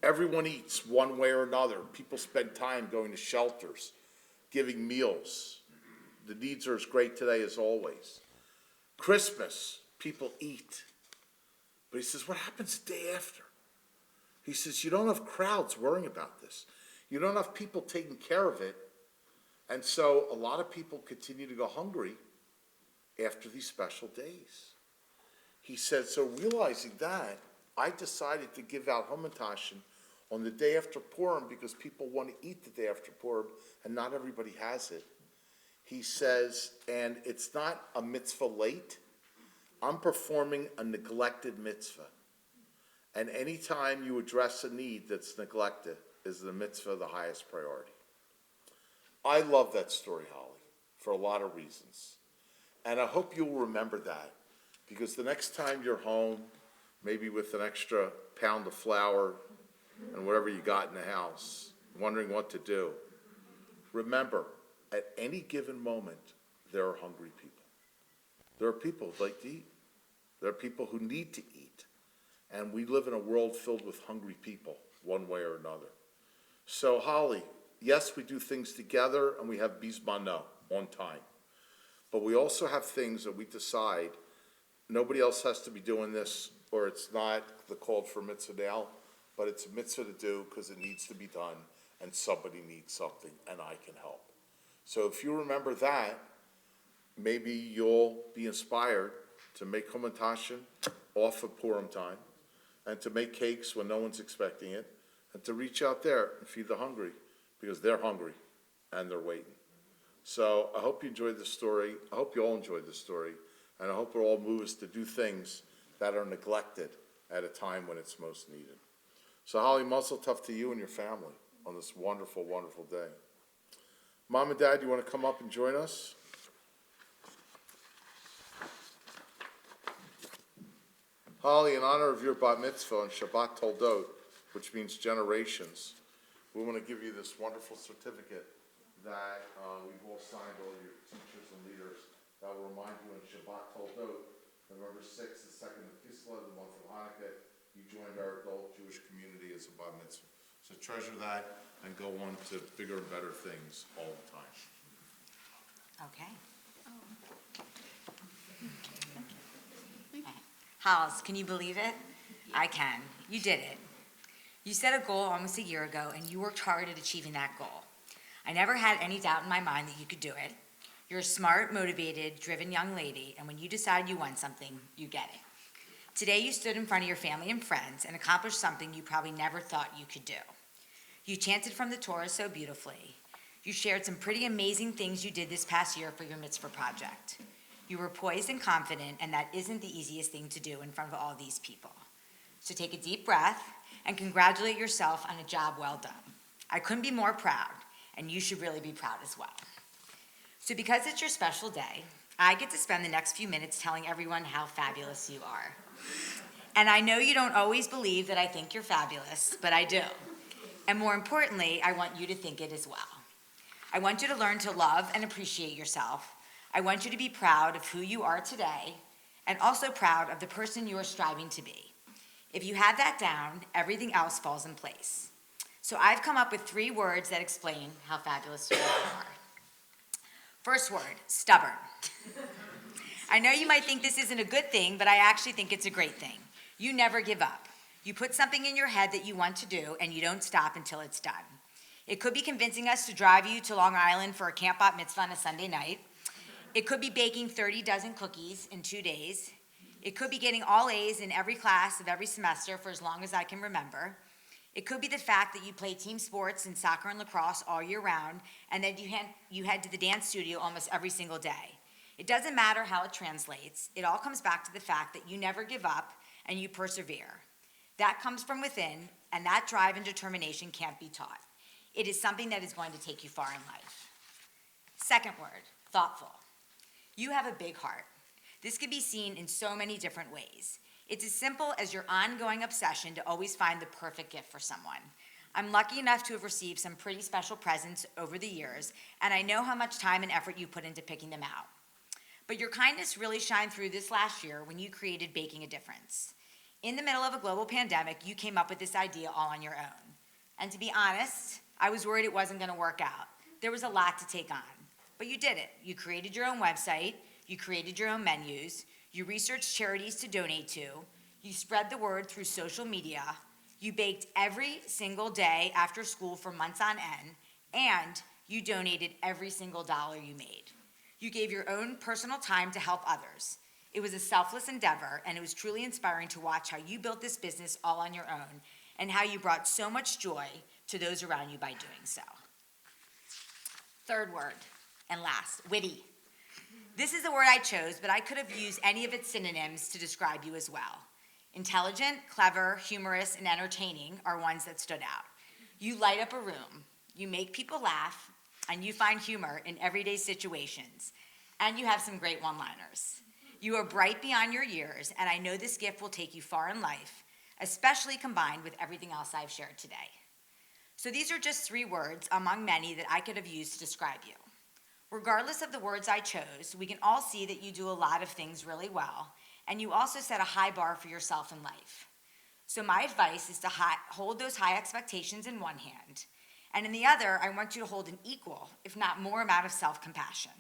Speaker 2: Everyone eats one way or another. People spend time going to shelters, giving meals. The needs are as great today as always. Christmas, people eat." But he says, what happens the day after? He says, you don't have crowds worrying about this. You don't have people taking care of it. And so a lot of people continue to go hungry after these special days. He said, so realizing that, I decided to give out hamantashen on the day after Purim because people want to eat the day after Purim, and not everybody has it. He says, and it's not a mitzvah late. I'm performing a neglected mitzvah. And anytime you address a need that's neglected is the mitzvah the highest priority. I love that story, Holly, for a lot of reasons. And I hope you'll remember that, because the next time you're home, maybe with an extra pound of flour and whatever you got in the house, wondering what to do, remember, at any given moment, there are hungry people. There are people who like to eat. There are people who need to eat. And we live in a world filled with hungry people, one way or another. So, Holly, yes, we do things together, and we have bismano, on time. But we also have things that we decide, nobody else has to be doing this, or it's not the called for mitzvah now, but it's a mitzvah to do because it needs to be done, and somebody needs something, and I can help. So if you remember that, maybe you'll be inspired to make hamantashen off of Purim time, and to make cakes when no one's expecting it, and to reach out there and feed the hungry, because they're hungry and they're waiting. So I hope you enjoyed this story. I hope you all enjoyed this story, and I hope it all moves to do things that are neglected at a time when it's most needed. So Holly, Mazel tov to you and your family on this wonderful, wonderful day. Mom and Dad, you want to come up and join us? Holly, in honor of your bat mitzvah and Shabbat Toldot, which means generations, we want to give you this wonderful certificate that we've all signed, all your teachers and leaders, that will remind you in Shabbat Toldot, November 6th, the 2nd of Kislev, the month of Hanukkah, you joined our adult Jewish community as a bat mitzvah. So treasure that and go on to bigger and better things all the time.
Speaker 9: Okay. Hals, can you believe it? I can. You did it. You set a goal almost a year ago, and you worked hard at achieving that goal. I never had any doubt in my mind that you could do it. You're a smart, motivated, driven young lady, and when you decide you want something, you get it. Today, you stood in front of your family and friends and accomplished something you probably never thought you could do. You chanted from the Torah so beautifully. You shared some pretty amazing things you did this past year for your mitzvah project. You were poised and confident, and that isn't the easiest thing to do in front of all these people. So take a deep breath and congratulate yourself on a job well done. I couldn't be more proud, and you should really be proud as well. So because it's your special day, I get to spend the next few minutes telling everyone how fabulous you are. And I know you don't always believe that I think you're fabulous, but I do. And more importantly, I want you to think it as well. I want you to learn to love and appreciate yourself. I want you to be proud of who you are today and also proud of the person you are striving to be. If you have that down, everything else falls in place. So I've come up with 3 words that explain how fabulous you really are. First word, stubborn. I know you might think this isn't a good thing, but I actually think it's a great thing. You never give up. You put something in your head that you want to do, and you don't stop until it's done. It could be convincing us to drive you to Long Island for a camp bat mitzvah on a Sunday night. It could be baking 30 dozen cookies in 2 days. It could be getting all A's in every class of every semester for as long as I can remember. It could be the fact that you play team sports in soccer and lacrosse all year round, and then you head to the dance studio almost every single day. It doesn't matter how it translates. It all comes back to the fact that you never give up and you persevere. That comes from within, and that drive and determination can't be taught. It is something that is going to take you far in life. Second word, thoughtful. You have a big heart. This can be seen in so many different ways. It's as simple as your ongoing obsession to always find the perfect gift for someone. I'm lucky enough to have received some pretty special presents over the years, and I know how much time and effort you put into picking them out. But your kindness really shined through this last year when you created Baking a Difference. In the middle of a global pandemic, you came up with this idea all on your own. And to be honest, I was worried it wasn't going to work out. There was a lot to take on. But you did it. You created your own website. You created your own menus. You researched charities to donate to. You spread the word through social media. You baked every single day after school for months on end. And you donated every single dollar you made. You gave your own personal time to help others. It was a selfless endeavor, and it was truly inspiring to watch how you built this business all on your own and how you brought so much joy to those around you by doing so. Third word, and last, witty. This is a word I chose, but I could have used any of its synonyms to describe you as well. Intelligent, clever, humorous, and entertaining are ones that stood out. You light up a room, you make people laugh, and you find humor in everyday situations, and you have some great one-liners. You are bright beyond your years, and I know this gift will take you far in life, especially combined with everything else I've shared today. So these are just 3 words among many that I could have used to describe you. Regardless of the words I chose, we can all see that you do a lot of things really well, and you also set a high bar for yourself in life. So my advice is to hold those high expectations in one hand, and in the other, I want you to hold an equal, if not more, amount of self-compassion.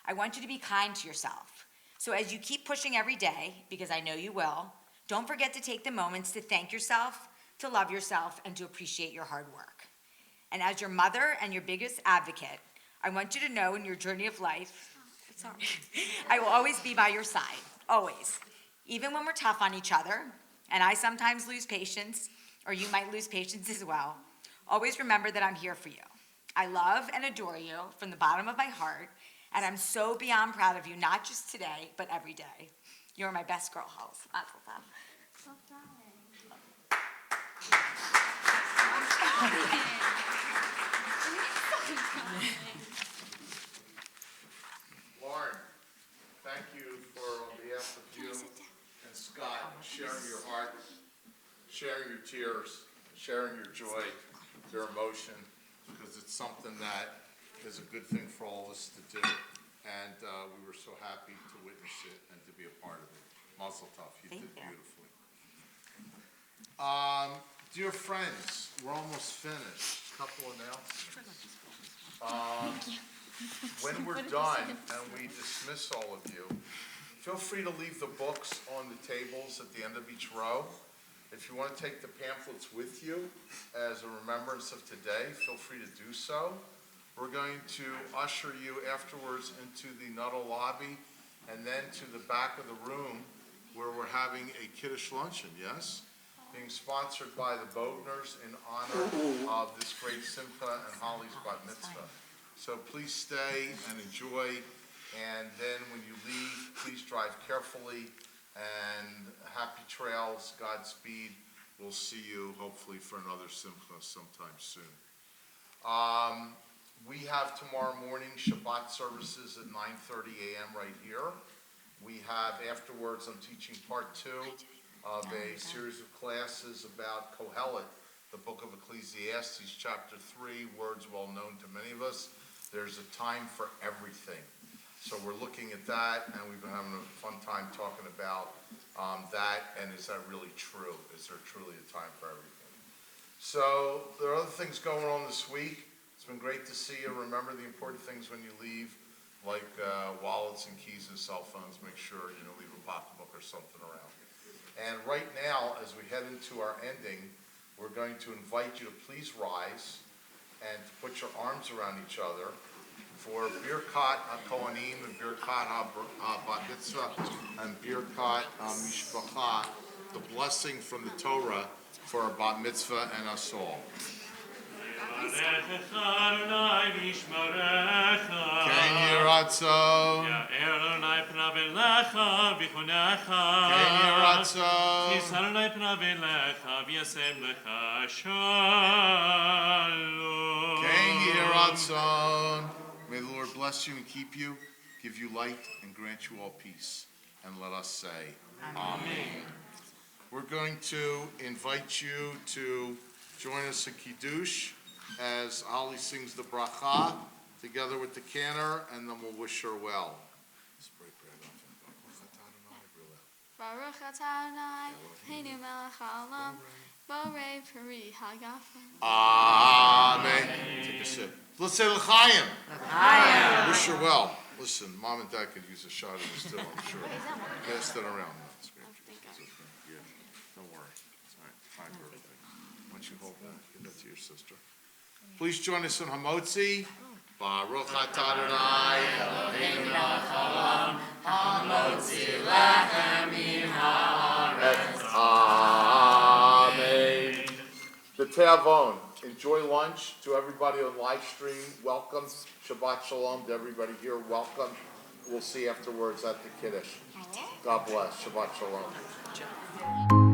Speaker 9: I want you to be kind to yourself. So as you keep pushing every day, because I know you will, don't forget to take the moments to thank yourself, to love yourself, and to appreciate your hard work. And as your mother and your biggest advocate, I want you to know in your journey of life, I will always be by your side, always. Even when we're tough on each other, and I sometimes lose patience, or you might lose patience as well, always remember that I'm here for you. I love and adore you from the bottom of my heart, and I'm so beyond proud of you, not just today, but every day. You're my best girl, Halls. Mazel tov.
Speaker 2: Lauren, thank you for, on behalf of you and Scott, sharing your heart, sharing your tears, sharing your joy, your emotion, because it's something that is a good thing for all of us to do. And we were so happy to witness it and to be a part of it. Mazel tov, you did beautifully. Dear friends, we're almost finished. Couple announcements. When we're done and we dismiss all of you, feel free to leave the books on the tables at the end of each row. If you want to take the pamphlets with you as a remembrance of today, feel free to do so. We're going to usher you afterwards into the Nuttall lobby and then to the back of the room where we're having a kiddush luncheon, yes? Being sponsored by the Boegners in honor of this great Simcha and Holly's bat mitzvah. So please stay and enjoy, and then when you leave, please drive carefully, and happy trails, Godspeed. We'll see you hopefully for another Simcha sometime soon. We have tomorrow morning Shabbat services at 9:30 a.m. right here. We have afterwards, I'm teaching part 2 of a series of classes about Kohelet the book of Ecclesiastes, chapter 3, words well known to many of us. There's a time for everything. So we're looking at that, and we've been having a fun time talking about that, and is that really true? Is there truly a time for everything? So there are other things going on this week. It's been great to see you. Remember the important things when you leave, like wallets and keys and cell phones. Make sure you leave a pocketbook or something around. And right now, as we head into our ending, we're going to invite you to please rise and to put your arms around each other for Birkat HaKohanim and Birkat HaBat Mitzvah and Birkat Mishpacha, the blessing from the Torah for our Bat Mitzvah and us all. Ken Yiratzon. Ken Yiratzon. Ken Yiratzon. May the Lord bless you and keep you, give you light and grant you all peace. And let us say, Amen. We're going to invite you to join us in Kiddush as Ali sings the bracha together with the cantor, and then we'll wish her well.
Speaker 4: Baruch atah Adonai, Eloheinu melech haolam, borei peri hagafim.
Speaker 2: Amen. Take a sip. Let's say l'chaim. L'chaim. Wish her well. Listen, Mom and Dad could use a shot of this too, I'm sure. Pass that around. That's great. Yeah, don't worry. It's all right. Fine birthday. Why don't you hold that? Give that to your sister. Please join us in Hamotzi. Baruch atah Adonai, Eloheinu melech haolam, hamotzi lechem min haaretz. Amen. The Teavon. Enjoy lunch. To everybody on live stream, welcome. Shabbat Shalom to everybody here. Welcome. We'll see you afterwards at the Kiddush. God bless. Shabbat Shalom.